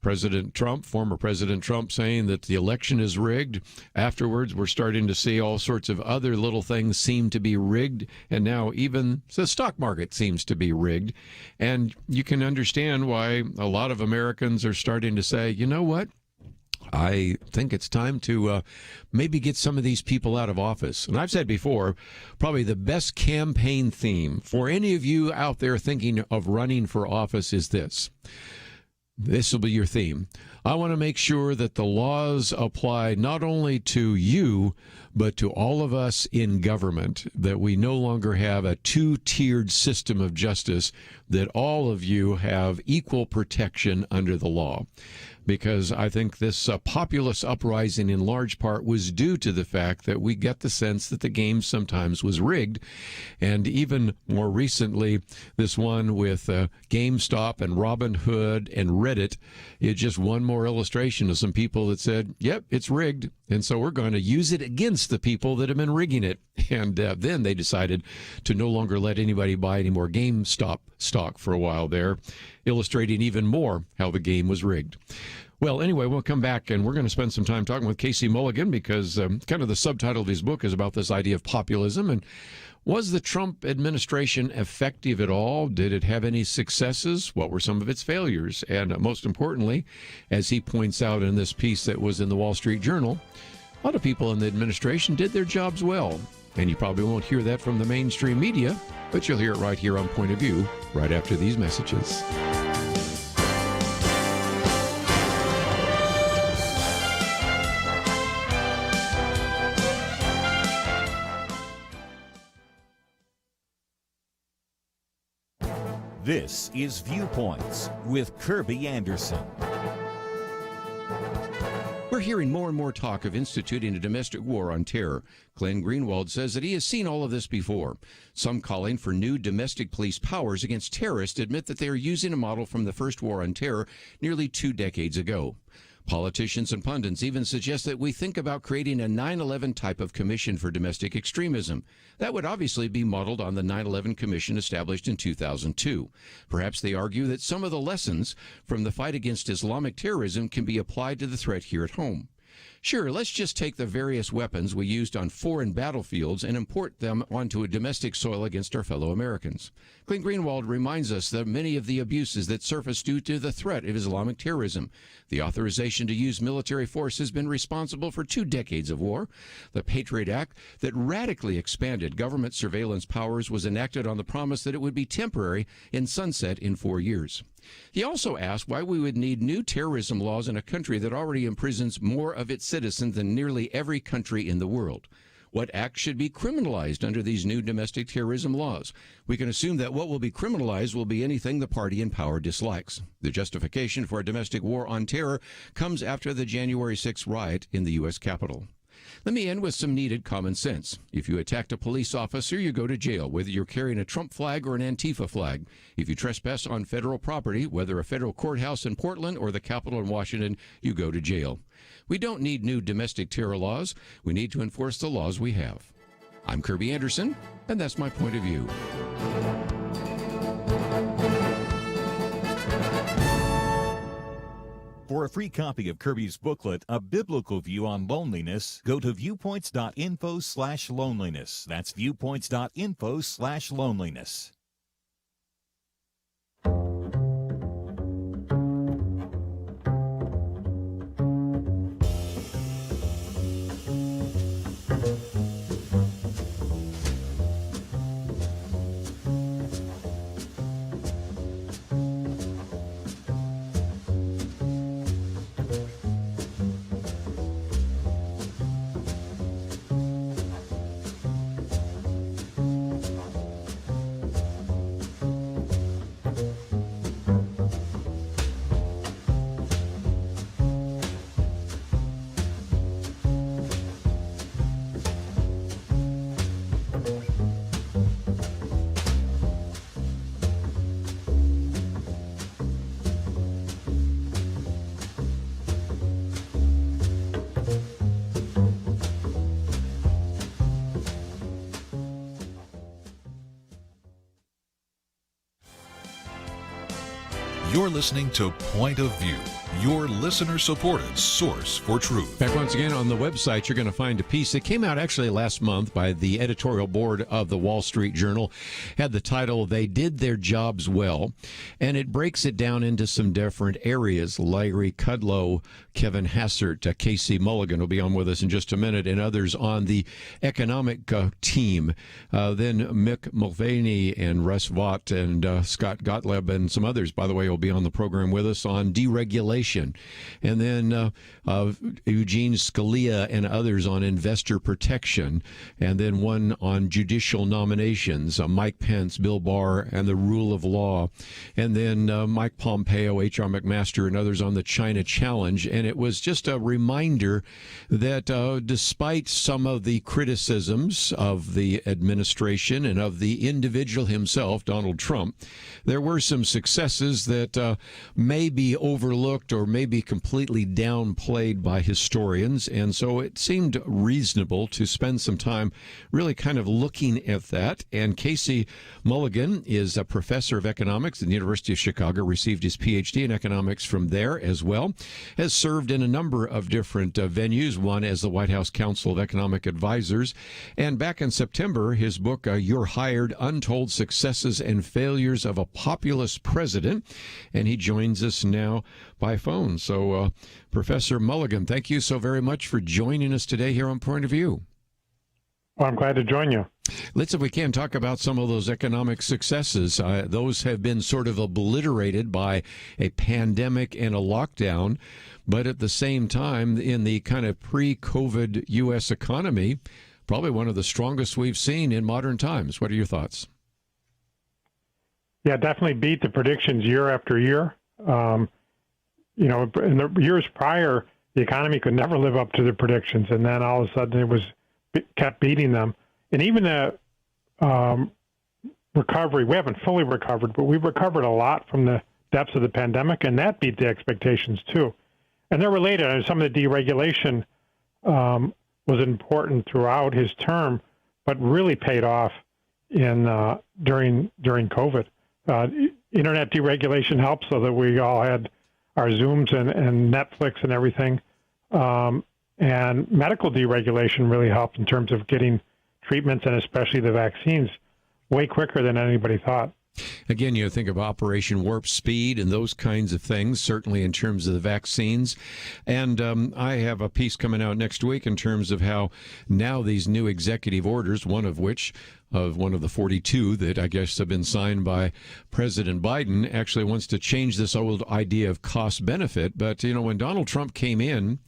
President Trump, former President Trump, saying that the election is rigged. Afterwards, we're starting to see all sorts of other little things seem to be rigged. And now even the stock market seems to be rigged. And you can understand why a lot of Americans are starting to say, you know what? I think it's time to maybe get some of these people out of office. And I've said before, probably the best campaign theme for any of you out there thinking of running for office is this. This will be your theme. I want to make sure that the laws apply not only to you, but to all of us in government, that we no longer have a two-tiered system of justice, that all of you have equal protection under the law. Because I think this populist uprising in large part was due to the fact that we get the sense that the game sometimes was rigged. And even more recently, this one with GameStop and Robinhood and Reddit is just one more illustration of some people that said, yep, it's rigged. And so we're going to use it against the people that have been rigging it. And then they decided to no longer let anybody buy any more GameStop stock for a while there, illustrating even more how the game was rigged. Well, anyway, we'll come back and we're going to spend some time talking with Casey Mulligan, because kind of the subtitle of his book is about this idea of populism. And was the Trump administration effective at all? Did it have any successes? What were some of its failures? And most importantly, as he points out in this piece that was in the Wall Street Journal, a lot of people in the administration did their jobs well. And you probably won't hear that from the mainstream media, but you'll hear it right here on Point of View, right after these messages. This is Viewpoints with Kerby Anderson. We're hearing more and more talk of instituting a domestic war on terror. Glenn Greenwald says that he has seen all of this before. Some calling for new domestic police powers against terrorists admit that they are using a model from the first war on terror nearly 2 decades ago. Politicians and pundits even suggest that we think about creating a 9/11 type of commission for domestic extremism. That would obviously be modeled on the 9/11 commission established in 2002. Perhaps they argue that some of the lessons from the fight against Islamic terrorism can be applied to the threat here at home. Sure, let's just take the various weapons we used on foreign battlefields and import them onto a domestic soil against our fellow Americans. Glenn Greenwald reminds us that many of the abuses that surface due to the threat of Islamic terrorism. The authorization to use military force has been responsible for 2 decades of war. The Patriot Act that radically expanded government surveillance powers was enacted on the promise that it would be temporary and sunset in 4 years. He also asked why we would need new terrorism laws in a country that already imprisons more of its citizens than nearly every country in the world. What acts should be criminalized under these new domestic terrorism laws? We can assume that what will be criminalized will be anything the party in power dislikes. The justification for a domestic war on terror comes after the January 6th riot in the U.S. Capitol. Let me end with some needed common sense. If you attacked a police officer, you go to jail, whether you're carrying a Trump flag or an Antifa flag. If you trespass on federal property, whether a federal courthouse in Portland or the Capitol in Washington, you go to jail. We don't need new domestic terror laws. We need to enforce the laws we have. I'm Kerby Anderson, and that's my point of view. For a free copy of Kerby's booklet, A Biblical View on Loneliness, go to viewpoints.info/loneliness. That's viewpoints.info/loneliness. You're listening to Point of View, your listener-supported source for truth. Back once again on the website, you're going to find a piece that came out actually last month by the editorial board of the Wall Street Journal. Had the title, They Did Their Jobs Well, and it breaks it down into some different areas. Larry Kudlow, Kevin Hassert, Casey Mulligan will be on with us in just a minute, and others on the economic team. Then Mick Mulvaney and Russ Vaught and Scott Gottlieb and some others, by the way, will be on the program with us on deregulation. And then Eugene Scalia and others on investor protection. And then one on judicial nominations, Mike Pence, Bill Barr, and the rule of law. And then Mike Pompeo, H.R. McMaster, and others on the China challenge. And it was just a reminder that despite some of the criticisms of the administration and of the individual himself, Donald Trump, there were some successes that may be overlooked or may be completely downplayed by historians. And so it seemed reasonable to spend some time really kind of looking at that. And Casey Mulligan is a professor of economics at the University of Chicago, received his PhD in economics from there as well, has served in a number of different venues, one as the White House Council of Economic Advisors. And back in September, his book, You're Hired, Untold Successes and Failures of a Populist President. And he joins us now by phone. So, Professor Mulligan, thank you so very much for joining us today here on Point of View. Well, I'm glad to join you. Let's, if we can, talk about some of those economic successes. Those have been sort of obliterated by a pandemic and a lockdown, but at the same time, in the kind of pre-COVID U.S. economy, probably one of the strongest we've seen in modern times. What are your thoughts? Yeah, definitely beat the predictions year after year. In the years prior the economy could never live up to the predictions, and then all of a sudden kept beating them. And even the recovery, we haven't fully recovered, but we've recovered a lot from the depths of the pandemic, and that beat the expectations too. And they're related. Some of the deregulation was important throughout his term, but really paid off during COVID. Internet deregulation helped so that we all had our Zooms and Netflix and everything. And medical deregulation really helped in terms of getting treatments and especially the vaccines way quicker than anybody thought. Again, you think of Operation Warp Speed and those kinds of things, certainly in terms of the vaccines. And I have a piece coming out next week in terms of how now these new executive orders, one of which, of one of the 42 that I guess have been signed by President Biden, actually wants to change this old idea of cost benefit. But, when Donald Trump came in,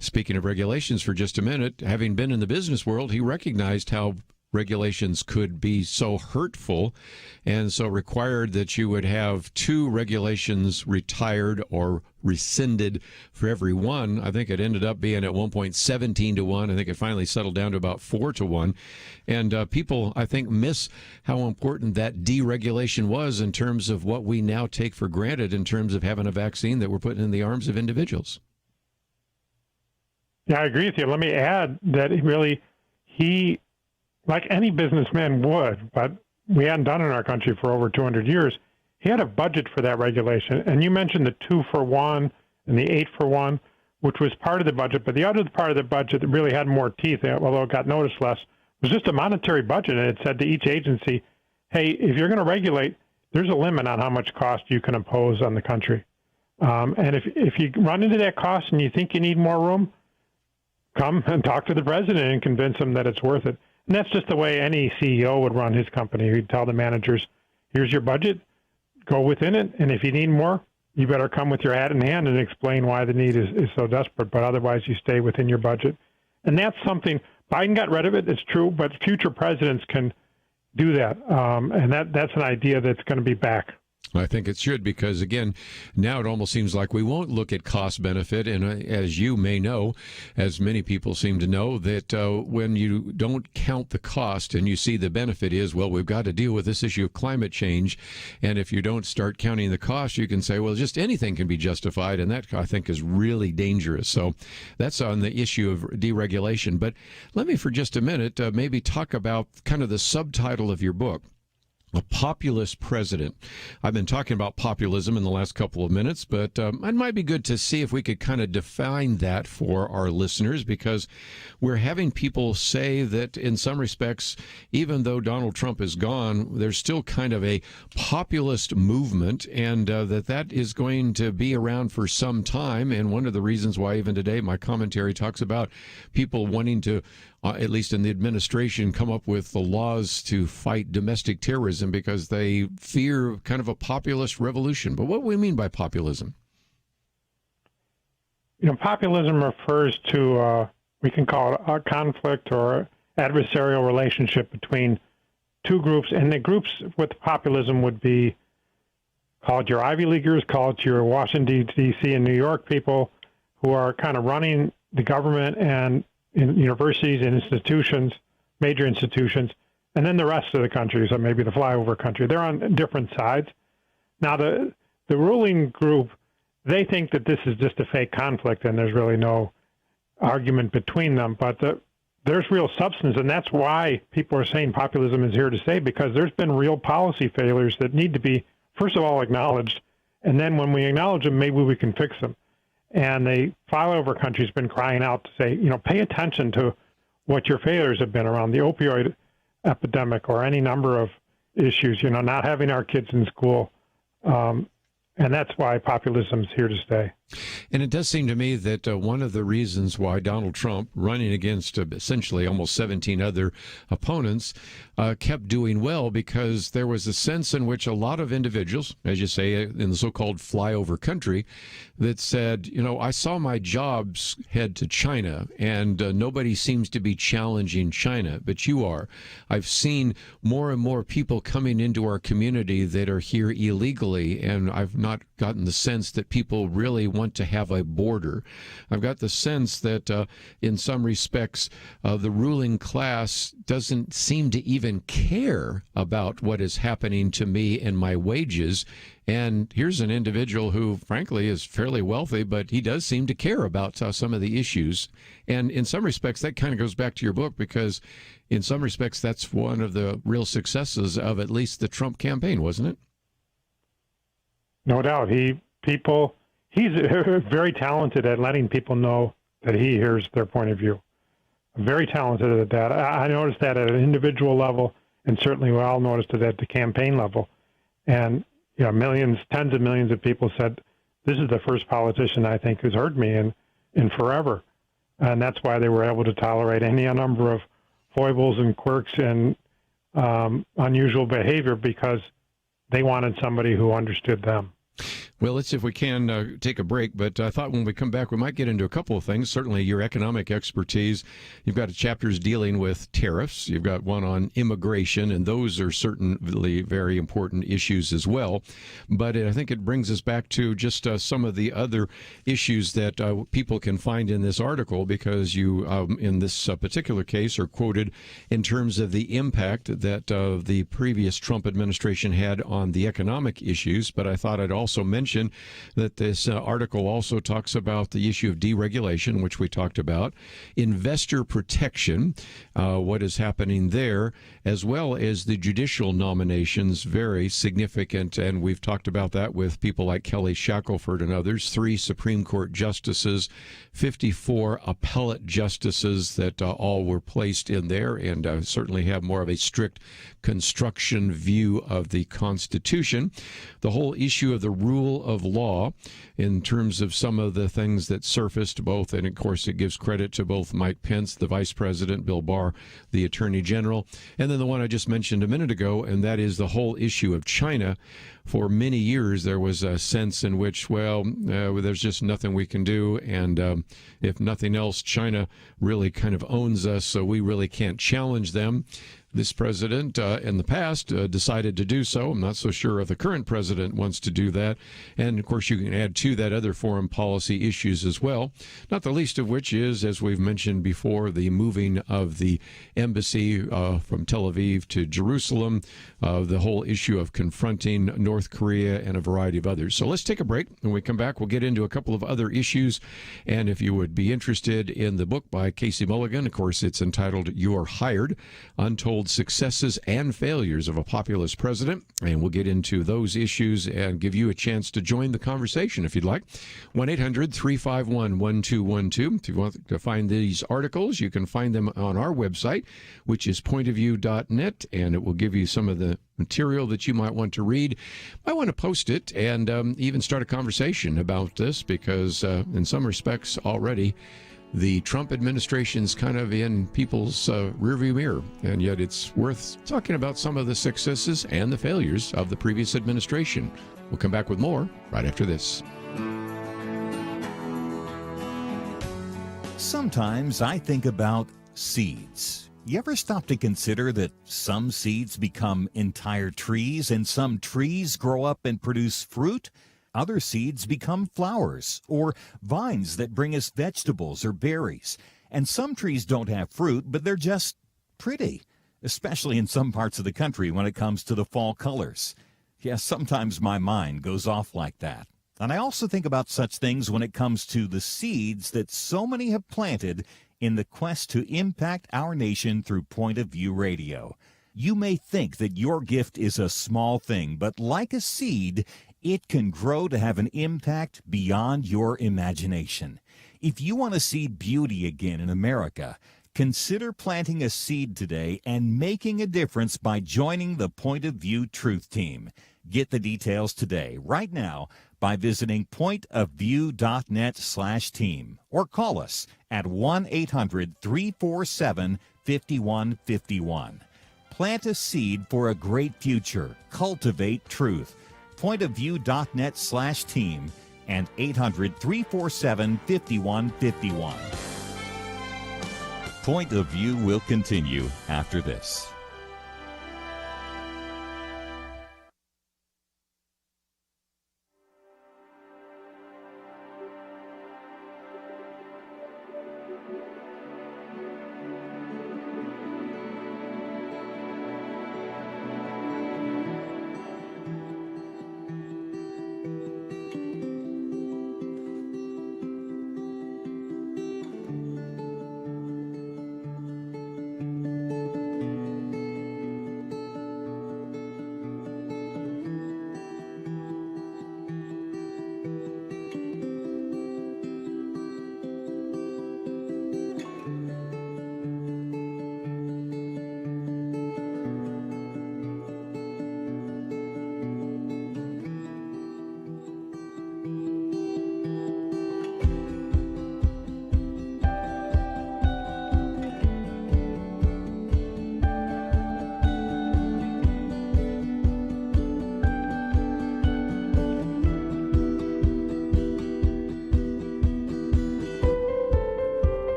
speaking of regulations for just a minute, having been in the business world, he recognized how regulations could be so hurtful, and so required that you would have 2 regulations retired or rescinded for every one. I think it ended up being at one point 17 to 1. I think it finally settled down to about 4 to 1. And people, I think, miss how important that deregulation was in terms of what we now take for granted in terms of having a vaccine that we're putting in the arms of individuals. Yeah, I agree with you. Let me add that he like any businessman would, but we hadn't done in our country for over 200 years, he had a budget for that regulation. And you mentioned the 2 for 1 and the 8 for 1, which was part of the budget. But the other part of the budget that really had more teeth, although it got noticed less, was just a monetary budget. And it said to each agency, hey, if you're going to regulate, there's a limit on how much cost you can impose on the country. And if you run into that cost and you think you need more room, come and talk to the president and convince him that it's worth it. And that's just the way any CEO would run his company. He'd tell the managers, here's your budget, go within it, and if you need more, you better come with your hat in hand and explain why the need is so desperate, but otherwise you stay within your budget. And that's something, Biden got rid of it, it's true, but future presidents can do that. And that's an idea that's going to be back. I think it should, because, again, now it almost seems like we won't look at cost benefit. And as you may know, as many people seem to know, that when you don't count the cost and you see the benefit is, well, we've got to deal with this issue of climate change. And if you don't start counting the cost, you can say, well, just anything can be justified. And that, I think, is really dangerous. So that's on the issue of deregulation. But let me, for just a minute, maybe talk about kind of the subtitle of your book. A populist president. I've been talking about populism in the last couple of minutes, but it might be good to see if we could kind of define that for our listeners, because we're having people say that in some respects, even though Donald Trump is gone, there's still kind of a populist movement, and that is going to be around for some time. And one of the reasons why even today my commentary talks about people wanting to, at least in the administration, come up with the laws to fight domestic terrorism because they fear kind of a populist revolution. But what do we mean by populism? Populism refers to, we can call it a conflict or adversarial relationship between 2 groups. And the groups with populism would be, call it your Ivy Leaguers, call it your Washington, D.C. and New York people who are kind of running the government and in universities and institutions, major institutions, and then the rest of the country, so maybe the flyover country. They're on different sides. Now, the ruling group, they think that this is just a fake conflict and there's really no argument between them, but there's real substance, and that's why people are saying populism is here to stay, because there's been real policy failures that need to be, first of all, acknowledged, and then when we acknowledge them, maybe we can fix them. And the flyover country's been crying out to say, pay attention to what your failures have been around the opioid epidemic or any number of issues, not having our kids in school. And that's why populism is here to stay. And it does seem to me that one of the reasons why Donald Trump, running against essentially almost 17 other opponents, kept doing well, because there was a sense in which a lot of individuals, as you say, in the so-called flyover country, that said, I saw my jobs head to China, and nobody seems to be challenging China, but you are. I've seen more and more people coming into our community that are here illegally, and I've not gotten the sense that people really want to have a border. I've got the sense that in some respects, the ruling class doesn't seem to even care about what is happening to me and my wages. And here's an individual who, frankly, is fairly wealthy, but he does seem to care about some of the issues. And in some respects, that kind of goes back to your book, because in some respects, that's one of the real successes of at least the Trump campaign, wasn't it? No doubt. He's very talented at letting people know that he hears their point of view. Very talented at that. I noticed that at an individual level, and certainly we all noticed it at the campaign level. And millions, tens of millions of people said, this is the first politician I think who's heard me in forever. And that's why they were able to tolerate any number of foibles and quirks and unusual behavior, because they wanted somebody who understood them. Well, let's see if we can take a break, but I thought when we come back, we might get into a couple of things. Certainly your economic expertise. You've got chapters dealing with tariffs. You've got one on immigration, and those are certainly very important issues as well. But I think it brings us back to just some of the other issues that people can find in this article, because you, in this particular case, are quoted in terms of the impact that the previous Trump administration had on the economic issues. But I thought I'd also mention that this article also talks about the issue of deregulation, which we talked about, investor protection, what is happening there, as well as the judicial nominations, very significant. And we've talked about that with people like Kelly Shackelford and others, 3 Supreme Court justices, 54 appellate justices that all were placed in there, and certainly have more of a strict construction view of the Constitution. The whole issue of the rule of law, in terms of some of the things that surfaced, both, and of course it gives credit to both Mike Pence, the Vice President, Bill Barr, the Attorney General, and then the one I just mentioned a minute ago, and that is the whole issue of China. For many years, there was a sense in which, there's just nothing we can do, and if nothing else, China really kind of owns us, so we really can't challenge them. This president, in the past, decided to do so. I'm not so sure if the current president wants to do that. And, of course, you can add to that other foreign policy issues as well, not the least of which is, as we've mentioned before, the moving of the embassy from Tel Aviv to Jerusalem, the whole issue of confronting North Korea, and a variety of others. So let's take a break. When we come back, we'll get into a couple of other issues. And if you would be interested in the book by Casey Mulligan, of course, it's entitled You're Hired, Untold Successes and Failures of a Populist President, and we'll get into those issues and give you a chance to join the conversation if you'd like. 1-800-351-1212. If you want to find these articles, you can find them on our website, which is pointofview.net, and it will give you some of the material that you might want to read. Might want to post it and even start a conversation about this, because in some respects already the Trump administration's kind of in people's rearview mirror, and yet it's worth talking about some of the successes and the failures of the previous administration. We'll come back with more right after this. Sometimes I think about seeds. You ever stop to consider that some seeds become entire trees, and some trees grow up and produce fruit? Other seeds become flowers or vines that bring us vegetables or berries. And some trees don't have fruit, but they're just pretty, especially in some parts of the country when it comes to the fall colors. Yes, sometimes my mind goes off like that. And I also think about such things when it comes to the seeds that so many have planted in the quest to impact our nation through Point of View Radio. You may think that your gift is a small thing, but like a seed, it can grow to have an impact beyond your imagination. If you want to see beauty again in America, consider planting a seed today and making a difference by joining the Point of View Truth Team. Get the details today, right now, by visiting pointofview.net/team or call us at 1-800-347-5151. Plant a seed for a great future. Cultivate truth. Pointofview.net/team and 800-347-5151. Point of View will continue after this.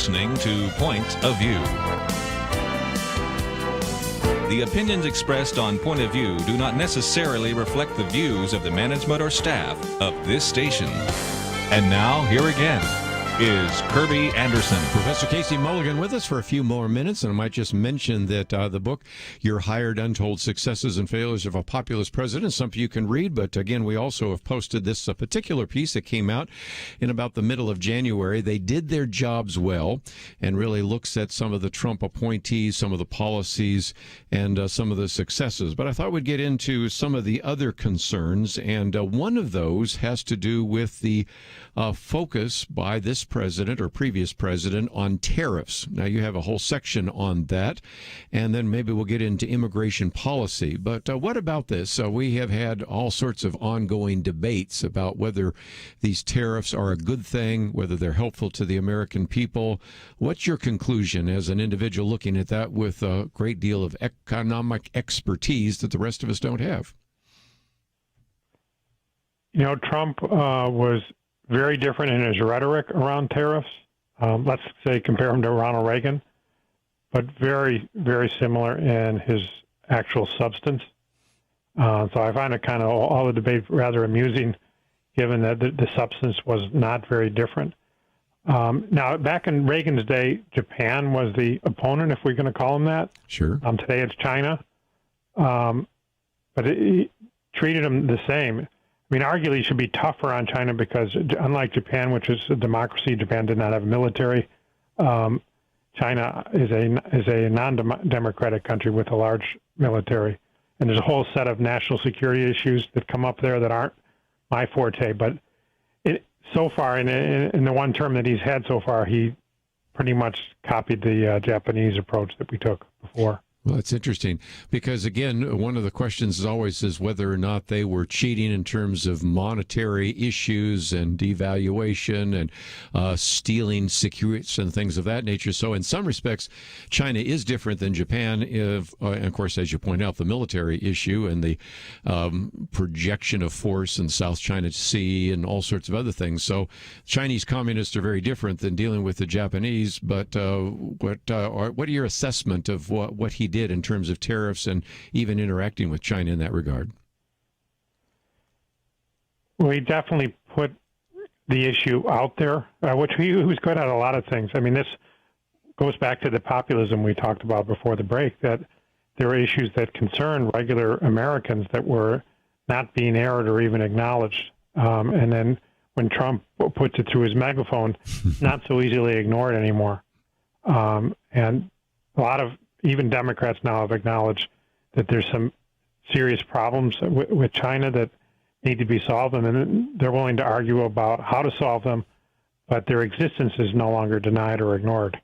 listening to Point of View. The opinions expressed on Point of View do not necessarily reflect the views of the management or staff of this station. And now, here again is Kerby Anderson. Professor Casey Mulligan with us for a few more minutes, and I might just mention that the book, Your Hired Untold Successes and Failures of a Populist President, is something you can read, but again, we also have posted this particular piece that came out in about the middle of January. They did their jobs well, and really looks at some of the Trump appointees, some of the policies, and some of the successes. But I thought we'd get into some of the other concerns, and one of those has to do with the focus by this president or previous president on tariffs. Now, you have a whole section on that, and then maybe we'll get into immigration policy. But what about this? We have had all sorts of ongoing debates about whether these tariffs are a good thing, whether they're helpful to the American people. What's your conclusion as an individual looking at that with a great deal of economic expertise that the rest of us don't have? You know, Trump was very different in his rhetoric around tariffs. Let's say compare him to Ronald Reagan, but very, very similar in his actual substance. So I find it kind of all the debate rather amusing, given that the substance was not very different. Now, back in Reagan's day, Japan was the opponent, if we're going to call him that. Sure. Today it's China. But it treated him the same. I mean, arguably, it should be tougher on China because, unlike Japan, which is a democracy, Japan did not have a military. China is a non-democratic country with a large military, and there's a whole set of national security issues that come up there that aren't my forte. But so far, in the one term that he's had so far, he pretty much copied the Japanese approach that we took before. Well, it's interesting because, again, one of the questions is always is whether or not they were cheating in terms of monetary issues and devaluation and stealing securities and things of that nature. So in some respects, China is different than Japan. And of course, as you point out, the military issue and the projection of force in South China Sea and all sorts of other things. So Chinese communists are very different than dealing with the Japanese. But what are your assessment of what he did in terms of tariffs and even interacting with China in that regard? Well, he definitely put the issue out there, which he was good at a lot of things. I mean, this goes back to the populism we talked about before the break, that there are issues that concern regular Americans that were not being aired or even acknowledged. And then when Trump puts it through his megaphone, not so easily ignored anymore. And a lot of even Democrats now have acknowledged that there's some serious problems with China that need to be solved, and they're willing to argue about how to solve them, but their existence is no longer denied or ignored.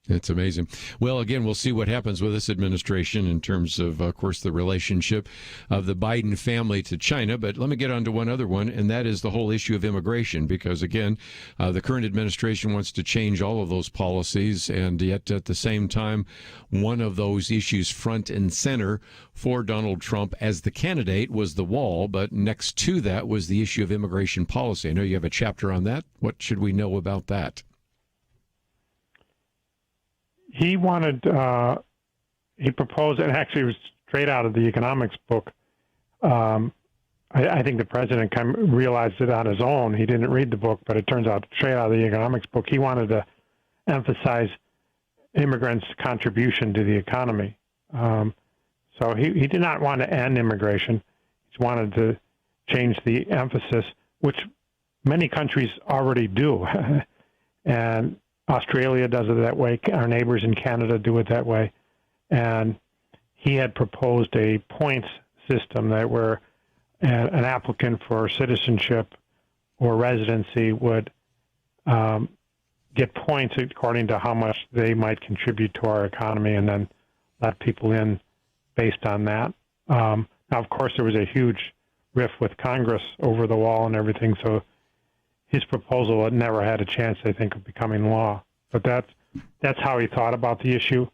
It's amazing. Well, again, we'll see what happens with this administration in terms of course, the relationship of the Biden family to China. But let me get on to one other one, and that is the whole issue of immigration, because, again, the current administration wants to change all of those policies, and yet at the same time, one of those issues front and center for Donald Trump as the candidate was the wall, but next to that was the issue of immigration policy. I know you have a chapter on that. What should we know about that? He wanted, he proposed, and actually it was straight out of the economics book. I think the president kind of realized it on his own. He didn't read the book, but it turns out straight out of the economics book. He wanted to emphasize immigrants' contribution to the economy. So he did not want to end immigration. He wanted to change the emphasis, which many countries already do. And Australia does it that way. Our neighbors in Canada do it that way. And he had proposed a points system that where an applicant for citizenship or residency would get points according to how much they might contribute to our economy, and then let people in based on that. Now, of course, there was a huge rift with Congress over the wall and everything, so his proposal had never had a chance, I think, of becoming law. But that's how he thought about the issue.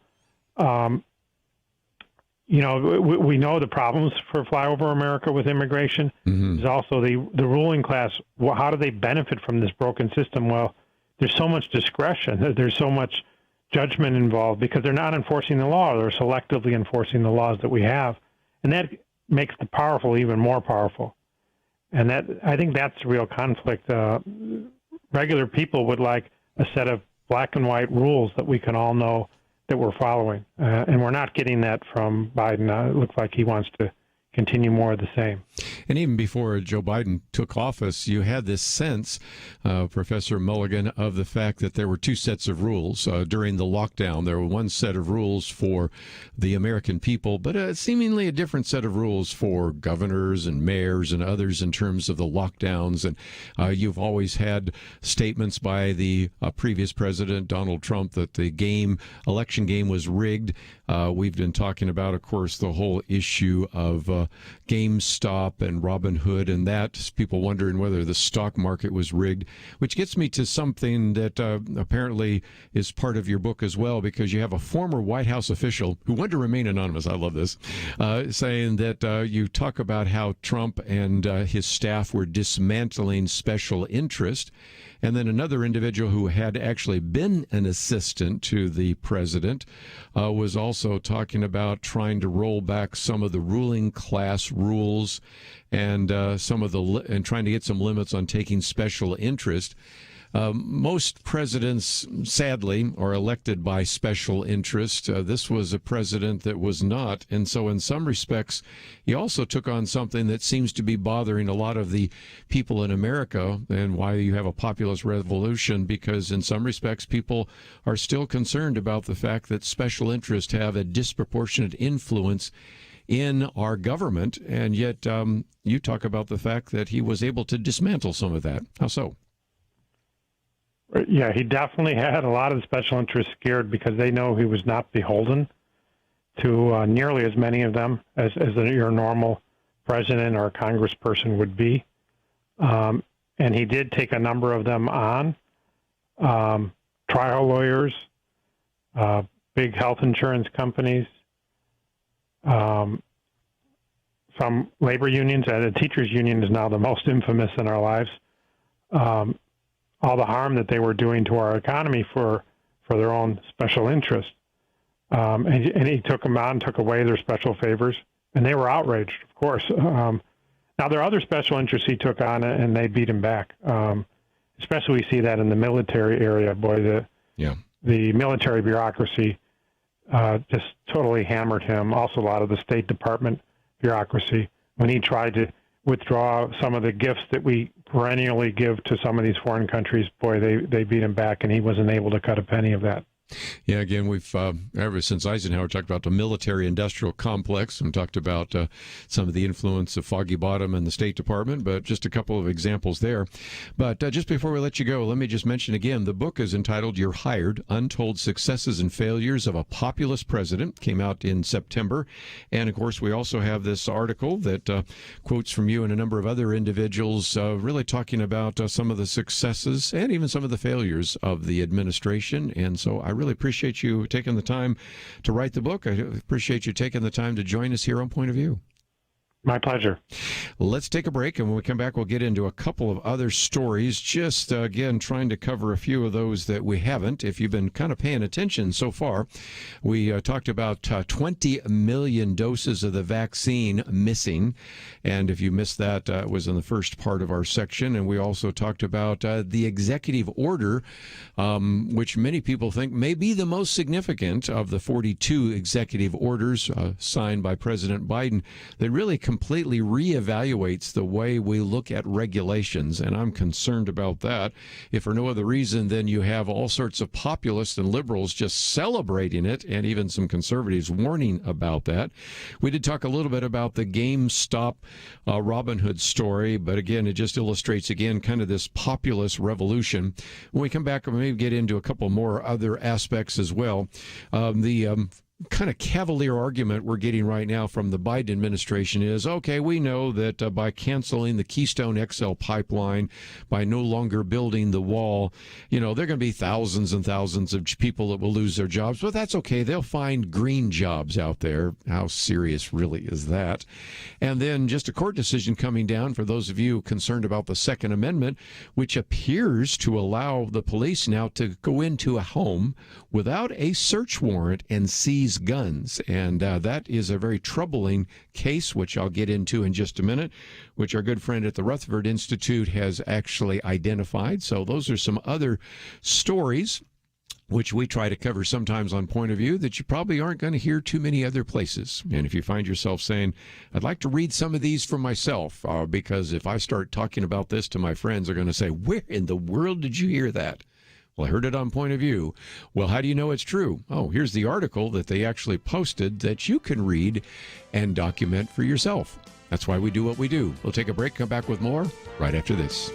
You know, we know the problems for flyover America with immigration. Mm-hmm. There's also the ruling class. Well, how do they benefit from this broken system? Well, there's so much discretion, there's so much judgment involved because they're not enforcing the law. They're selectively enforcing the laws that we have. And that makes the powerful even more powerful. And that, I think that's the real conflict. Regular people would like a set of black and white rules that we can all know that we're following. And we're not getting that from Biden. It looks like he wants to continue more of the same. And even before Joe Biden took office, you had this sense, Professor Mulligan, of the fact that there were two sets of rules during the lockdown. There were one set of rules for the American people, but seemingly a different set of rules for governors and mayors and others in terms of the lockdowns. And you've always had statements by the previous president, Donald Trump, that the election game was rigged. We've been talking about, of course, the whole issue of GameStop and Robinhood, and that people wondering whether the stock market was rigged, which gets me to something that apparently is part of your book as well, because you have a former White House official who wanted to remain anonymous. I love this, saying that you talk about how Trump and his staff were dismantling special interest. And then another individual who had actually been an assistant to the president was also talking about trying to roll back some of the ruling class rules and and trying to get some limits on taking special interest. Most presidents, sadly, are elected by special interest. This was a president that was not. And so in some respects, he also took on something that seems to be bothering a lot of the people in America, and why you have a populist revolution, because in some respects, people are still concerned about the fact that special interests have a disproportionate influence in our government. And yet you talk about the fact that he was able to dismantle some of that. How so? Yeah, he definitely had a lot of special interests scared because they know he was not beholden to nearly as many of them as your normal president or congressperson would be. And he did take a number of them on, trial lawyers, big health insurance companies, some labor unions. The teachers union is now the most infamous in our lives. All the harm that they were doing to our economy for their own special interest. And he took them on, took away their special favors, and they were outraged, of course. Now, there are other special interests he took on, and they beat him back. Especially we see that in the military area. Boy, the military bureaucracy just totally hammered him. Also, a lot of the State Department bureaucracy. When he tried to withdraw some of the gifts that we perennially give to some of these foreign countries, boy, they beat him back, and he wasn't able to cut a penny of that. Yeah, again, we've ever since Eisenhower talked about the military-industrial complex and talked about some of the influence of Foggy Bottom and the State Department, but just a couple of examples there. But just before we let you go, let me just mention again, the book is entitled You're Hired, Untold Successes and Failures of a Populist President. Came out in September. And, of course, we also have this article that quotes from you and a number of other individuals really talking about some of the successes and even some of the failures of the administration. And so I really appreciate you taking the time to write the book. I appreciate you taking the time to join us here on Point of View. My pleasure. Let's take a break, and when we come back, we'll get into a couple of other stories. Just, again, trying to cover a few of those that we haven't. If you've been kind of paying attention so far, we talked about 20 million doses of the vaccine missing. And if you missed that, it was in the first part of our section. And we also talked about the executive order, which many people think may be the most significant of the 42 executive orders signed by President Biden that really completely reevaluates the way we look at regulations, and I'm concerned about that. If for no other reason than you have all sorts of populists and liberals just celebrating it, and even some conservatives warning about that. We did talk a little bit about the GameStop Robinhood story, but again, it just illustrates again kind of this populist revolution. When we come back, we'll maybe get into a couple more other aspects as well. The kind of cavalier argument we're getting right now from the Biden administration is, okay, we know that by canceling the Keystone XL pipeline, by no longer building the wall, there are going to be thousands and thousands of people that will lose their jobs, but that's okay. They'll find green jobs out there. How serious really is that? And then just a court decision coming down for those of you concerned about the Second Amendment, which appears to allow the police now to go into a home without a search warrant and seize guns. And that is a very troubling case, which I'll get into in just a minute, which our good friend at the Rutherford Institute has actually identified. So those are some other stories which we try to cover sometimes on Point of View that you probably aren't going to hear too many other places. And if you find yourself saying, I'd like to read some of these for myself, because if I start talking about this to my friends, they're going to say, where in the world did you hear that? Well, I heard it on Point of View. Well, how do you know it's true? Oh, here's the article that they actually posted that you can read and document for yourself. That's why we do what we do. We'll take a break, come back with more right after this.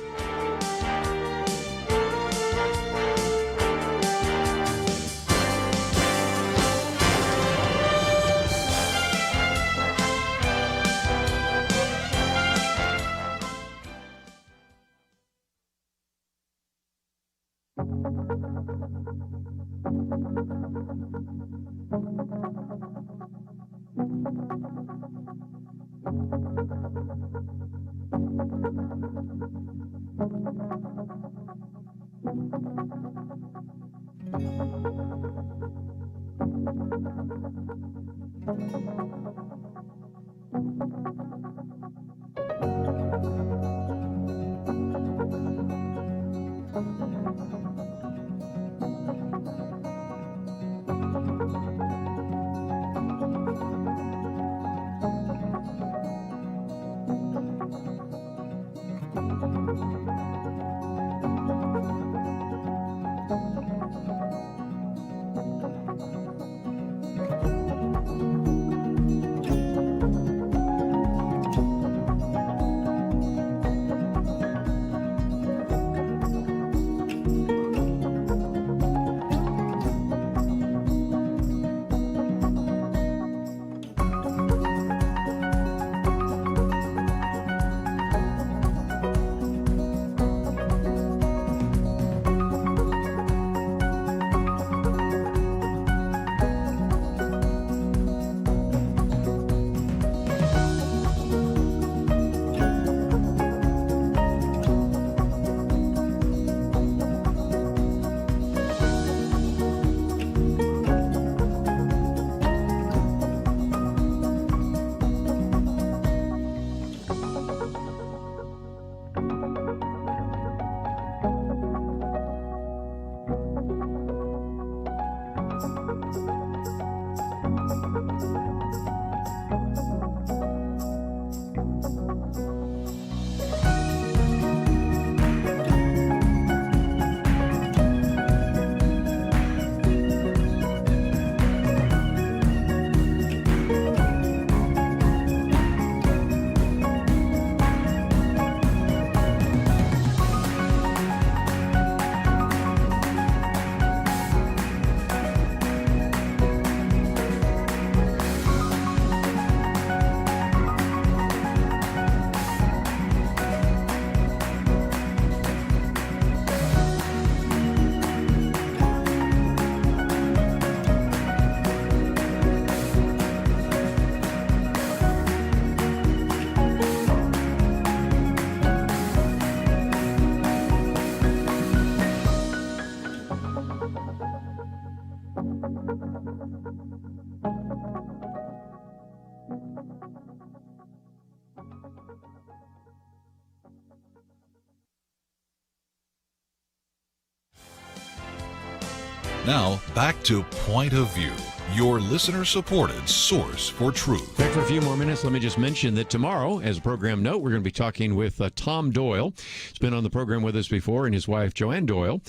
Now, back to Point of View, your listener-supported source for truth. Back for a few more minutes. Let me just mention that tomorrow, as a program note, we're going to be talking with Tom Doyle. He's been on the program with us before, and his wife, Joanne Doyle.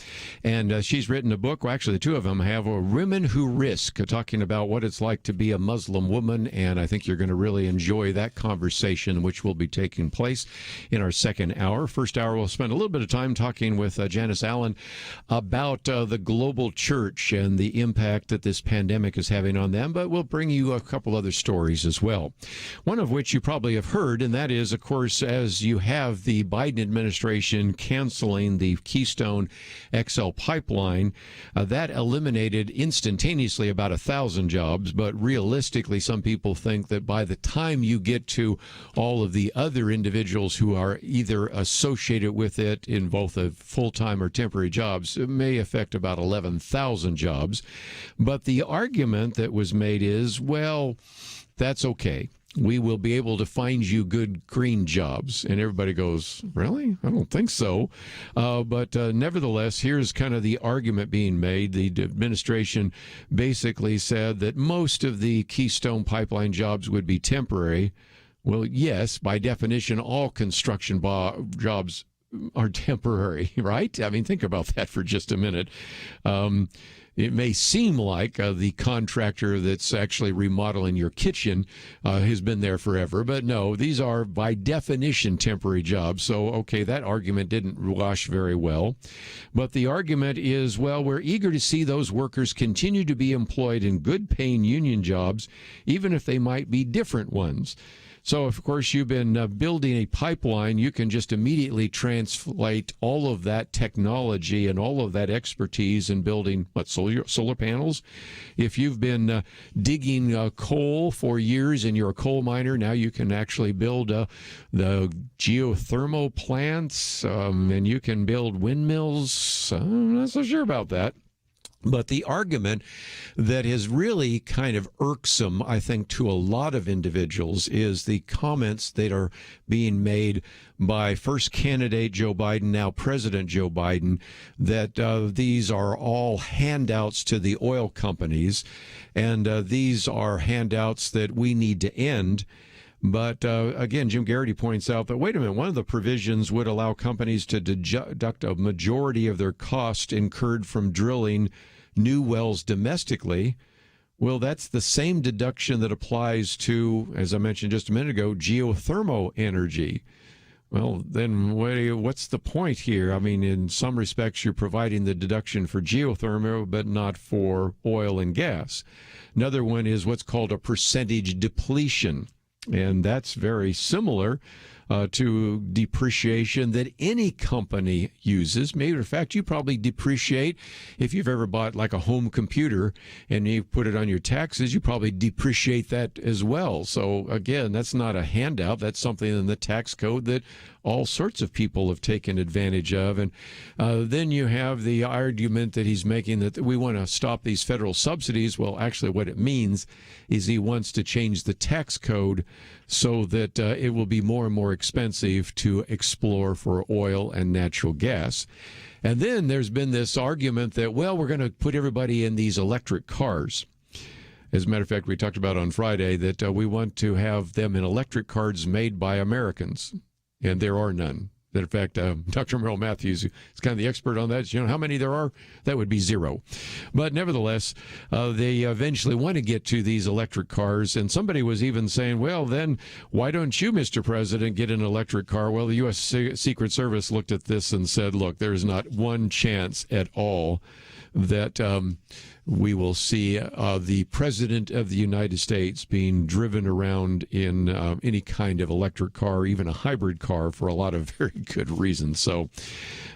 And she's written a book, well, actually, the two of them have, Women Who Risk, talking about what it's like to be a Muslim woman. And I think you're going to really enjoy that conversation, which will be taking place in our second hour. First hour, we'll spend a little bit of time talking with Janice Allen about the global church and the impact that this pandemic has is having on them, but we'll bring you a couple other stories as well. One of which you probably have heard, and that is, of course, as you have the Biden administration canceling the Keystone XL pipeline, that eliminated instantaneously about 1,000 jobs, but realistically, some people think that by the time you get to all of the other individuals who are either associated with it in both a full-time or temporary jobs, it may affect about 11,000 jobs. But the argument that was made is, well, that's okay. We will be able to find you good green jobs. And everybody goes, really? I don't think so. But nevertheless, here's kind of the argument being made. The administration basically said that most of the Keystone Pipeline jobs would be temporary. Well, yes, by definition, all construction jobs are temporary, right? I mean, think about that for just a minute. It may seem like the contractor that's actually remodeling your kitchen has been there forever, but no, these are by definition temporary jobs. So, okay, that argument didn't wash very well. But the argument is, well, we're eager to see those workers continue to be employed in good-paying union jobs, even if they might be different ones. So, of course, you've been building a pipeline. You can just immediately translate all of that technology and all of that expertise in building, solar panels. If you've been digging coal for years and you're a coal miner, now you can actually build the geothermal plants, and you can build windmills. I'm not so sure about that. But the argument that is really kind of irksome, I think, to a lot of individuals is the comments that are being made by first candidate Joe Biden, now President Joe Biden, that these are all handouts to the oil companies, and these are handouts that we need to end. But again, Jim Garrity points out that, wait a minute, one of the provisions would allow companies to deduct a majority of their cost incurred from drilling new wells domestically. Well, that's the same deduction that applies to, as I mentioned just a minute ago, geothermal energy. Well, then what's the point here? I mean, in some respects, you're providing the deduction for geothermal, but not for oil and gas. Another one is what's called a percentage depletion. And that's very similar to depreciation that any company uses. Matter of fact, you probably depreciate, if you've ever bought like a home computer and you put it on your taxes, you probably depreciate that as well. So again, that's not a handout. That's something in the tax code that all sorts of people have taken advantage of. And then you have the argument that he's making that we want to stop these federal subsidies. Well, actually what it means is he wants to change the tax code so that it will be more and more expensive to explore for oil and natural gas. And then there's been this argument that, well, we're going to put everybody in these electric cars. As a matter of fact, we talked about on Friday that we want to have them in electric cars made by Americans, and there are none. In fact, Dr. Merrill Matthews is kind of the expert on that. You know how many there are? That would be zero. But nevertheless, they eventually want to get to these electric cars. And somebody was even saying, well, then why don't you, Mr. President, get an electric car? Well, the U.S. Secret Service looked at this and said, look, there is not one chance at all that we will see the President of the United States being driven around in any kind of electric car, even a hybrid car, for a lot of very good reasons. So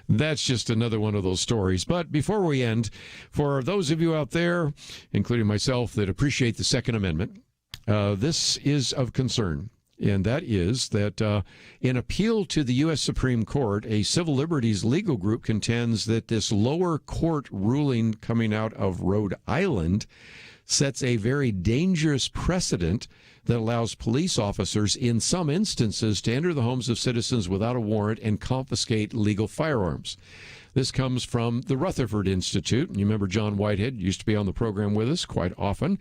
that's just another one of those stories. But before we end, for those of you out there, including myself, that appreciate the Second Amendment, this is of concern. And that is that in appeal to the U.S. Supreme Court, a civil liberties legal group contends that this lower court ruling coming out of Rhode Island sets a very dangerous precedent that allows police officers in some instances to enter the homes of citizens without a warrant and confiscate legal firearms. This comes from the Rutherford Institute. You remember John Whitehead used to be on the program with us quite often.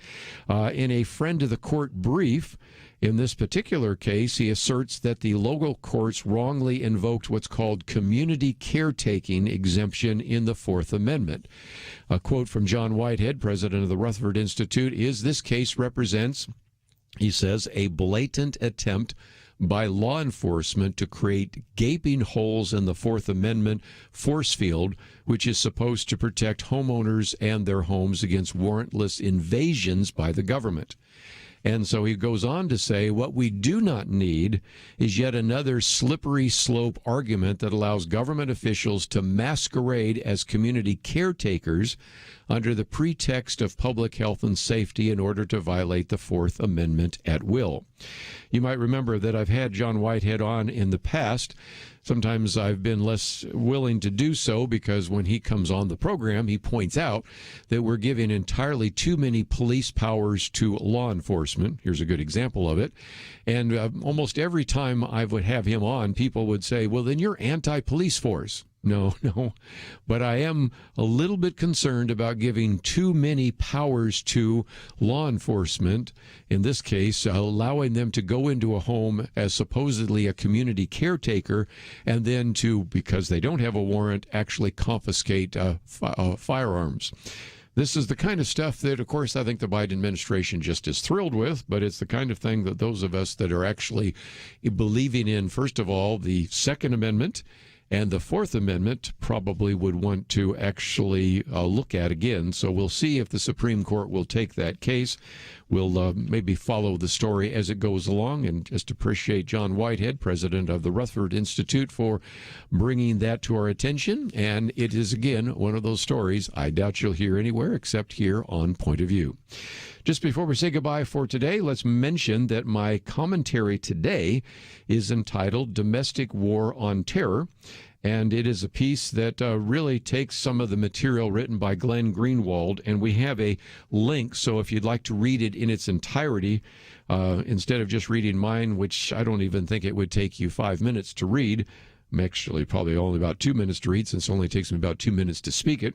In a friend of the court brief, in this particular case, he asserts that the local courts wrongly invoked what's called community caretaking exemption in the Fourth Amendment. A quote from John Whitehead, president of the Rutherford Institute, is this case represents, he says, a blatant attempt by law enforcement to create gaping holes in the Fourth Amendment force field, which is supposed to protect homeowners and their homes against warrantless invasions by the government. And so he goes on to say, what we do not need is yet another slippery slope argument that allows government officials to masquerade as community caretakers under the pretext of public health and safety in order to violate the Fourth Amendment at will. You might remember that I've had John Whitehead on in the past. Sometimes I've been less willing to do so because when he comes on the program, he points out that we're giving entirely too many police powers to law enforcement. Here's a good example of it. And almost every time I would have him on, people would say, well, then you're anti-police force. No, but I am a little bit concerned about giving too many powers to law enforcement, in this case, allowing them to go into a home as supposedly a community caretaker and then to, because they don't have a warrant, actually confiscate firearms. This is the kind of stuff that, of course, I think the Biden administration just is thrilled with, but it's the kind of thing that those of us that are actually believing in, first of all, the Second Amendment and the Fourth Amendment probably would want to actually look at again. So we'll see if the Supreme Court will take that case. We'll maybe follow the story as it goes along, and just appreciate John Whitehead, president of the Rutherford Institute, for bringing that to our attention. And it is, again, one of those stories I doubt you'll hear anywhere except here on Point of View. Just before we say goodbye for today, let's mention that my commentary today is entitled Domestic War on Terror. And it is a piece that really takes some of the material written by Glenn Greenwald, and we have a link. So if you'd like to read it in its entirety, instead of just reading mine, which I don't even think it would take you 5 minutes to read, actually probably only about 2 minutes to read, since it only takes me about 2 minutes to speak it,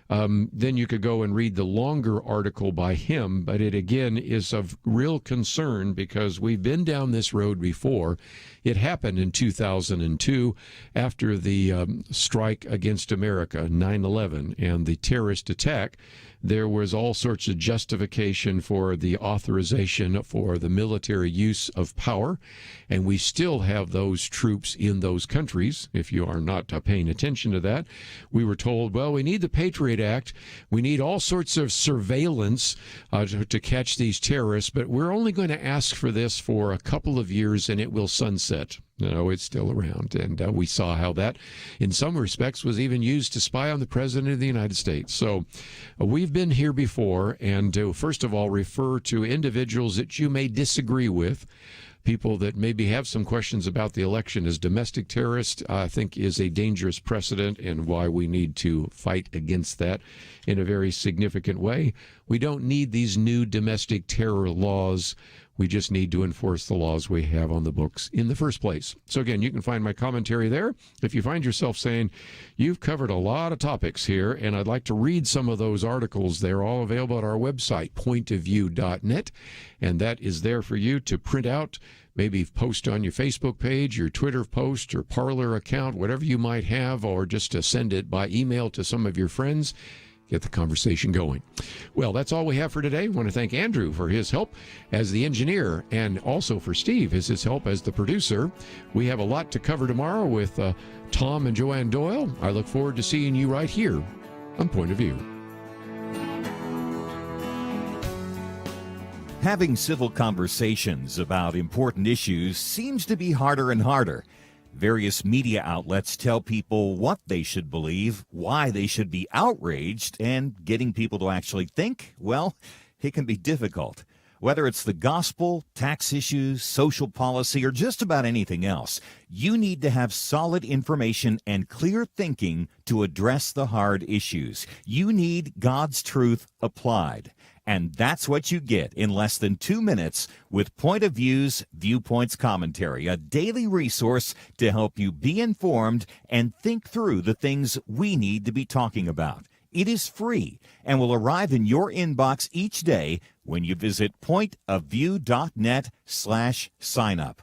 then you could go and read the longer article by him. But it, again, is of real concern because we've been down this road before. It happened in 2002 after the strike against America, 9/11, and the terrorist attack. There was all sorts of justification for the authorization for the military use of power, and we still have those troops in those countries. If you are not paying attention to that, we were told, well, we need the Patriot Act. We need all sorts of surveillance to catch these terrorists, but we're only going to ask for this for a couple of years and it will sunset. No, it's still around. And we saw how that, in some respects, was even used to spy on the President of the United States. So we've been here before. And first of all, refer to individuals that you may disagree with. People that maybe have some questions about the election as domestic terrorists, I think is a dangerous precedent, and why we need to fight against that in a very significant way. We don't need these new domestic terror laws. We just need to enforce the laws we have on the books in the first place. So again, you can find my commentary there. If you find yourself saying, you've covered a lot of topics here, and I'd like to read some of those articles, they're all available at our website, pointofview.net, and that is there for you to print out, maybe post on your Facebook page, your Twitter post, or Parler account, whatever you might have, or just to send it by email to some of your friends. Get the conversation going. Well, that's all we have for today. I want to thank Andrew for his help as the engineer, and also for Steve as his help as the producer. We have a lot to cover tomorrow with Tom and Joanne Doyle. I look forward to seeing you right here on Point of View. Having civil conversations about important issues seems to be harder and harder. Various media outlets tell people what they should believe, why they should be outraged, and getting people to actually think, well, it can be difficult. Whether it's the gospel, tax issues, social policy, or just about anything else, you need to have solid information and clear thinking to address the hard issues. You need God's truth applied. And that's what you get in less than 2 minutes with Point of View's Viewpoints Commentary, a daily resource to help you be informed and think through the things we need to be talking about. It is free and will arrive in your inbox each day when you visit pointofview.net/sign-up.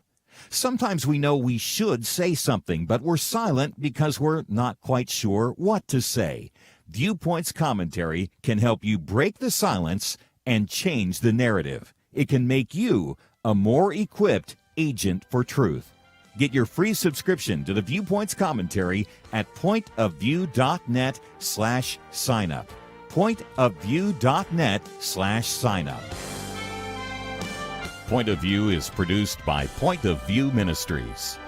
Sometimes we know we should say something, but we're silent because we're not quite sure what to say. Viewpoints Commentary can help you break the silence and change the narrative. It can make you a more equipped agent for truth. Get your free subscription to the Viewpoints commentary at pointofview.net/signup. pointofview.net/signup. Point of View is produced by Point of View Ministries.